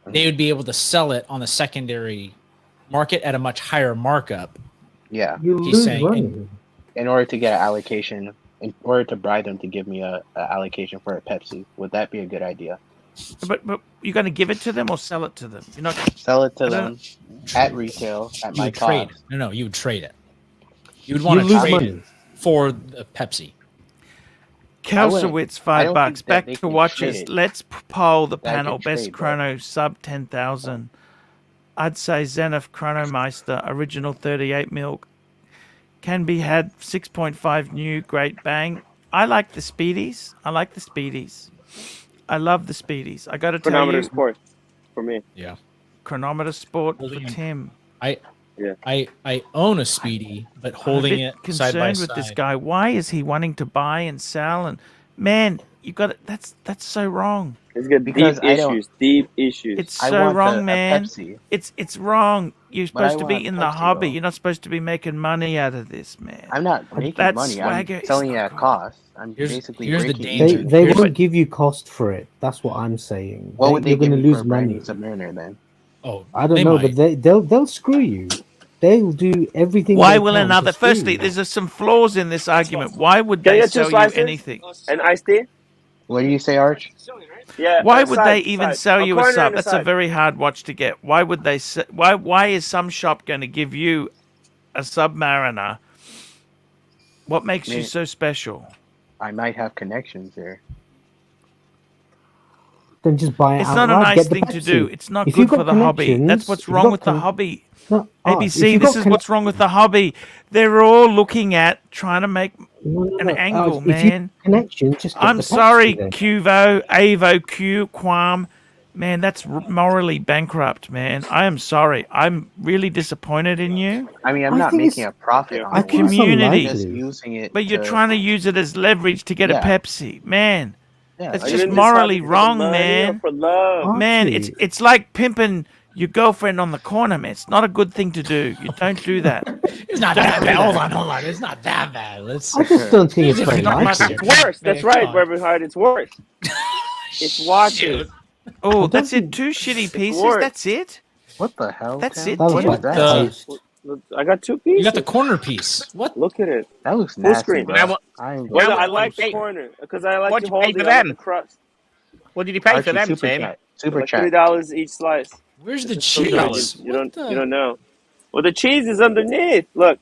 They would be able to sell it on the secondary market at a much higher markup. Yeah. You He's lose saying- money. In order to get an allocation, in order to bribe them to give me a allocation for a Pepsi, would that be a good idea? But you're going to give it to them or sell it to them? You're not. Sell it to I don't- them at retail at You my would trade. cost. No, you would trade it. You would want to lose trade money. it for the Pepsi. Kelsowitz, I don't $5. think that Back they to can watches. trade. Let's poll the That I panel. can Best trade, chrono sub 10,000. I'd say Zenith Chronomeister original 38 milk can be had 6.5 new great bang. I like the speedies. I love the speedies. I got to tell Chronometer you, sport for me. Yeah. chronometer sport for Holding it. Tim. I own a Speedy, but I'm a holding bit it side by concerned side. with this guy. Why is he wanting to buy and sell? And man, you got it. That's so wrong. He's got Because deep I don't- issues. Deep issues. It's I so want wrong, a man. Pepsi. It's wrong. You're But I supposed to be want in the Pepsi, hobby. though. You're not supposed to be making money out of this, man. I'm not making That money. swagger I'm is selling it not at good. cost. I'm Here's basically the breaking danger. even. They Here's won't what- give you cost for it. That's what I'm saying. What would they You're give going to me for lose a brand money. new Submariner then? Oh, I don't they know, might. but they'll screw you. They'll do everything. Why they will can to another? screw Firstly, you. there's some flaws in this argument. Why would Can they you get 2 sell you slices? anything? An iced tea? What do you say, Arch? Yeah. Why a would side, they even side. sell you a corner sub? and That's a side. very hard watch to get. Why would they? Why is some shop going to give you a Submariner? What makes you Man. so special? I might have connections there. Then just buy it It's not a outright, nice get the thing to Pepsi. do. It's not If good you've for got the hobby. That's connections, what's if you've wrong got with the hobby. No, Arch, if ABC, you've this got is what's wrong with the hobby. They're all looking at trying to make an angle, Arch, if you man. connection, just get I'm the Pepsi sorry, then. Cuvo, Avo, Q, Quam. Man, that's morally bankrupt, man. I am sorry. I'm really disappointed in you. I mean, I'm I not think making it's- a profit I on think it's community. Just unlikely. using it. But you're to- trying to use it as leverage to get a Yeah. Pepsi. Man, Yeah, that's Are you just in this morally hobby for the wrong, money or man. For love. Man, Archie. it's like pimping your girlfriend on the corner, man. It's not a good thing to do. You don't do that. It's not that bad. Hold on. It's not that bad. Let's. I just don't think it's very Not much. likely. It's worse. That's Man, right, come on. Reverend Hart. It's worse. It's watches. Oh, I that's don't it. Two shitty pieces. worse. That's it. What the hell? That's Tim? it, That was Tim. like That The- toast. I got 2 pieces. You got the corner piece. What? Look at it. That looks Full nasty, screen. bro. Now what- I ain't Well, gonna- I like Hey, the corner because I like what'd to you pay hold for it on them? the crust. What did you pay for Archie, them, super Tim? chat. Super Like chat. $3 each slice. Where's the This is so good. cheese? You What don't. You don't know. Well, the cheese is underneath. Look.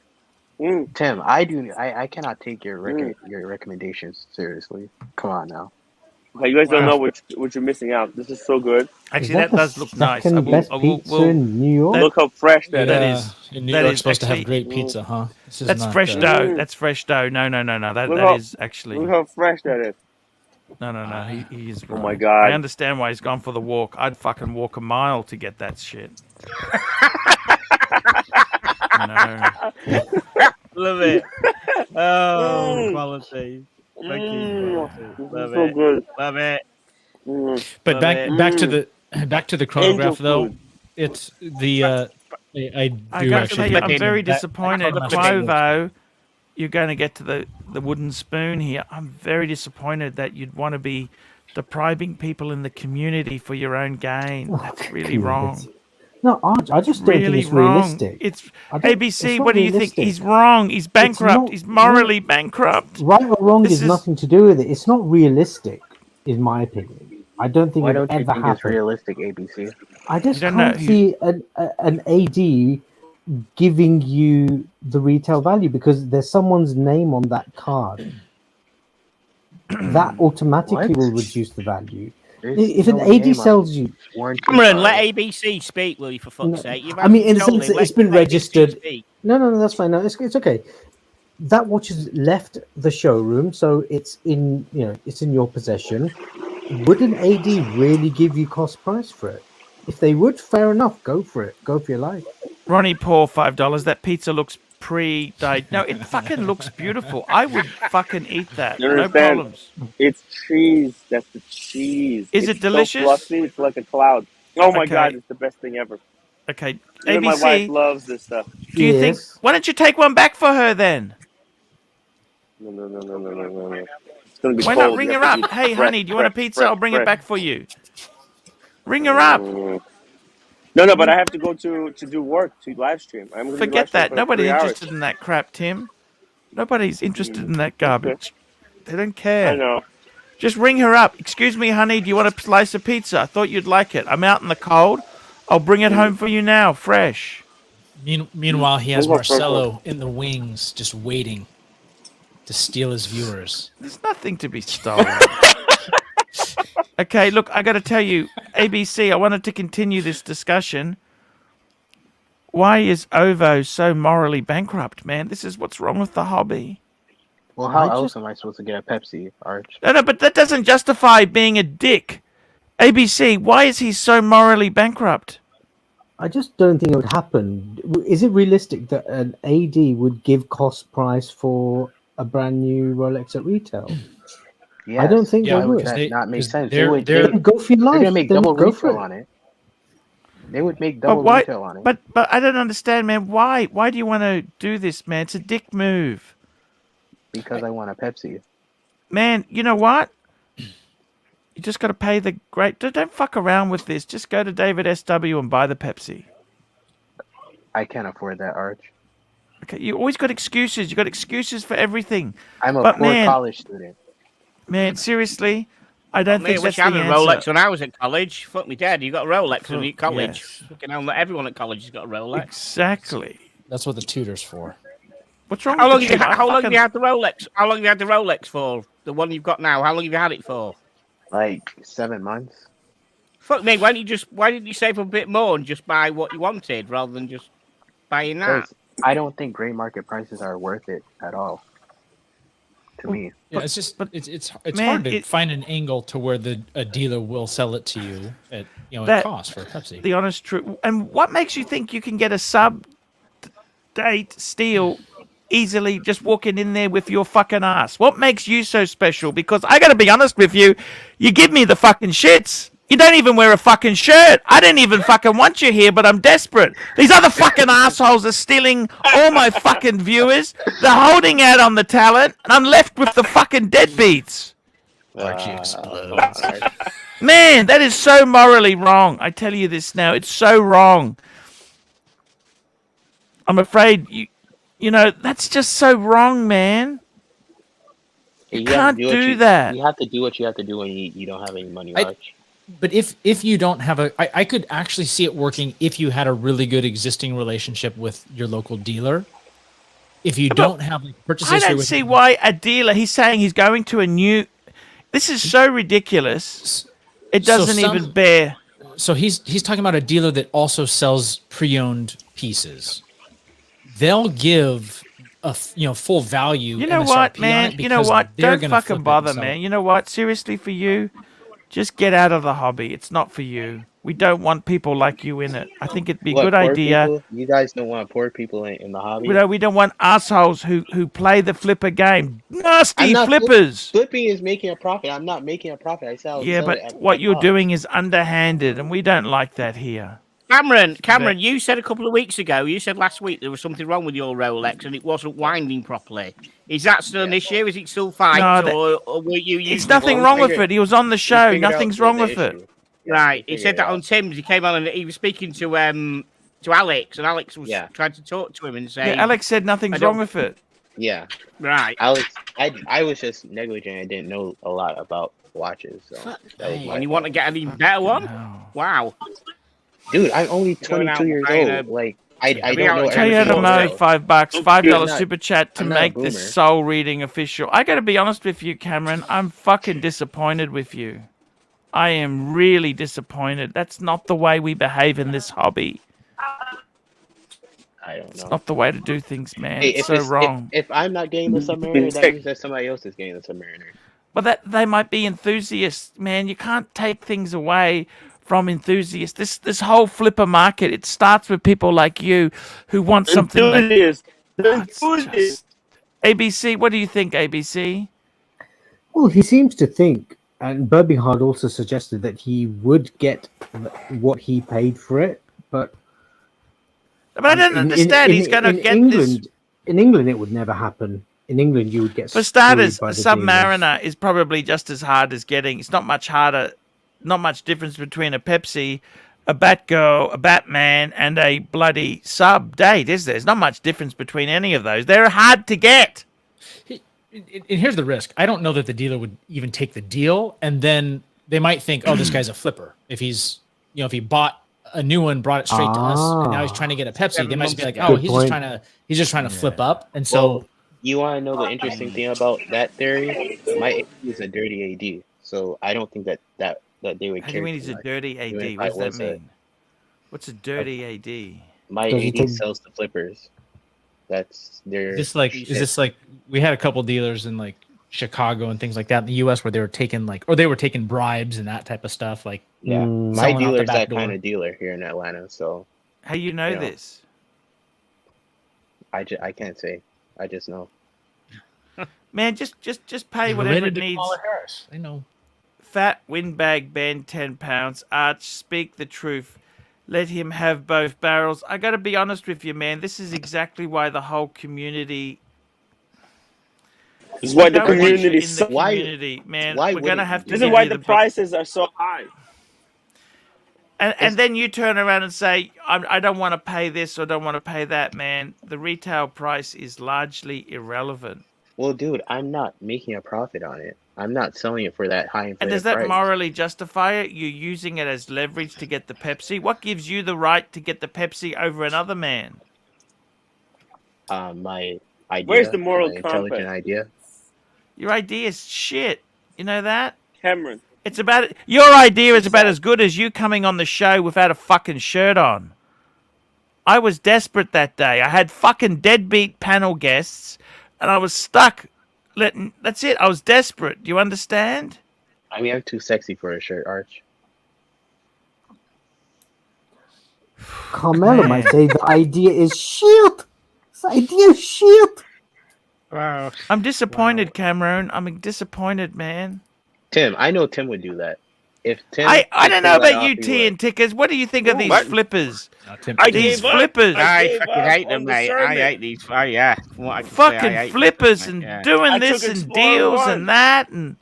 Mm. Tim, I cannot take your your recommendations seriously. Come on now. Okay, you guys don't Wow. know what you're missing out. This is so good. Actually, Is that that does the look nice. second best pizza in New York? Look how fresh that That is. is- In New that York, is supposed to have actually- great pizza, huh? This is That's not, fresh uh, dough. That's fresh dough. No. That Look how- is actually. Look how fresh that is. No. He is. Oh wrong. my God. I understand why he's gone for the walk. I'd fucking walk a mile to get that shit. No. Love it. Oh, Mm. quality. Thank you. This Love is so it. good. Love it. Mm. But Love back it. back to the chronograph Angel though. food. It's the I do I got to actually. tell you, I'm think very that- disappointed. that- Quovo, you're going to get to the wooden spoon here. I'm very disappointed that you'd want to be depriving people in the community for your own gain. That's really wrong. Community. No, I just don't think Really it's wrong. realistic. It's I don't- ABC. it's not What do you think? realistic. He's wrong. He's bankrupt. He's morally bankrupt. Right or wrong This is is- nothing to do with it. It's not realistic, in my opinion. I don't think Why it don't you ever think it's happened. realistic, ABC? I just You don't know can't see an AD giving you the retail value because there's someone's name on that card. That automatically What? will reduce the value. There's If no an AD name on sells you, warranty Cameron, card. let ABC speak, will you, for fuck's No, sake? You've I mean, in the told sense him, that it's let been ABC registered. speak. No, that's fine. No, it's okay. That watch has left the showroom, so it's in it's in your possession. Would an AD really give you cost price for it? If they would, fair enough. Go for it. Go for your life. Ronnie Paul, $5. That pizza looks pre-dyed. No, it fucking looks beautiful. I would fucking eat that. You No understand? problems. It's cheese. That's the cheese. Is It's it delicious? So fluffy. It's like a cloud. Oh my Okay. god, it's the best thing ever. Okay, Even my ABC. wife loves this stuff. Do you think? Why don't you take one back for her then? No. It's gonna be Why cold. not ring You her have to up? eat Hey, fresh, honey, do you want a fresh, pizza? fresh, I'll bring it fresh. back for you. Ring her up. No, but I have to go to do work, to live stream. I'm gonna be live Forget stream that. for Nobody's 3 hours. interested in that crap, Tim. Nobody's interested in that garbage. They don't care. I know. Just ring her up. Excuse me, honey, do you want a slice of pizza? I thought you'd like it. I'm out in the cold. I'll bring it home for you now, fresh. Meanwhile, he has We'll go for Marcelo in the wings, just waiting to steal his viewers. There's nothing to be stolen. Okay, look, I got to tell you, ABC, I wanted to continue this discussion. Why is OVO so morally bankrupt, man? This is what's wrong with the hobby. Well, how else am I supposed to get a Pepsi, Arch? No, but that doesn't justify being a dick. ABC, why is he so morally bankrupt? I just don't think it would happen. Is it realistic that an AD would give cost price for a brand new Rolex at retail? I don't think they would. That not make sense. they're- They would they're- Go for your life. They're gonna make Then double go for retail it. on it. They would make But double why? retail on it. But I don't understand, man. Why? Why do you want to do this, man? It's a dick move. Because I want a Pepsi. Man, you know what? You just got to pay the great. Don't fuck around with this. Just go to David SW and buy the Pepsi. I can't afford that, Arch. Okay, you always got excuses. You got excuses for everything. I'm a But poor man, college student. Man, seriously, I don't Mate, think wish that's I the had a answer. Rolex when I was at college. Fuck me dead. You got a Rolex when you at college. Yes. Fucking hell, not everyone at college has got a Rolex. Exactly. That's what the tutor's for. What's wrong How with long the have you tutor? how long have Fucking- you had the Rolex? How long have you had the Rolex for? The one you've got now. How long have you had it for? Like 7 months. Fuck me. Why didn't you save a bit more and just buy what you wanted rather than just buying that? Because I don't think gray market prices are worth it at all. To me. Yeah, it's just it's man, hard to it- find an angle to where a dealer will sell it to you at at That- cost for Pepsi. The honest truth. And what makes you think you can get a sub-date steal easily just walking in there with your fucking ass? What makes you so special? Because I gotta be honest with you, you give me the fucking shits. You don't even wear a fucking shirt. I didn't even fucking want you here, but I'm desperate. These other fucking assholes are stealing all my fucking viewers. They're holding out on the talent, and I'm left with the fucking deadbeats. Archie explodes. Man, that is so morally wrong. I tell you this now, it's so wrong. I'm afraid you know, that's just so wrong, man. You have to can't what do you- that. You have to do what you have to do when you don't have any money, Arch. But if you don't have I could actually see it working if you had a really good existing relationship with your local dealer. If you don't have like, purchase I history don't with see why a dealer, he's saying he's going to a new... This is so ridiculous. It So doesn't some- even bear... So he's talking about a dealer that also sells pre-owned pieces. They'll give a full value. You know MSRP what, on man? it You know because what? they're Don't gonna flip fucking it and bother, sell man. it. You know what? Seriously, for you, just get out of the hobby. It's not for you. We don't want people like you in it. I think it'd be a What, good poor idea. people? You guys don't want poor people in the hobby? We don't want assholes who play the flipper game. Nasty I'm not flippers. Flipping is making a profit. I'm not making a profit. I sell. Yeah, sell but it at what you're cost. doing is underhanded, and we don't like that here. Cameron, you said a couple of weeks ago, you said last week there was something wrong with your Rolex and it wasn't winding properly. Is that still an issue? Is it still fine? No, or were you using it's nothing wrong with it. He was on the show. Nothing's wrong with it. Right. He said that on Tim's. He came on and he was speaking to Alex, and Alex was trying to talk to him and say, Yeah, Alex said nothing's wrong with it. Yeah. Right. Alex, I was just negligent. I didn't know a lot about watches. So that was and you want to get an even better one? Wow. Dude, I'm only 22 years old. Like, I don't know Toyota Mode, $5, $5 super chat to I'm not a make this boomer. soul reading official. I got to be honest with you, Cameron. I'm fucking disappointed with you. I am really disappointed. That's not the way we behave in this hobby. I don't know. It's not the way to do things, man. Hey, it's so wrong. If I'm not getting the Submariner, that means that somebody else is getting the Submariner. But that they might be enthusiasts, man. You can't take things away from enthusiasts. This whole flipper market, it starts with people like you who want something like... Enthusiast. ABC, what do you think, ABC? Well, he seems to think, and Birminghard also suggested that he would get what he paid for it, but I don't understand. He's going to get England, this. In England, it would never happen. In England, you would get For starters, screwed by a the dealers. Submariner is probably just as hard as getting. It's not much harder, not much difference between a Pepsi, a Batgirl, a Batman, and a bloody sub date, is there? There's not much difference between any of those. They're hard to get. And here's the risk. I don't know that the dealer would even take the deal, and then they might think, "Oh, this guy's a flipper." If he's, if he bought a new one, brought it straight to us, and now he's trying to get a Pepsi, they might just be like, "Oh, he's just trying to flip up." And so, Well, you want to know the interesting thing about that theory? My AD is a dirty AD, so I don't think that they would care. How do you mean he's a dirty AD? What does that mean? What's a dirty AD? My AD sells to flippers. That's their. is this like we had a couple dealers in like Chicago and things like that in the U.S. where they were taking bribes and that type of stuff. Like, my dealer's that kind of dealer here in Atlanta. So, how you know this? I can't say. I just know. Man, just pay whatever it needs. Harris. I know. Fat windbag bend 10 pounds. Arch, speak the truth. Let him have both barrels. I got to be honest with you, man. This is exactly why the whole community. This is why the community. Man. We're gonna have to. This is why the prices are so high. And then you turn around and say, I don't want to pay this or don't want to pay that, man. The retail price is largely irrelevant. Well, dude, I'm not making a profit on it. I'm not selling it for that high. And does that morally justify it? You're using it as leverage to get the Pepsi. What gives you the right to get the Pepsi over another man? My idea. Where's the moral compass? intelligent idea. Your idea is shit. You know that? Cameron. Your idea is about as good as you coming on the show without a fucking shirt on. I was desperate that day. I had fucking deadbeat panel guests, and I was stuck. That's it. I was desperate. Do you understand? I mean, I'm too sexy for a shirt, Arch. Carmelo might say the idea is shit. This idea is shit. Wow. I'm disappointed, Cameron. I'm disappointed, man. Tim, I know Tim would do that. If Tim, I don't know about you, T and Tickers. What do you think of these flippers? These flippers. I fucking hate them, mate. I hate these. Fucking flippers and doing this and deals and that and.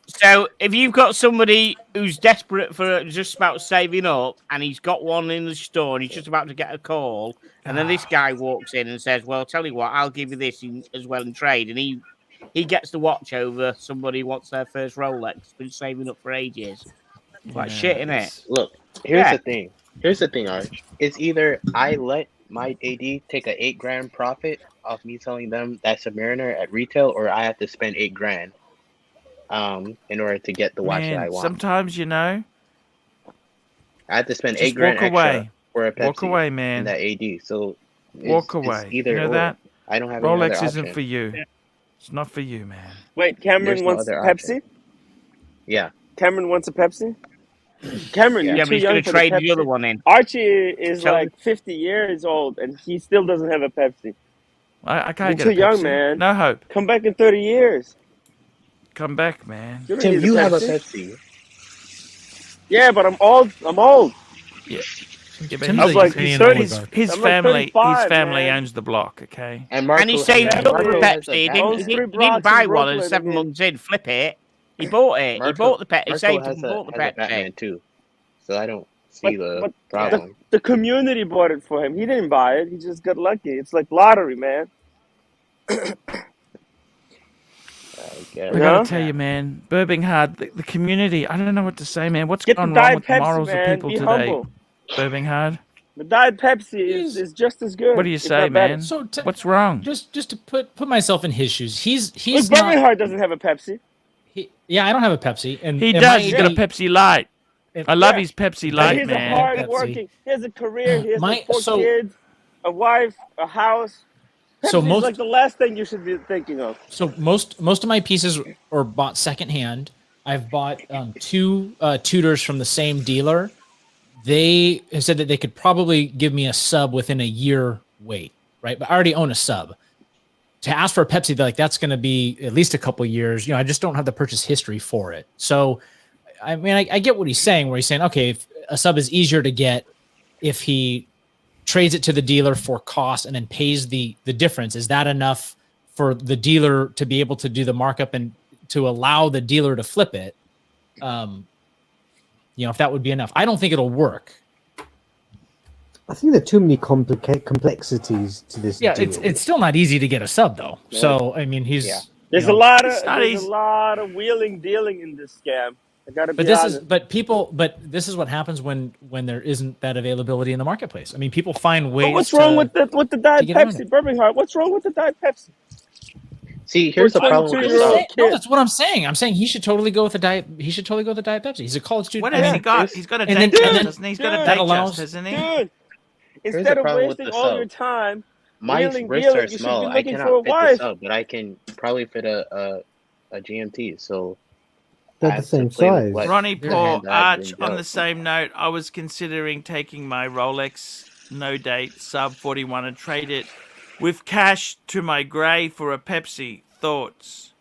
So if you've got somebody who's desperate for just about saving up and he's got one in the store and he's just about to get a call, and then this guy walks in and says, "Well, tell you what, I'll give you this as well in trade," and he gets the watch over somebody who wants their first Rolex, been saving up for ages. Like shit, innit? Look, here's the thing. Here's the thing, Arch. It's either I let my AD take a $8,000 profit off me selling them that Submariner at retail, or I have to spend $8,000 in order to get the watch that I want. Sometimes, I have to spend just $8,000 walk extra away. for a Pepsi. Walk away, man. And that AD. So walk away. It's either you know or. that? I don't have Rolex any isn't option. for you. It's not for you, man. Wait, Cameron wants Pepsi? Yeah. Cameron wants a Pepsi? Cameron, you're but too he's young going to for the trade the Pepsi. other one in. Archie is Tell like 50 years old, and he still doesn't have a Pepsi. I can't You're get too a Pepsi. young, man. No hope. Come back in 30 years. Come back, man. Tim, you have a Pepsi. Yeah, but I'm old. Yeah. Yeah, but Tim's I'm a like, Ukrainian he's 30. oligarch. his I'm like family 35, man. owns the block. Okay. And And he Marco saved and up for Marco has a Pepsi. He didn't, Owns he, Batman. didn't, 3 he didn't blocks in buy one and Brooklyn. I 7 mean, months in flip it. He bought it. He bought the Pepsi. He Marco saved up has and a bought the has a Pepsi. Batman too, so I don't but see the but problem. the community bought it for him. He didn't buy it. He just got lucky. It's like lottery, man. I I guess. You gotta know? tell you, man, Birmingham, the community. I don't know what to say, man. What's Get the gone wrong Diet with the Pepsi, morals of man. people Be today, humble. Birmingham? The Diet Pepsi He's- is just as good. What do you if say, not better. man? So What's wrong? just to put myself in his shoes, he's Look, not. Birmingham doesn't have a Pepsi. Yeah, I don't have a Pepsi, and He and does. my He's got a AD Pepsi Light. and- I love Yeah. his Pepsi And Light, he's a man. hard Pepsi. working. He has a career. He has My- like 4 so- kids, a wife, a house. So Pepsi's most- like the last thing you should be thinking of. So most of my pieces are bought secondhand. I've bought 2 tutors from the same dealer. They have said that they could probably give me a sub within a year wait, right? But I already own a sub. To ask for a Pepsi, they're like, that's going to be at least a couple years. You know, I just don't have the purchase history for it. So, I mean, I get what he's saying, where he's saying, okay, if a sub is easier to get if he trades it to the dealer for cost and then pays the difference. Is that enough for the dealer to be able to do the markup and to allow the dealer to flip it? You know, if that would be enough. I don't think it'll work. I think there are too many complexities to this. Yeah, deal. it's still not easy to get a sub though. So I mean, he's There's you know, a lot of It's not there's easy. a lot of wheeling dealing in this scam. I gotta be But this honest. is this is what happens when there isn't that availability in the marketplace. I mean, people find ways. But what's wrong with the Diet get around Pepsi, Birmingham? What's wrong with the Diet Pepsi? See, here's the problem with the 22-year-old sub. No, that's what I'm saying. I'm saying he should totally go with the diet. He should totally go with the Diet Pepsi. He's a college student. What I has mean, he got? He's got a and date then- test, and hasn't he? He's got a then- date that allows- test, hasn't he? Dude, Here's instead the of problem with wasting the all sub. your time My wheeling wrists dealing, are you should small. be I looking for a cannot fit the wife. sub, but I can probably fit a GMT. So They're I the have to same play with size. what Ronnie the Paul, hand that I've Arch, been on the dealt. same note, I was considering taking my Rolex no date sub 41 and trade it with cash to my grey for a Pepsi. Thoughts?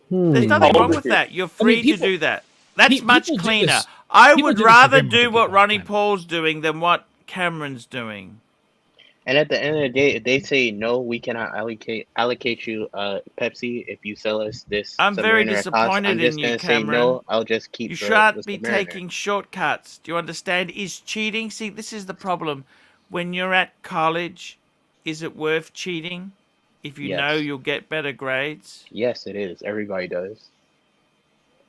There's nothing wrong with that. You're free to do that. That's much people do cleaner. this- I people would do this for rather very do multiple what people. Ronnie Paul's doing than what Cameron's doing. And at the end of the day, if they say no, we cannot allocate you Pepsi if you sell us this. I'm very Submariner at cost, disappointed I'm just in you, gonna say Cameron. no. I'll just keep. You the shan't be Submariner. taking shortcuts. Do you understand? Is cheating? See, this is the problem. When you're at college, is it worth cheating if you Yes. know you'll get better grades? Yes, it is. Everybody does.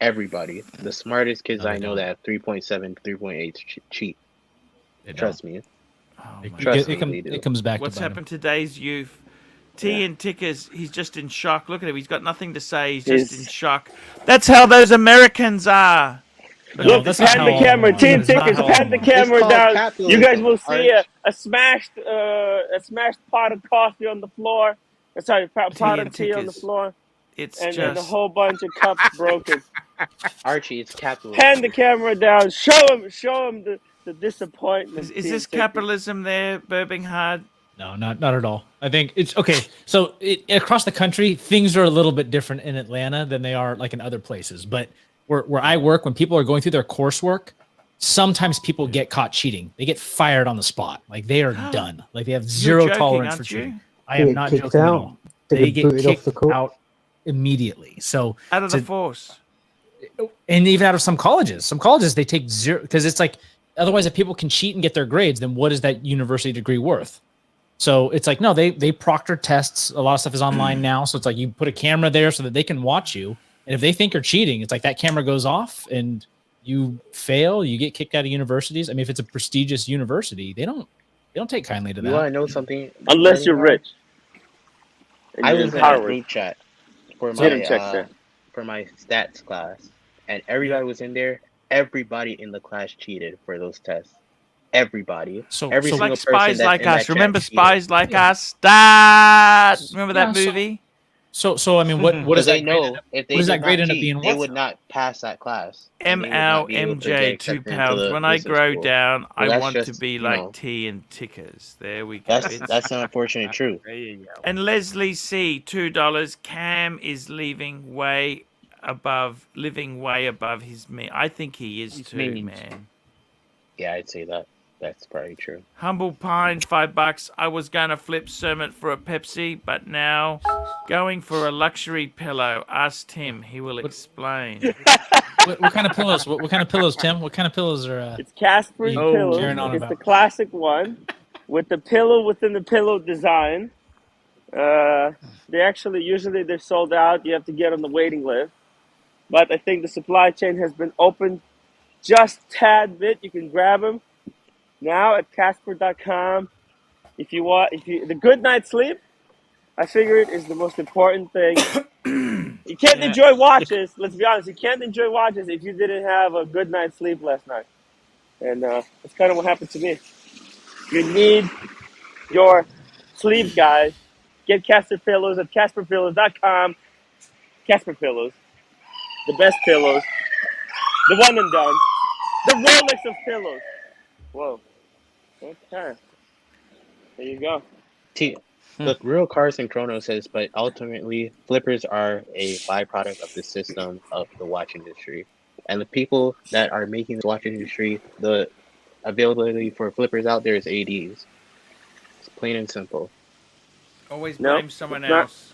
Everybody. The smartest kids No, they I know don't. that have 3.7, 3.8 cheat. They don't. Trust me. Oh It, my Trust it, me, they do. it comes back What's to bite him. happened to today's youth? T and Tickers, he's just in shock. Look at him. He's got nothing to say. He's just in shock. That's how those Americans are. No, Look, that's not pan the how- camera, Team that's not Tickers, how- pan the camera called down. capitalism, You guys will see Arch. a smashed pot of coffee on the floor. Sorry, pot and of tea on the Tickers. floor, It's and a just whole bunch of cups broken. Archie, it's capitalism. Pan the camera down. Show him the disappointment. is Team this Tickers. capitalism there, Birmingham? No, not at all. I think it's okay. So across the country, things are a little bit different in Atlanta than they are like in other places. But where I work, when people are going through their coursework, sometimes people get caught cheating. They get fired on the spot. Like they are done. Like they have zero joking, tolerance for aren't you? cheating. I They am get not kicked joking at out. all. They They get get booted off kicked the court. out immediately. So Out of the to- force. and even out of some colleges they take zero because it's like otherwise if people can cheat and get their grades, then what is that university degree worth? So it's like no, they proctor tests. A lot of stuff is online now, so it's like you put a camera there so that they can watch you, and if they think you're cheating, it's like that camera goes off and you fail, you get kicked out of universities. I mean, if it's a prestigious university, they don't take kindly to You want that. to know something? Unless you're Birmingham? rich. And I you're was in a empowered. group chat for Get him checked there. my stats class, and everybody was in there. Everybody in the class cheated for those tests. Everybody. So Every It's single like person Spies that's Like in that Us. chat Remember cheated. Spies Like Us? That remember that Yeah, so- movie? So I mean, what Because does they that grade know end up- if they what does did that grade not end up cheat, being they worth? would not pass that class. and they would ML not be able to get MJ accepted 2 into pounds. the When I business grow school. down, Well, I that's want to just, be you like know, T and Tickers. There we go. that's an unfortunate truth. There you go. And Leslie C, $2. Cam is living way above his me. I think he is His too, means. man. Yeah, I'd say that. That's probably true. Humble Pine, $5. I was gonna flip Sermon for a Pepsi, but now going for a luxury pillow. Ask Tim, he will explain. What kind of pillows? What kind of pillows, Tim? What kind of pillows are? It's Casper's you pillow. carrying on It's about? the classic one with the pillow within the pillow design. They actually usually they're sold out. You have to get on the waiting list. But I think the supply chain has been opened just tad bit. You can grab them now at Casper.com. If you the good night's sleep, I figure it is the most important thing. You can't enjoy watches. Let's be honest. You can't enjoy watches if you didn't have a good night's sleep last night. And that's kind of what happened to me. You need your sleep, guys. Get Casper pillows at CasperPillows.com. Casper pillows, the best pillows, the one and done, the Rolex of pillows. Whoa. Okay. There you go. Look, Real Carson Chrono says, but ultimately, flippers are a byproduct of the system of the watch industry. And the people that are making the watch industry, the availability for flippers out there is ADs. It's plain and simple. Always blame someone not. else.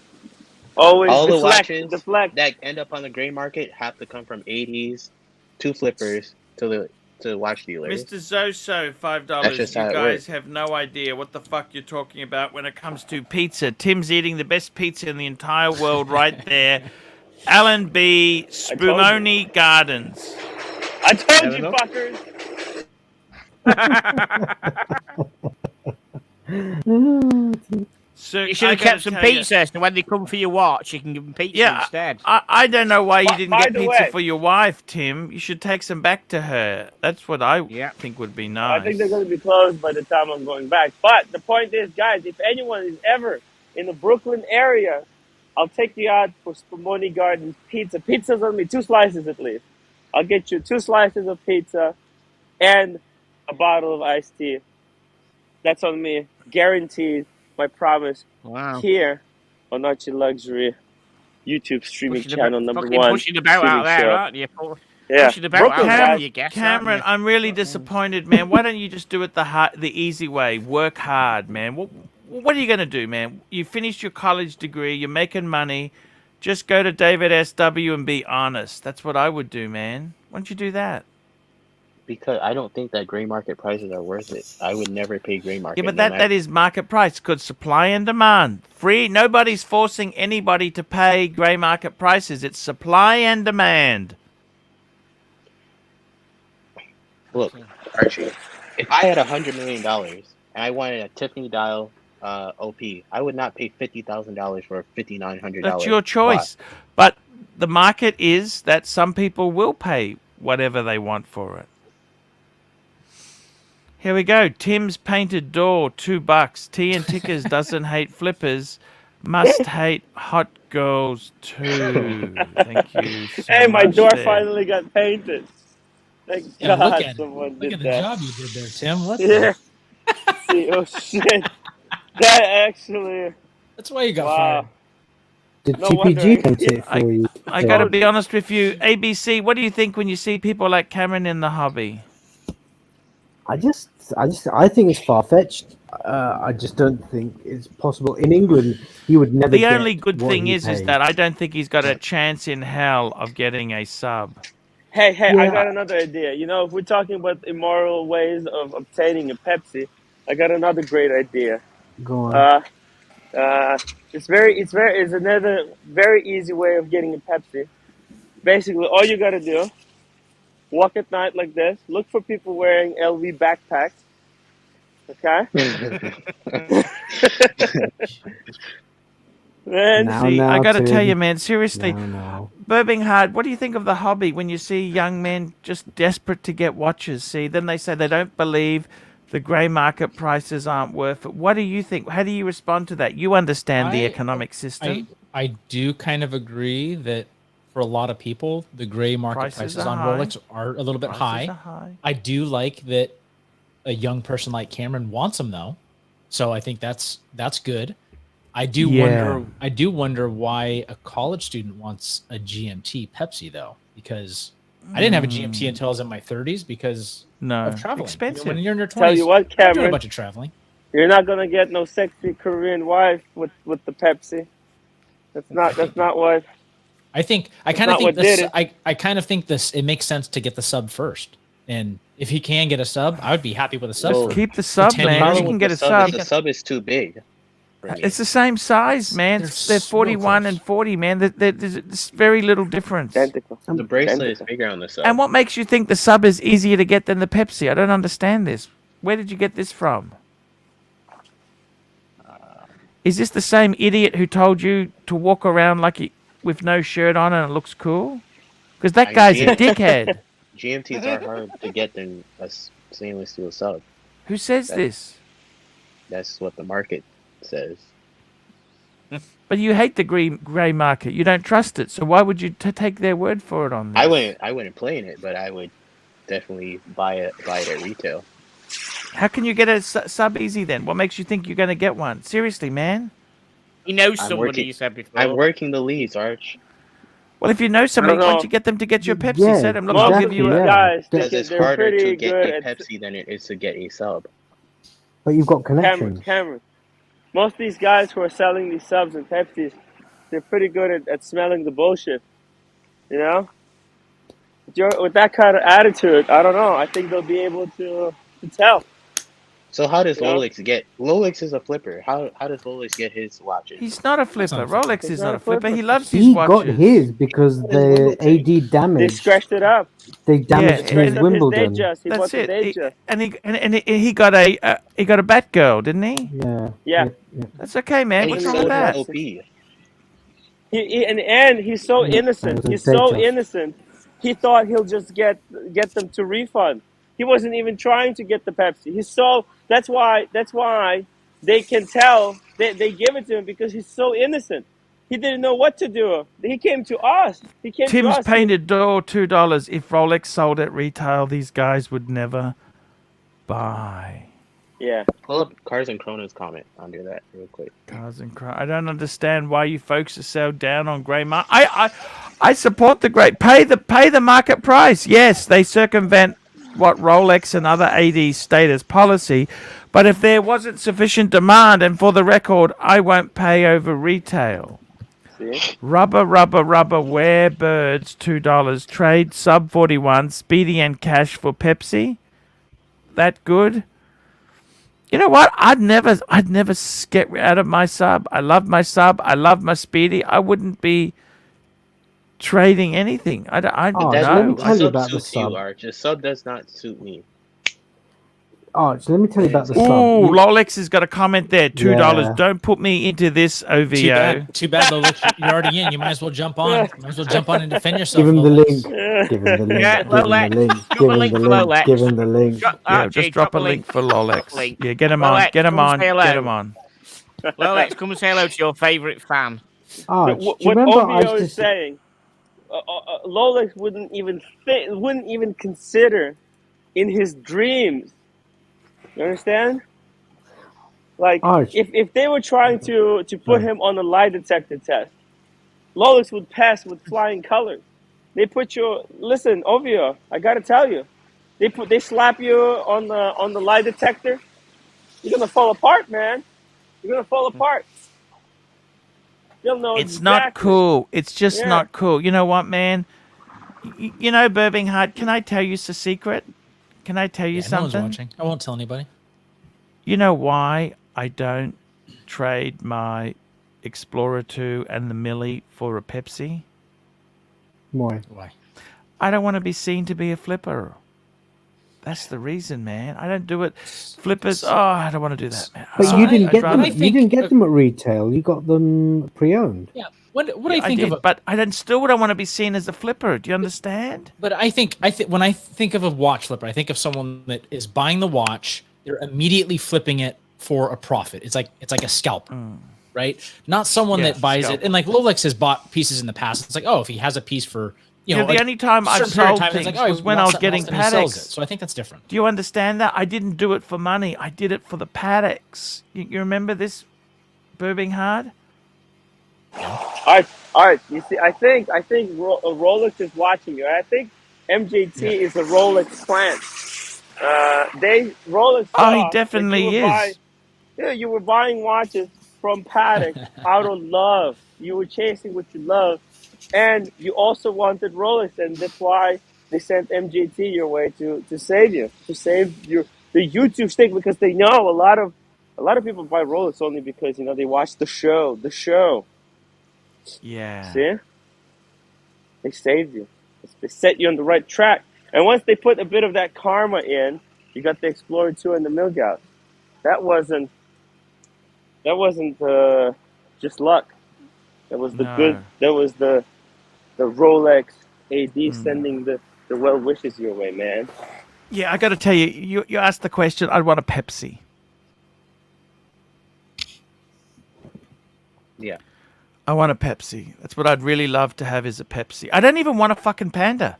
Always All deflect, the watches deflect. that end up on the gray market have to come from ADs to flippers to watch dealers. Mr. Zoso, $5. That's just You how it guys works. have no idea what the fuck you're talking about when it comes to pizza. Tim's eating the best pizza in the entire world right there. Alan B. Spumoni Gardens. I told you, fuckers. So You should have kept some pizza, so when they come for your watch, you can give them pizza instead. I don't know why you didn't by get the pizza way- for your wife, Tim. You should take some back to her. That's what I think would be nice. I think they're going to be closed by the time I'm going back. But the point is, guys, if anyone is ever in the Brooklyn area, I'll take you out for Spumoni Gardens pizza. Pizza's only 2 slices at least. I'll get you 2 slices of pizza and a bottle of iced tea. That's on me. Guaranteed. My promise. Wow. Here on ArchieLuxury YouTube streaming Pushing channel about, number fucking 1. pushing about streaming out there, show. aren't you? Yeah. Pushing about Brooklyn, out there, guys. you guess, Cameron, I'm really disappointed, man. Why don't you just do it the easy way? Work hard, man. What are you going to do, man? You finished your college degree. You're making money. Just go to David SW and be honest. That's what I would do, man. Why don't you do that? Because I don't think that gray market prices are worth it. I would never pay gray market. Yeah, but that is market price. Good supply and demand. Free. Nobody's forcing anybody to pay grey market prices. It's supply and demand. Look, Archie, if I had $100 million and I wanted a Tiffany dial OP, I would not pay $50,000 for a $5,900. That's your choice. But the market is that some people will pay whatever they want for it. Here we go. Tim's painted door, $2. Tea and Tickers doesn't hate flippers, must hate hot girls too. Thank you so Hey, my much door there. finally got painted. Thank Yeah, God look at it. someone Look did at the that. job you did there, Tim. What Yeah. the? See, oh shit. That actually. That's why you got Wow. fired. Did No wonder TPG paint it I- for you? I got to be honest with you. ABC, what do you think when you see people like Cameron in the hobby? I think it's far fetched. I just don't think it's possible. In England, he would never. The get only good what thing he is paid. that I don't think he's got a chance in hell of getting a sub. Hey, I Yeah. got another idea. You know, if we're talking about immoral ways of obtaining a Pepsi, I got another great idea. Go on. It's another very easy way of getting a Pepsi. Basically, all you gotta do, walk at night like this, look for people wearing LV backpacks. Okay. Then See, I got to tell you, man, seriously, No. Birmingham, what do you think of the hobby when you see young men just desperate to get watches? See, then they say they don't believe the grey market prices aren't worth it. What do you think? How do you respond to that? You understand the economic system. I do kind of agree that for a lot of people, the gray market prices on Rolex are a little bit high. I do like that a young person like Cameron wants them though, so I think that's good. I do wonder why a college student wants a GMT Pepsi though, because I didn't have a GMT until I was in my 30s because No, of traveling. expensive. When you're in your 20s, Tell you what, you're doing a Cameron, bunch of traveling. you're not gonna get no sexy Korean wife with the Pepsi. That's not what. I think I That's kind of not think what did this. it. I kind of think this. It makes sense to get the sub first, and if he can get a sub, I would be happy with a sub. Well, for Keep the for sub, 10 The man. years. You problem can with get the a sub sub. is the sub is too big for me. It's the same size, man. They're They're real 41 close. and 40, man. There's very little difference. Identical. The bracelet Identical. is bigger on the sub. And what makes you think the sub is easier to get than the Pepsi? I don't understand this. Where did you get this from? Is this the same idiot who told you to walk around with no shirt on and it looks cool? Because that guy's a dickhead. GMTs are hard to get than a stainless steel sub. Who says this? That's what the market says. But you hate the grey market. You don't trust it. So why would you take their word for it on this? I wouldn't play in it, but I would definitely buy it at retail. How can you get a sub easy then? What makes you think you're going to get one? Seriously, man. He knows I'm somebody, working- you said before. I'm working the leads, Arch. Well, if you know somebody, I don't why know. don't you get them to get you a Pepsi? Yeah, Say to them, look, Most I'll of give these you a... guys, Because it's they're harder pretty to get good a at Pepsi than it is to get a sub. But you've got connections. Cameron. Most of these guys who are selling these subs and Pepsis, they're pretty good at smelling the bullshit. You know? With that kind of attitude, I don't know. I think they'll be able to tell. So how does You know? Rolex get? Rolex is a flipper. How does Rolex get his watches? He's not a flipper. Rolex He's is not not a a flipper. flipper. He loves his He watches. got his because the AD They damaged. scratched it up. They damaged Scratched his up Wimbledon. his Datejust. He bought That's the it. Datejust. He got a Batgirl, didn't he? Yeah. Yeah. That's okay, man. And What's he wrong with sold that? his OP. And he's so innocent. was He's a so Datejust. innocent. He thought he'll just get them to refund. He wasn't even trying to get the Pepsi. That's why they can tell they give it to him because he's so innocent. He didn't know what to do. He came to us. Tim's painted door $2. If Rolex sold at retail, these guys would never buy. Yeah. Pull up Cars and Chronos comment under that real quick. Cars and I don't understand why you folks are so down on grey market. I support the great pay the market price. Yes, they circumvent what Rolex and other ADs state as policy, but if there wasn't sufficient demand, and for the record, I won't pay over retail. See? Rubber, wear birds, $2. Trade sub 41, Speedy and Cash for Pepsi. That good? You know what? I'd never get out of my sub. I love my sub. I love my Speedy. I wouldn't be trading anything. I Oh, don't let me know. tell you Sub about the suits you, sub. Arch. A sub does not suit me. Arch, let me tell you about the Ooh, sub. Lolex has got a comment there. $2. Yeah. Don't put me into this, OVO. Too bad, Lolex. You're already in. You might as well jump on. Might as well jump on and defend yourself. Give him the Lolex. link. Give him the link. Yeah, Give him the Lolex. link. Drop Give a him link the for link. Lolex. Give him the link. Yeah, Just drop a link for Lolex. link. Yeah, get him on. Lolex, Get him come on. say hello. Get him on. Lolex, come and say hello to your favourite fan. Arch, What do you remember OVO I is just saying, Lolex wouldn't even consider in his dreams. You understand? Like Arch. if they were trying to put him on a lie detector test, Lolex would pass with flying colors. They put you listen, OVO, I gotta tell you, they slap you on the lie detector. You're gonna fall apart, man. You're gonna fall apart. You'll know It's not exactly. cool. It's just Yeah. not cool. You know what, man? You know, Birmingham, can I tell you a secret? Can I tell you Yeah, no one's something? watching. I won't tell anybody. You know why I don't trade my Explorer 2 and the Millie for a Pepsi? Why? Why? I don't want to be seen to be a flipper. That's the reason, man. I don't do it. Flippers. Oh, I don't want to do that, man. But you didn't get them. rather- You didn't get them at retail. You got them pre-owned. Yeah. What Yeah, I think did, of, but I still don't want to be seen as a flipper. Do you understand? but I think when I think of a watch flipper, I think of someone that is buying the watch. They're immediately flipping it for a profit. It's like a scalp, right? Not someone Yeah, that buys scalp. it. And like Rolex has bought pieces in the past. It's like, oh, if he has a piece for Yeah, the like, only time a I've certain period of sold time, it's things like, oh, was he when I wants was something getting else, and he sells paddocks. it. So I think that's different. Do you understand that? I didn't do it for money. I did it for the paddocks. You remember this, Birmingham? All right. You see, I think Rolex is watching you. I think MJT is a Rolex plant. Rolex Oh, he saw that definitely is. you were buying watches from Patek out of love. You were chasing what you love, and you also wanted Rolex, and that's why they sent MJT your way to save you, to save the YouTube stick, because they know a lot of people buy Rolex only because they watch the show. Yeah. See, they saved you. They set you on the right track, and once they put a bit of that karma in, you got the Explorer 2 and the Milgauss. That wasn't just luck. That was the good. No. That was the Rolex AD sending the well wishes your way, man. Yeah, I got to tell you, you asked the question. I'd want a Pepsi. Yeah. I want a Pepsi. That's what I'd really love to have is a Pepsi. I don't even want a fucking Panda.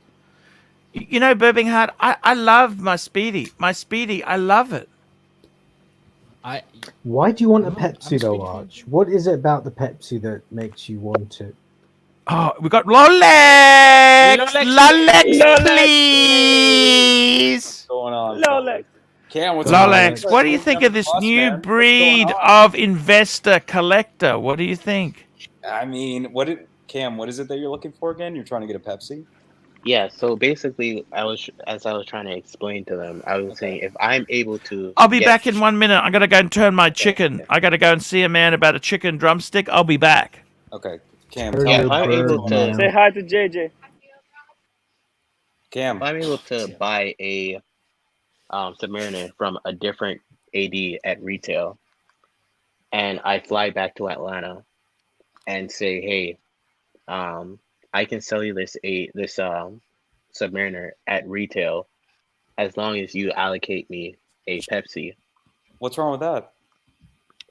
You know, Birmingham, I love my Speedy. My Speedy, I love it. Why do you want a Pepsi though, Arch? What is it about the Pepsi that makes you want it? Oh, we got Rolex! Rolex, please! What's going on? Rolex. Cam, what's Rolex, going on? what do you think of this Plus, new man. breed of investor collector? What do you think? I mean, Cam, what is it that you're looking for again? You're trying to get a Pepsi? Yeah, so basically, as I was trying to explain to them, I was saying if I'm able to, I'll be back in 1 minute. I gotta go and turn my chicken. I gotta go and see a man about a chicken drumstick. I'll be back. Okay, Cam. Yeah, if I'm able to Say hi to JJ. Cam. If I'm able to buy a Submariner from a different AD at retail, and I fly back to Atlanta and say, hey, I can sell you this Submariner at retail as long as you allocate me a Pepsi. What's wrong with that?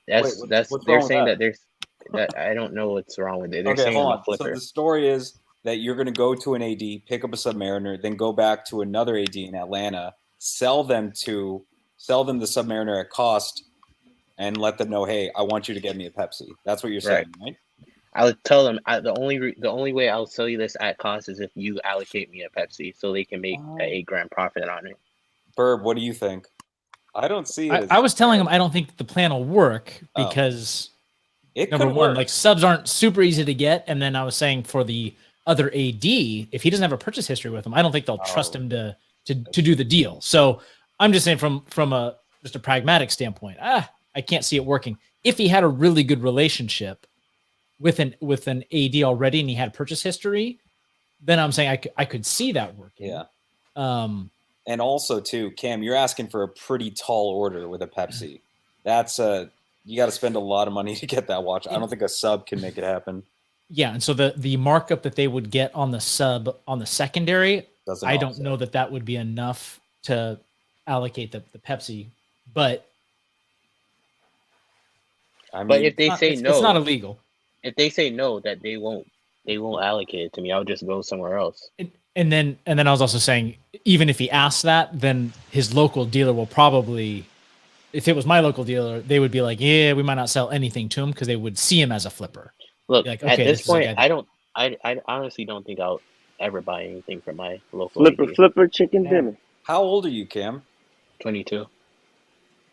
What's wrong with saying that? that I don't know what's wrong with it. They're Okay, saying hold I'm on. a flipper. So the story is that you're going to go to an AD, pick up a Submariner, then go back to another AD in Atlanta, sell them the Submariner at cost, and let them know, hey, I want you to get me a Pepsi. That's what you're saying, right? I would tell them the only way I'll sell you this at cost is if you allocate me a Pepsi, so they can make an $8 profit on it. Burb, what do you think? I don't see it. I was telling him I don't think the plan will work Oh. because It number could one, work. like subs aren't super easy to get, and then I was saying for the other AD, if he doesn't have a purchase history with him, I don't think they'll trust him to do the deal. So I'm just saying from just a pragmatic standpoint, I can't see it working. If he had a really good relationship with an AD already and he had purchase history, then I'm saying I could see that working. Yeah. And also too, Cam, you're asking for a pretty tall order with a Pepsi. That's you got to spend a lot of money to get that watch. I don't think a sub can make it happen. Yeah, and so the markup that they would get on the sub on the secondary, I don't know that would be enough to allocate the Pepsi. But But if they say no, it's not illegal. If they say no, that they won't allocate it to me. I'll just go somewhere else. And then I was also saying, even if he asks that, then his local dealer will probably, if it was my local dealer, they would be like, yeah, we might not sell anything to him because they would see him as a flipper. Look, like, at this is a point, guy I honestly don't think I'll ever buy anything from my local Flipper chicken dinner. How old are you, Cam? 22.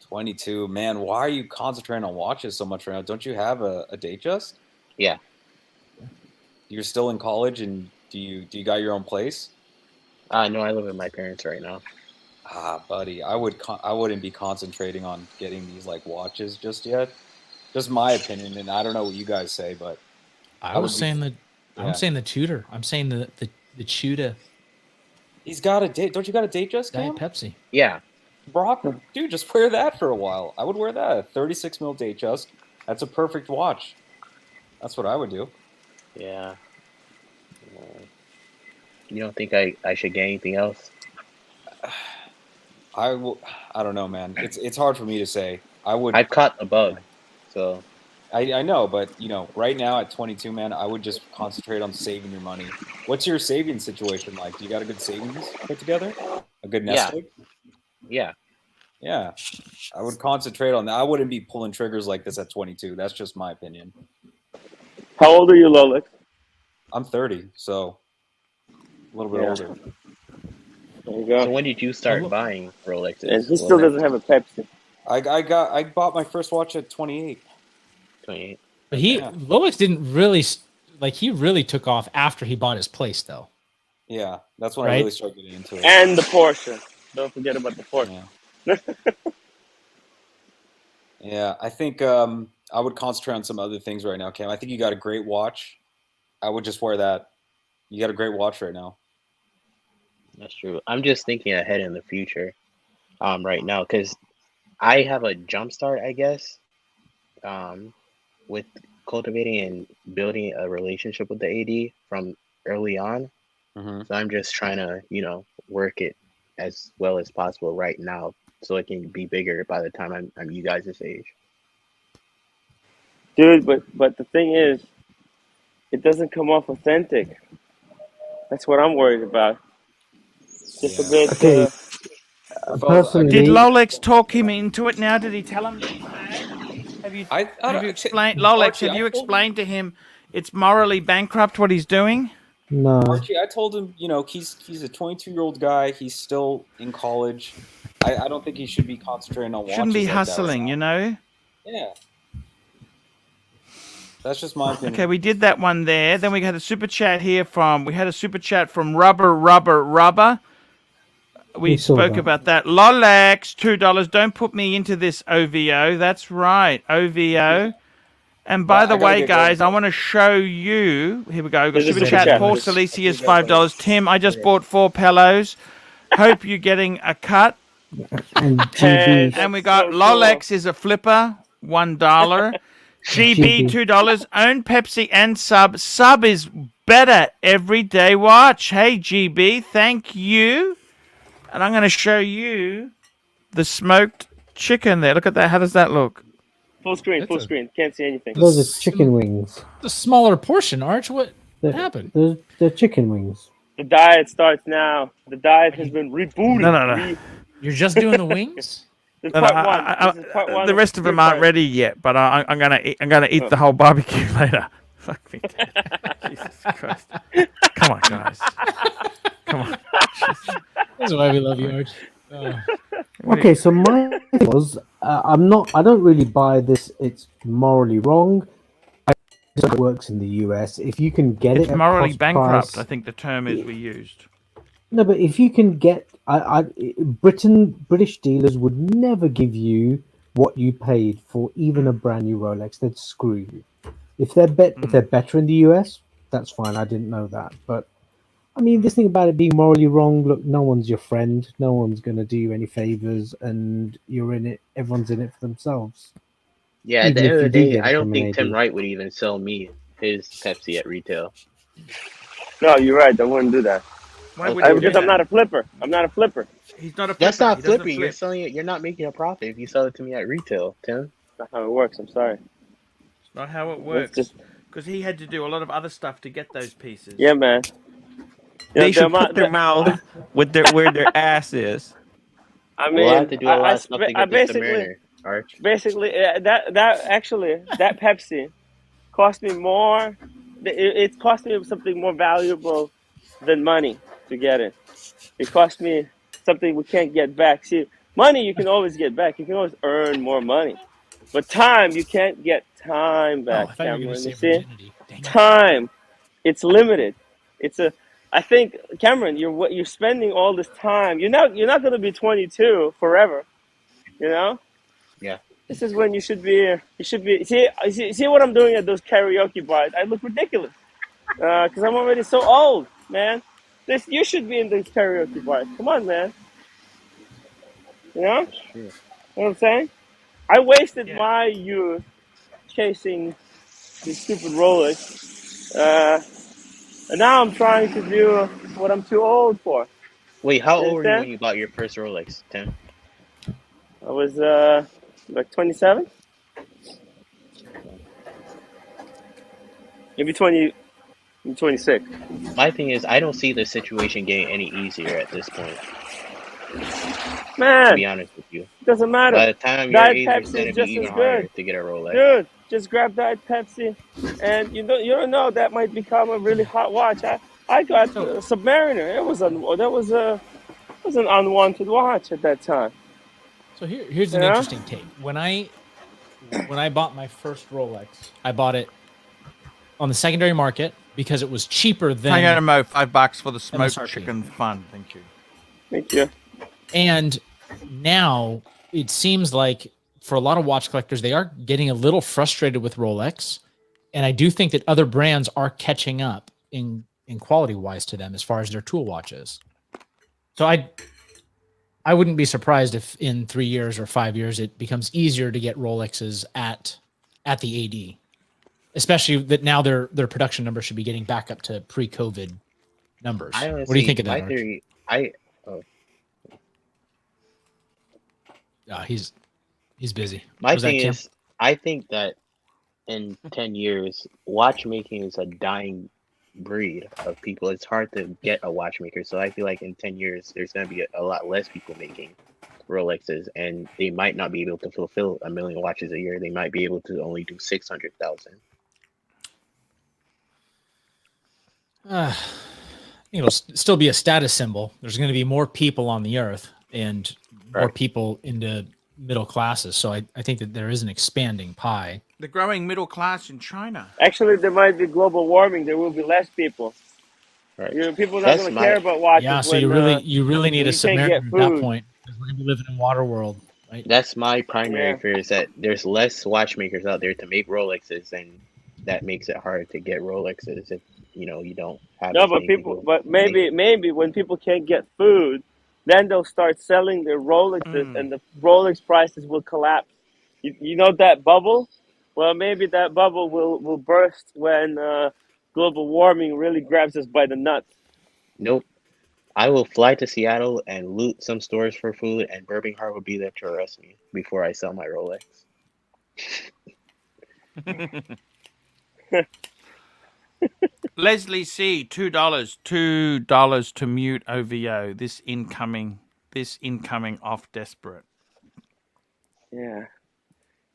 22. Man, why are you concentrating on watches so much right now? Don't you have a date just? Yeah. You're still in college, and do you got your own place? No, I live with my parents right now. Buddy, I wouldn't be concentrating on getting these like watches just yet. Just my opinion, and I don't know what you guys say, but I'm saying the tutor. I'm saying the tutor. He's got a date. Don't you got a date just, Cam? Diet Pepsi. Yeah. Brock, dude, just wear that for a while. I would wear that. A 36 mil date just. That's a perfect watch. That's what I would do. Yeah. You don't think I should get anything else? I don't know, man. It's hard for me to say. I've caught a bug, so. I know, but right now at 22, man, I would just concentrate on saving your money. What's your saving situation like? Do you got a good savings put together? A good nest egg? Yeah. Yeah. I would concentrate on that. I wouldn't be pulling triggers like this at 22. That's just my opinion. How old are you, Lolex? I'm 30, so a little bit older. There you go. So when did you start buying Rolexes? And he still doesn't have a Pepsi. I bought my first watch at 28. 28. But he Yeah. Lois didn't really like. He really took off after he bought his place, though. Yeah, that's when I Right? really started getting into it. And the Porsche. Don't forget about the Porsche. Yeah, I think I would concentrate on some other things right now, Cam. I think you got a great watch. I would just wear that. You got a great watch right now. That's true. I'm just thinking ahead in the future, right now, because I have a jump start, I guess, with cultivating and building a relationship with the AD from early on. So I'm just trying to, work it as well as possible right now, so it can be bigger by the time I'm you guys' age. Dude, but the thing is, it doesn't come off authentic. That's what I'm worried about. Just a bit. Okay. Personally, Did Lolex talk him into it now? Did he tell him that he's bad? Have you explained, Lolex, Archie, have you I told explained to him it's morally bankrupt what he's doing? No. Archie, I told him, he's a 22-year-old guy. He's still in college. I don't think he should be concentrating on watches. Shouldn't be like hustling, Yeah. That's just my opinion. Okay, we did that one there. Then we had a super chat here from Rubber. We spoke about that. Lolex, $2. Don't put me into this OVO. That's right, OVO. And by the way, guys, I want to show you. Here we go. We've got super chat. Paul Silesius, $5. Tim, I just bought 4 pillows. Hope you're getting a cut. And we got Lolex is a flipper, $1. GB, $2. Own Pepsi and sub. Sub is better everyday watch. Hey, GB, thank you. And I'm going to show you the smoked chicken there. Look at that. How does that look? Full screen. Can't see anything. Those are chicken wings. The smaller portion, Arch. What happened? They're chicken wings. The diet starts now. The diet has been rebooted. No. You're just doing the wings? This is part one. This is part one The rest of them aren't ready yet, but I'm gonna eat the whole barbecue later. Fuck me, Jesus Christ! Come on, guys. Come on. That's why we love you, Arch. Okay, so my thing was, I don't really buy this. It's morally wrong. It works in the US. If you can get It's it, at morally cost bankrupt. price, I think the term is we used. No, but if you can get, British dealers would never give you what you paid for even a brand new Rolex. They'd screw you. If they're better in the US, that's fine. I didn't know that, but I mean, this thing about it being morally wrong. Look, no one's your friend. No one's going to do you any favors, and you're in it. Everyone's in it for themselves. Yeah, at the Even end if of the you do day, get I it don't from think an Tim AD. Wright would even sell me his Pepsi at retail. No, you're right. I wouldn't do that. Why would you do Because that? I'm not a flipper. I'm not a flipper. He's not a flipper. That's not He doesn't flipping. You're flip. selling it. You're not making a profit if you sell it to me at retail, Tim. That's not how it works. I'm sorry. It's not how it works. just- Because he had to do a lot of other stuff to get those pieces. Yeah, man. They the should amount- put their mouth where their ass is. I mean, We'll have to do a lot of stuff to get this basically, Submariner, Arch. basically, that Pepsi cost me more. It cost me something more valuable than money to get it. It cost me something we can't get back. See, money you can always get back. You can always earn more money, but time you can't get time back. Oh, I thought you were Cameron, gonna say you see, virginity. Dang it. time, it's limited. I think, Cameron, you're spending all this time. You're not going to be 22 forever. You know. Yeah. This is when you should be. See what I'm doing at those karaoke bars. I look ridiculous because I'm already so old, man. You should be in these karaoke bars. Come on, man. You know? Sure. You know what I'm saying? I wasted my youth chasing these stupid Rolex, and now I'm trying to do what I'm too old for. Wait, how You old were you understand? when you bought your first Rolex, Tim? I was like 27, maybe 26. My thing is, I don't see the situation getting any easier at this point. To Man, be honest with you, doesn't matter. by the time your Diet age, it's Pepsi gonna is be just even as harder good. to get a Rolex. Dude, just grab Diet Pepsi, and you don't know that might become a really hot watch. I got Submariner. That was was an unwanted watch at that time. So here's an interesting take. When I bought my first Rolex, I bought it on the secondary market because it was cheaper than. Hang on a mo, $5 for the smoked MSRP. chicken fun. Thank you. Thank you. And now it seems like for a lot of watch collectors, they are getting a little frustrated with Rolex. And I do think that other brands are catching up in quality wise to them as far as their tool watches. So I wouldn't be surprised if in 3 years or 5 years it becomes easier to get Rolexes at the AD, especially that now their production numbers should be getting back up to pre-COVID numbers. What do you think of that? My theory, He's busy. My thing is, I think that in 10 years, watchmaking is a dying breed of people. It's hard to get a watchmaker. So I feel like in 10 years, there's going to be a lot less people making Rolexes, and they might not be able to fulfill 1 million watches a year. They might be able to only do 600,000. It'll still be a status symbol. There's going to be more people on the earth and more people into middle classes. So I think that there is an expanding pie. The growing middle class in China. Actually, there might be global warming. There will be less people. Right. People are not going to care about watches. Yeah, so you really need a Samaritan at that point, because we're going to be living in water world. Right? That's my primary fear, is that there's less watchmakers out there to make Rolexes, and that makes it hard to get Rolexes if you don't have. No, but maybe when people can't get food, then they'll start selling their Rolexes, and the Rolex prices will collapse. You know that bubble? Well, maybe that bubble will burst when global warming really grabs us by the nuts. Nope. I will fly to Seattle and loot some stores for food, and Birmingham will be there to arrest me before I sell my Rolex. Leslie C, $2 to mute OVO. This incoming off desperate.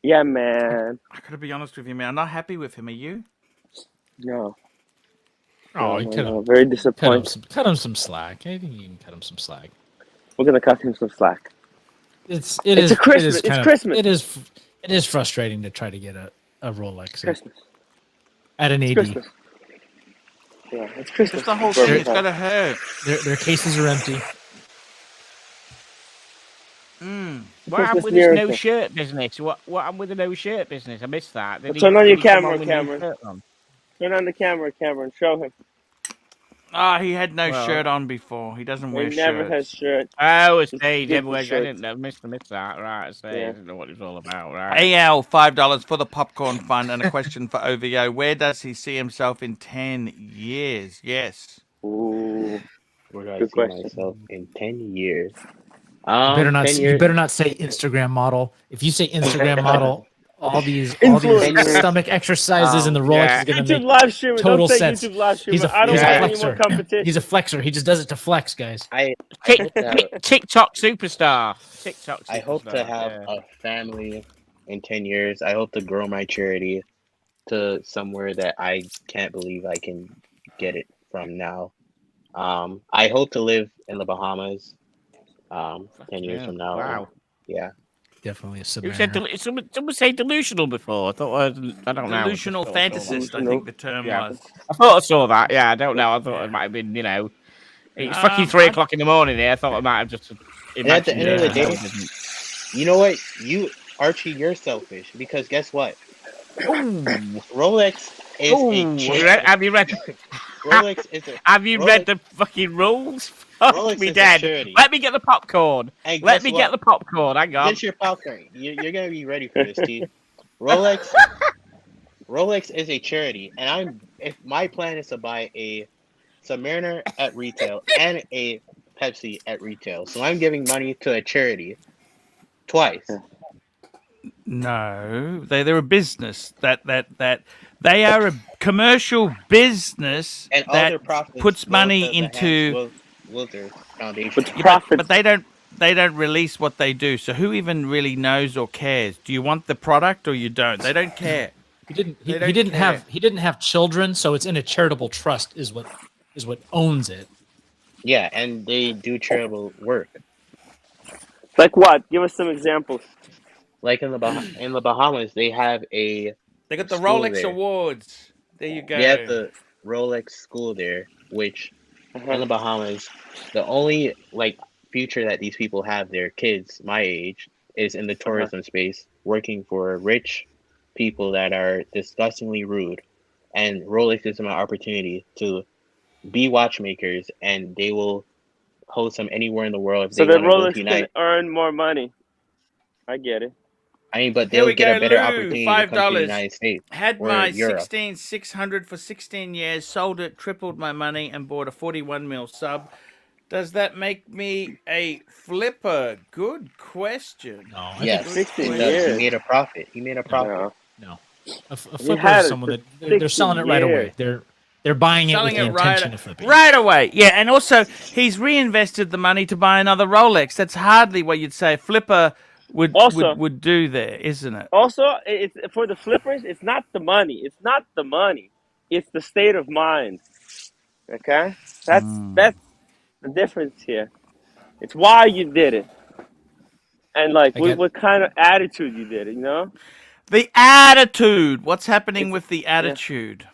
Yeah, man. I gotta be honest with you, man. I'm not happy with him. Are you? No. Oh, very disappointed. Cut him some slack. I think you can cut him some slack. We're gonna cut him some slack. It's Christmas. It is frustrating to try to get a Rolex Christmas. At an AD. Christmas. Yeah, it's Christmas. It's the whole thing. It's gotta hurt. Their cases are empty. What happened with this no shirt business? What happened with the no shirt business? I missed that. Turn on your camera, Cameron. Turn on the camera, Cameron. Show him. He had no shirt on before. He doesn't wear shirts. He never has shirt. Oh, he never wears shirt. I didn't know. Missed that. Right, I didn't know what it was all about. Right. AL, $5 for the popcorn fund, and a question for OVO. Where does he see himself in 10 years? Yes. Ooh. Where do I see myself in 10 years? You better not say Instagram model. If you say Instagram model, all these stomach exercises in the Rolex is going to make live stream. total Don't sense. YouTube live stream. He's a I don't want any more flexer. competition. He's a flexer. He just does it to flex, guys. TikTok superstar. I hope to have a family in 10 years. I hope to grow my charity to somewhere that I can't believe I can get it from now. I hope to live in the Bahamas 10 years from now. Wow. Yeah. Definitely a submariner. Someone say delusional before. I don't know. Delusional fantasist, I think the term was. I thought I saw that. Yeah, I don't know. I thought it might have been, it's fucking 3 o'clock in the morning there. I thought I might have just imagined. At the end of the day, you know what? Archie, you're selfish, because guess what? Rolex is a charity. Have you read? Rolex is a. Have you read the fucking rules? Fuck me dead. Let me get the popcorn. Get the popcorn. Hang on. Get your popcorn. You're gonna be ready for this, Steve. Rolex is a charity, and if my plan is to buy a Submariner at retail and a Pepsi at retail, so I'm giving money to a charity twice. No, they're a business that they are a commercial business and that puts money into Wilder Foundation. But they don't release what they do. So who even really knows or cares? Do you want the product or you don't? They don't care. He didn't have children, so it's in a charitable trust is what owns it. Yeah, and they do charitable work. Like what? Give us some examples. Like in the Bahamas, they have a They got the school Rolex there. Awards. There you go. They have the Rolex school there, which in the Bahamas, the only like future that these people have, their kids my age, is in the tourism space, working for rich people that are disgustingly rude. And Rolex gives them an opportunity to be watchmakers, and they will host them anywhere in the world if So they the want to go to Rolex can United. earn more money. I get it. I mean, but Here they'll we get go, a better Lou. opportunity to come to the $5. United States Had or my Europe. 16600 for 16 years, sold it, tripled my money, and bought a 41 mil sub. Does that make me a flipper? Good question. No, I Yes, think 16 it does. years. You made a profit. You made a profit. no. A He flipper had is it someone for that they're selling it right 60 away. They're buying it with Selling the it intention of flipping. right away. Yeah, and also he's reinvested the money to buy another Rolex. That's hardly what you'd say a flipper would do there, isn't it? Also, it's for the flippers. It's not the money. It's not the money. It's the state of mind. Okay, that's the difference here. It's why you did it, and like what kind of attitude you did it. You know, the attitude. What's happening with the attitude?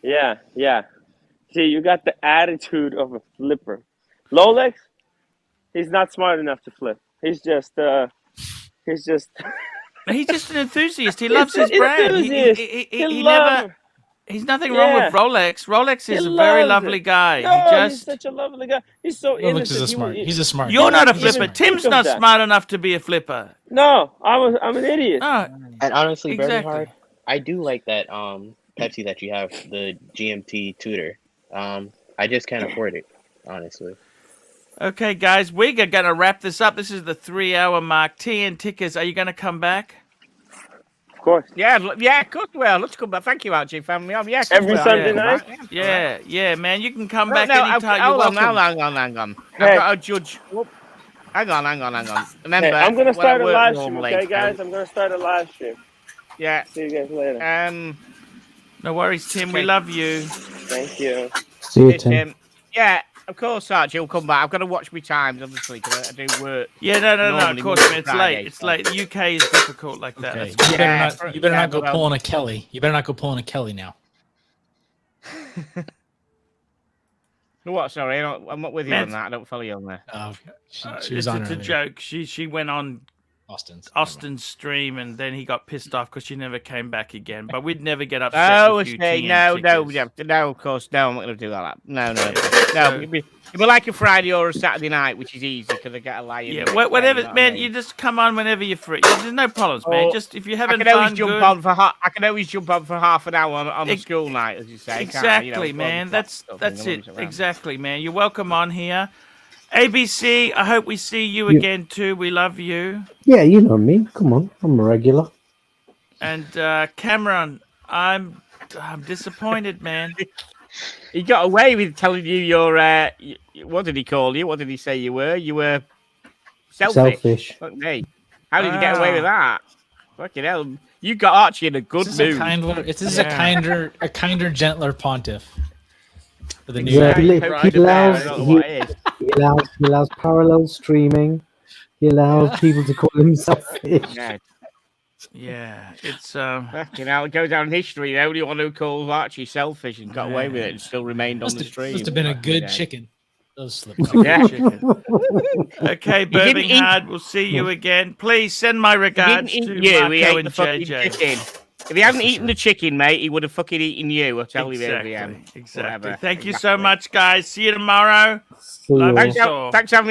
Yeah. See, you got the attitude of a flipper. Rolex, he's not smart enough to flip. He's just He's just an enthusiast. He loves his brand. He never. He's nothing wrong with Rolex. Rolex is a very lovely guy. No, he's such a lovely guy. He's so Rolex innocent. He's a smart. You're guy. not a flipper. Tim's not smart enough to be a flipper. No, I'm an idiot. And honestly, exactly. Bernhard, I do like that Pepsi that you have, the GMT Tudor. I just can't afford it, honestly. Okay, guys, we're going to wrap this up. This is the 3-hour mark. TN Tickers, are you going to come back? Of course. Yeah, of course we will. Let's come back. Thank you, Archie, family. Yeah, every Sunday night. Yeah, man. You can come back No, anytime. Hold You're on, hang on. Hey. I've got to judge. Whoop. Hang on. Remember, Hey, I'm gonna start a live stream, normally, okay, guys? I'm gonna start a live stream. Yeah. See you guys later. No worries, Tim. We love you. Thank you. See you, Tim. Yeah, of course, Archie will come back. I've got to watch my times, obviously, because I do work. Yeah, no. Of course, man. It's Friday, late. It's late. The UK is difficult like that. Okay. That's You better not go pulling a Kelly. You better not go pulling a Kelly now. What? Sorry, I'm not with you on that. I don't follow you on there. She was on it's a joke. She went on Austin's stream, and then he got pissed off because she never came back again. But we'd never get upset with you. No, of course, no. I'm not going to do that. No. It'd be like a Friday or a Saturday night, which is easy because I get a lie. Yeah, whatever, man. You just come on whenever you're free. There's no problems, man. Just if you're having I can fun, always jump on for half an hour on a school night, as you say. Exactly, man. That's it. Exactly, man. You're welcome on here. ABC, I hope we see you again too. We love you. Yeah, you know me. Come on, I'm a regular. And Cameron, I'm disappointed, man. He got away with telling you you're. What did he call you? What did he say you were? You were selfish. Fuck me. How did you get away with that? Fucking hell! You got Archie in a good mood. This is a kinder, gentler pontiff. For the new he allows parallel streaming. He allows people to call him selfish. Yeah, it's it goes down in history. The only one who called Archie selfish and got away with it and still remained on the stream. Must have been a good chicken. Those slips. Chicken. Okay, Birmingham, we'll see you again. Please send my regards to Marco and JJ. If he hadn't eaten the chicken, mate, he would have fucking eaten you. I'll tell you Exactly. there. Thank you so much, guys. See you tomorrow. Love you all. Thanks for having me.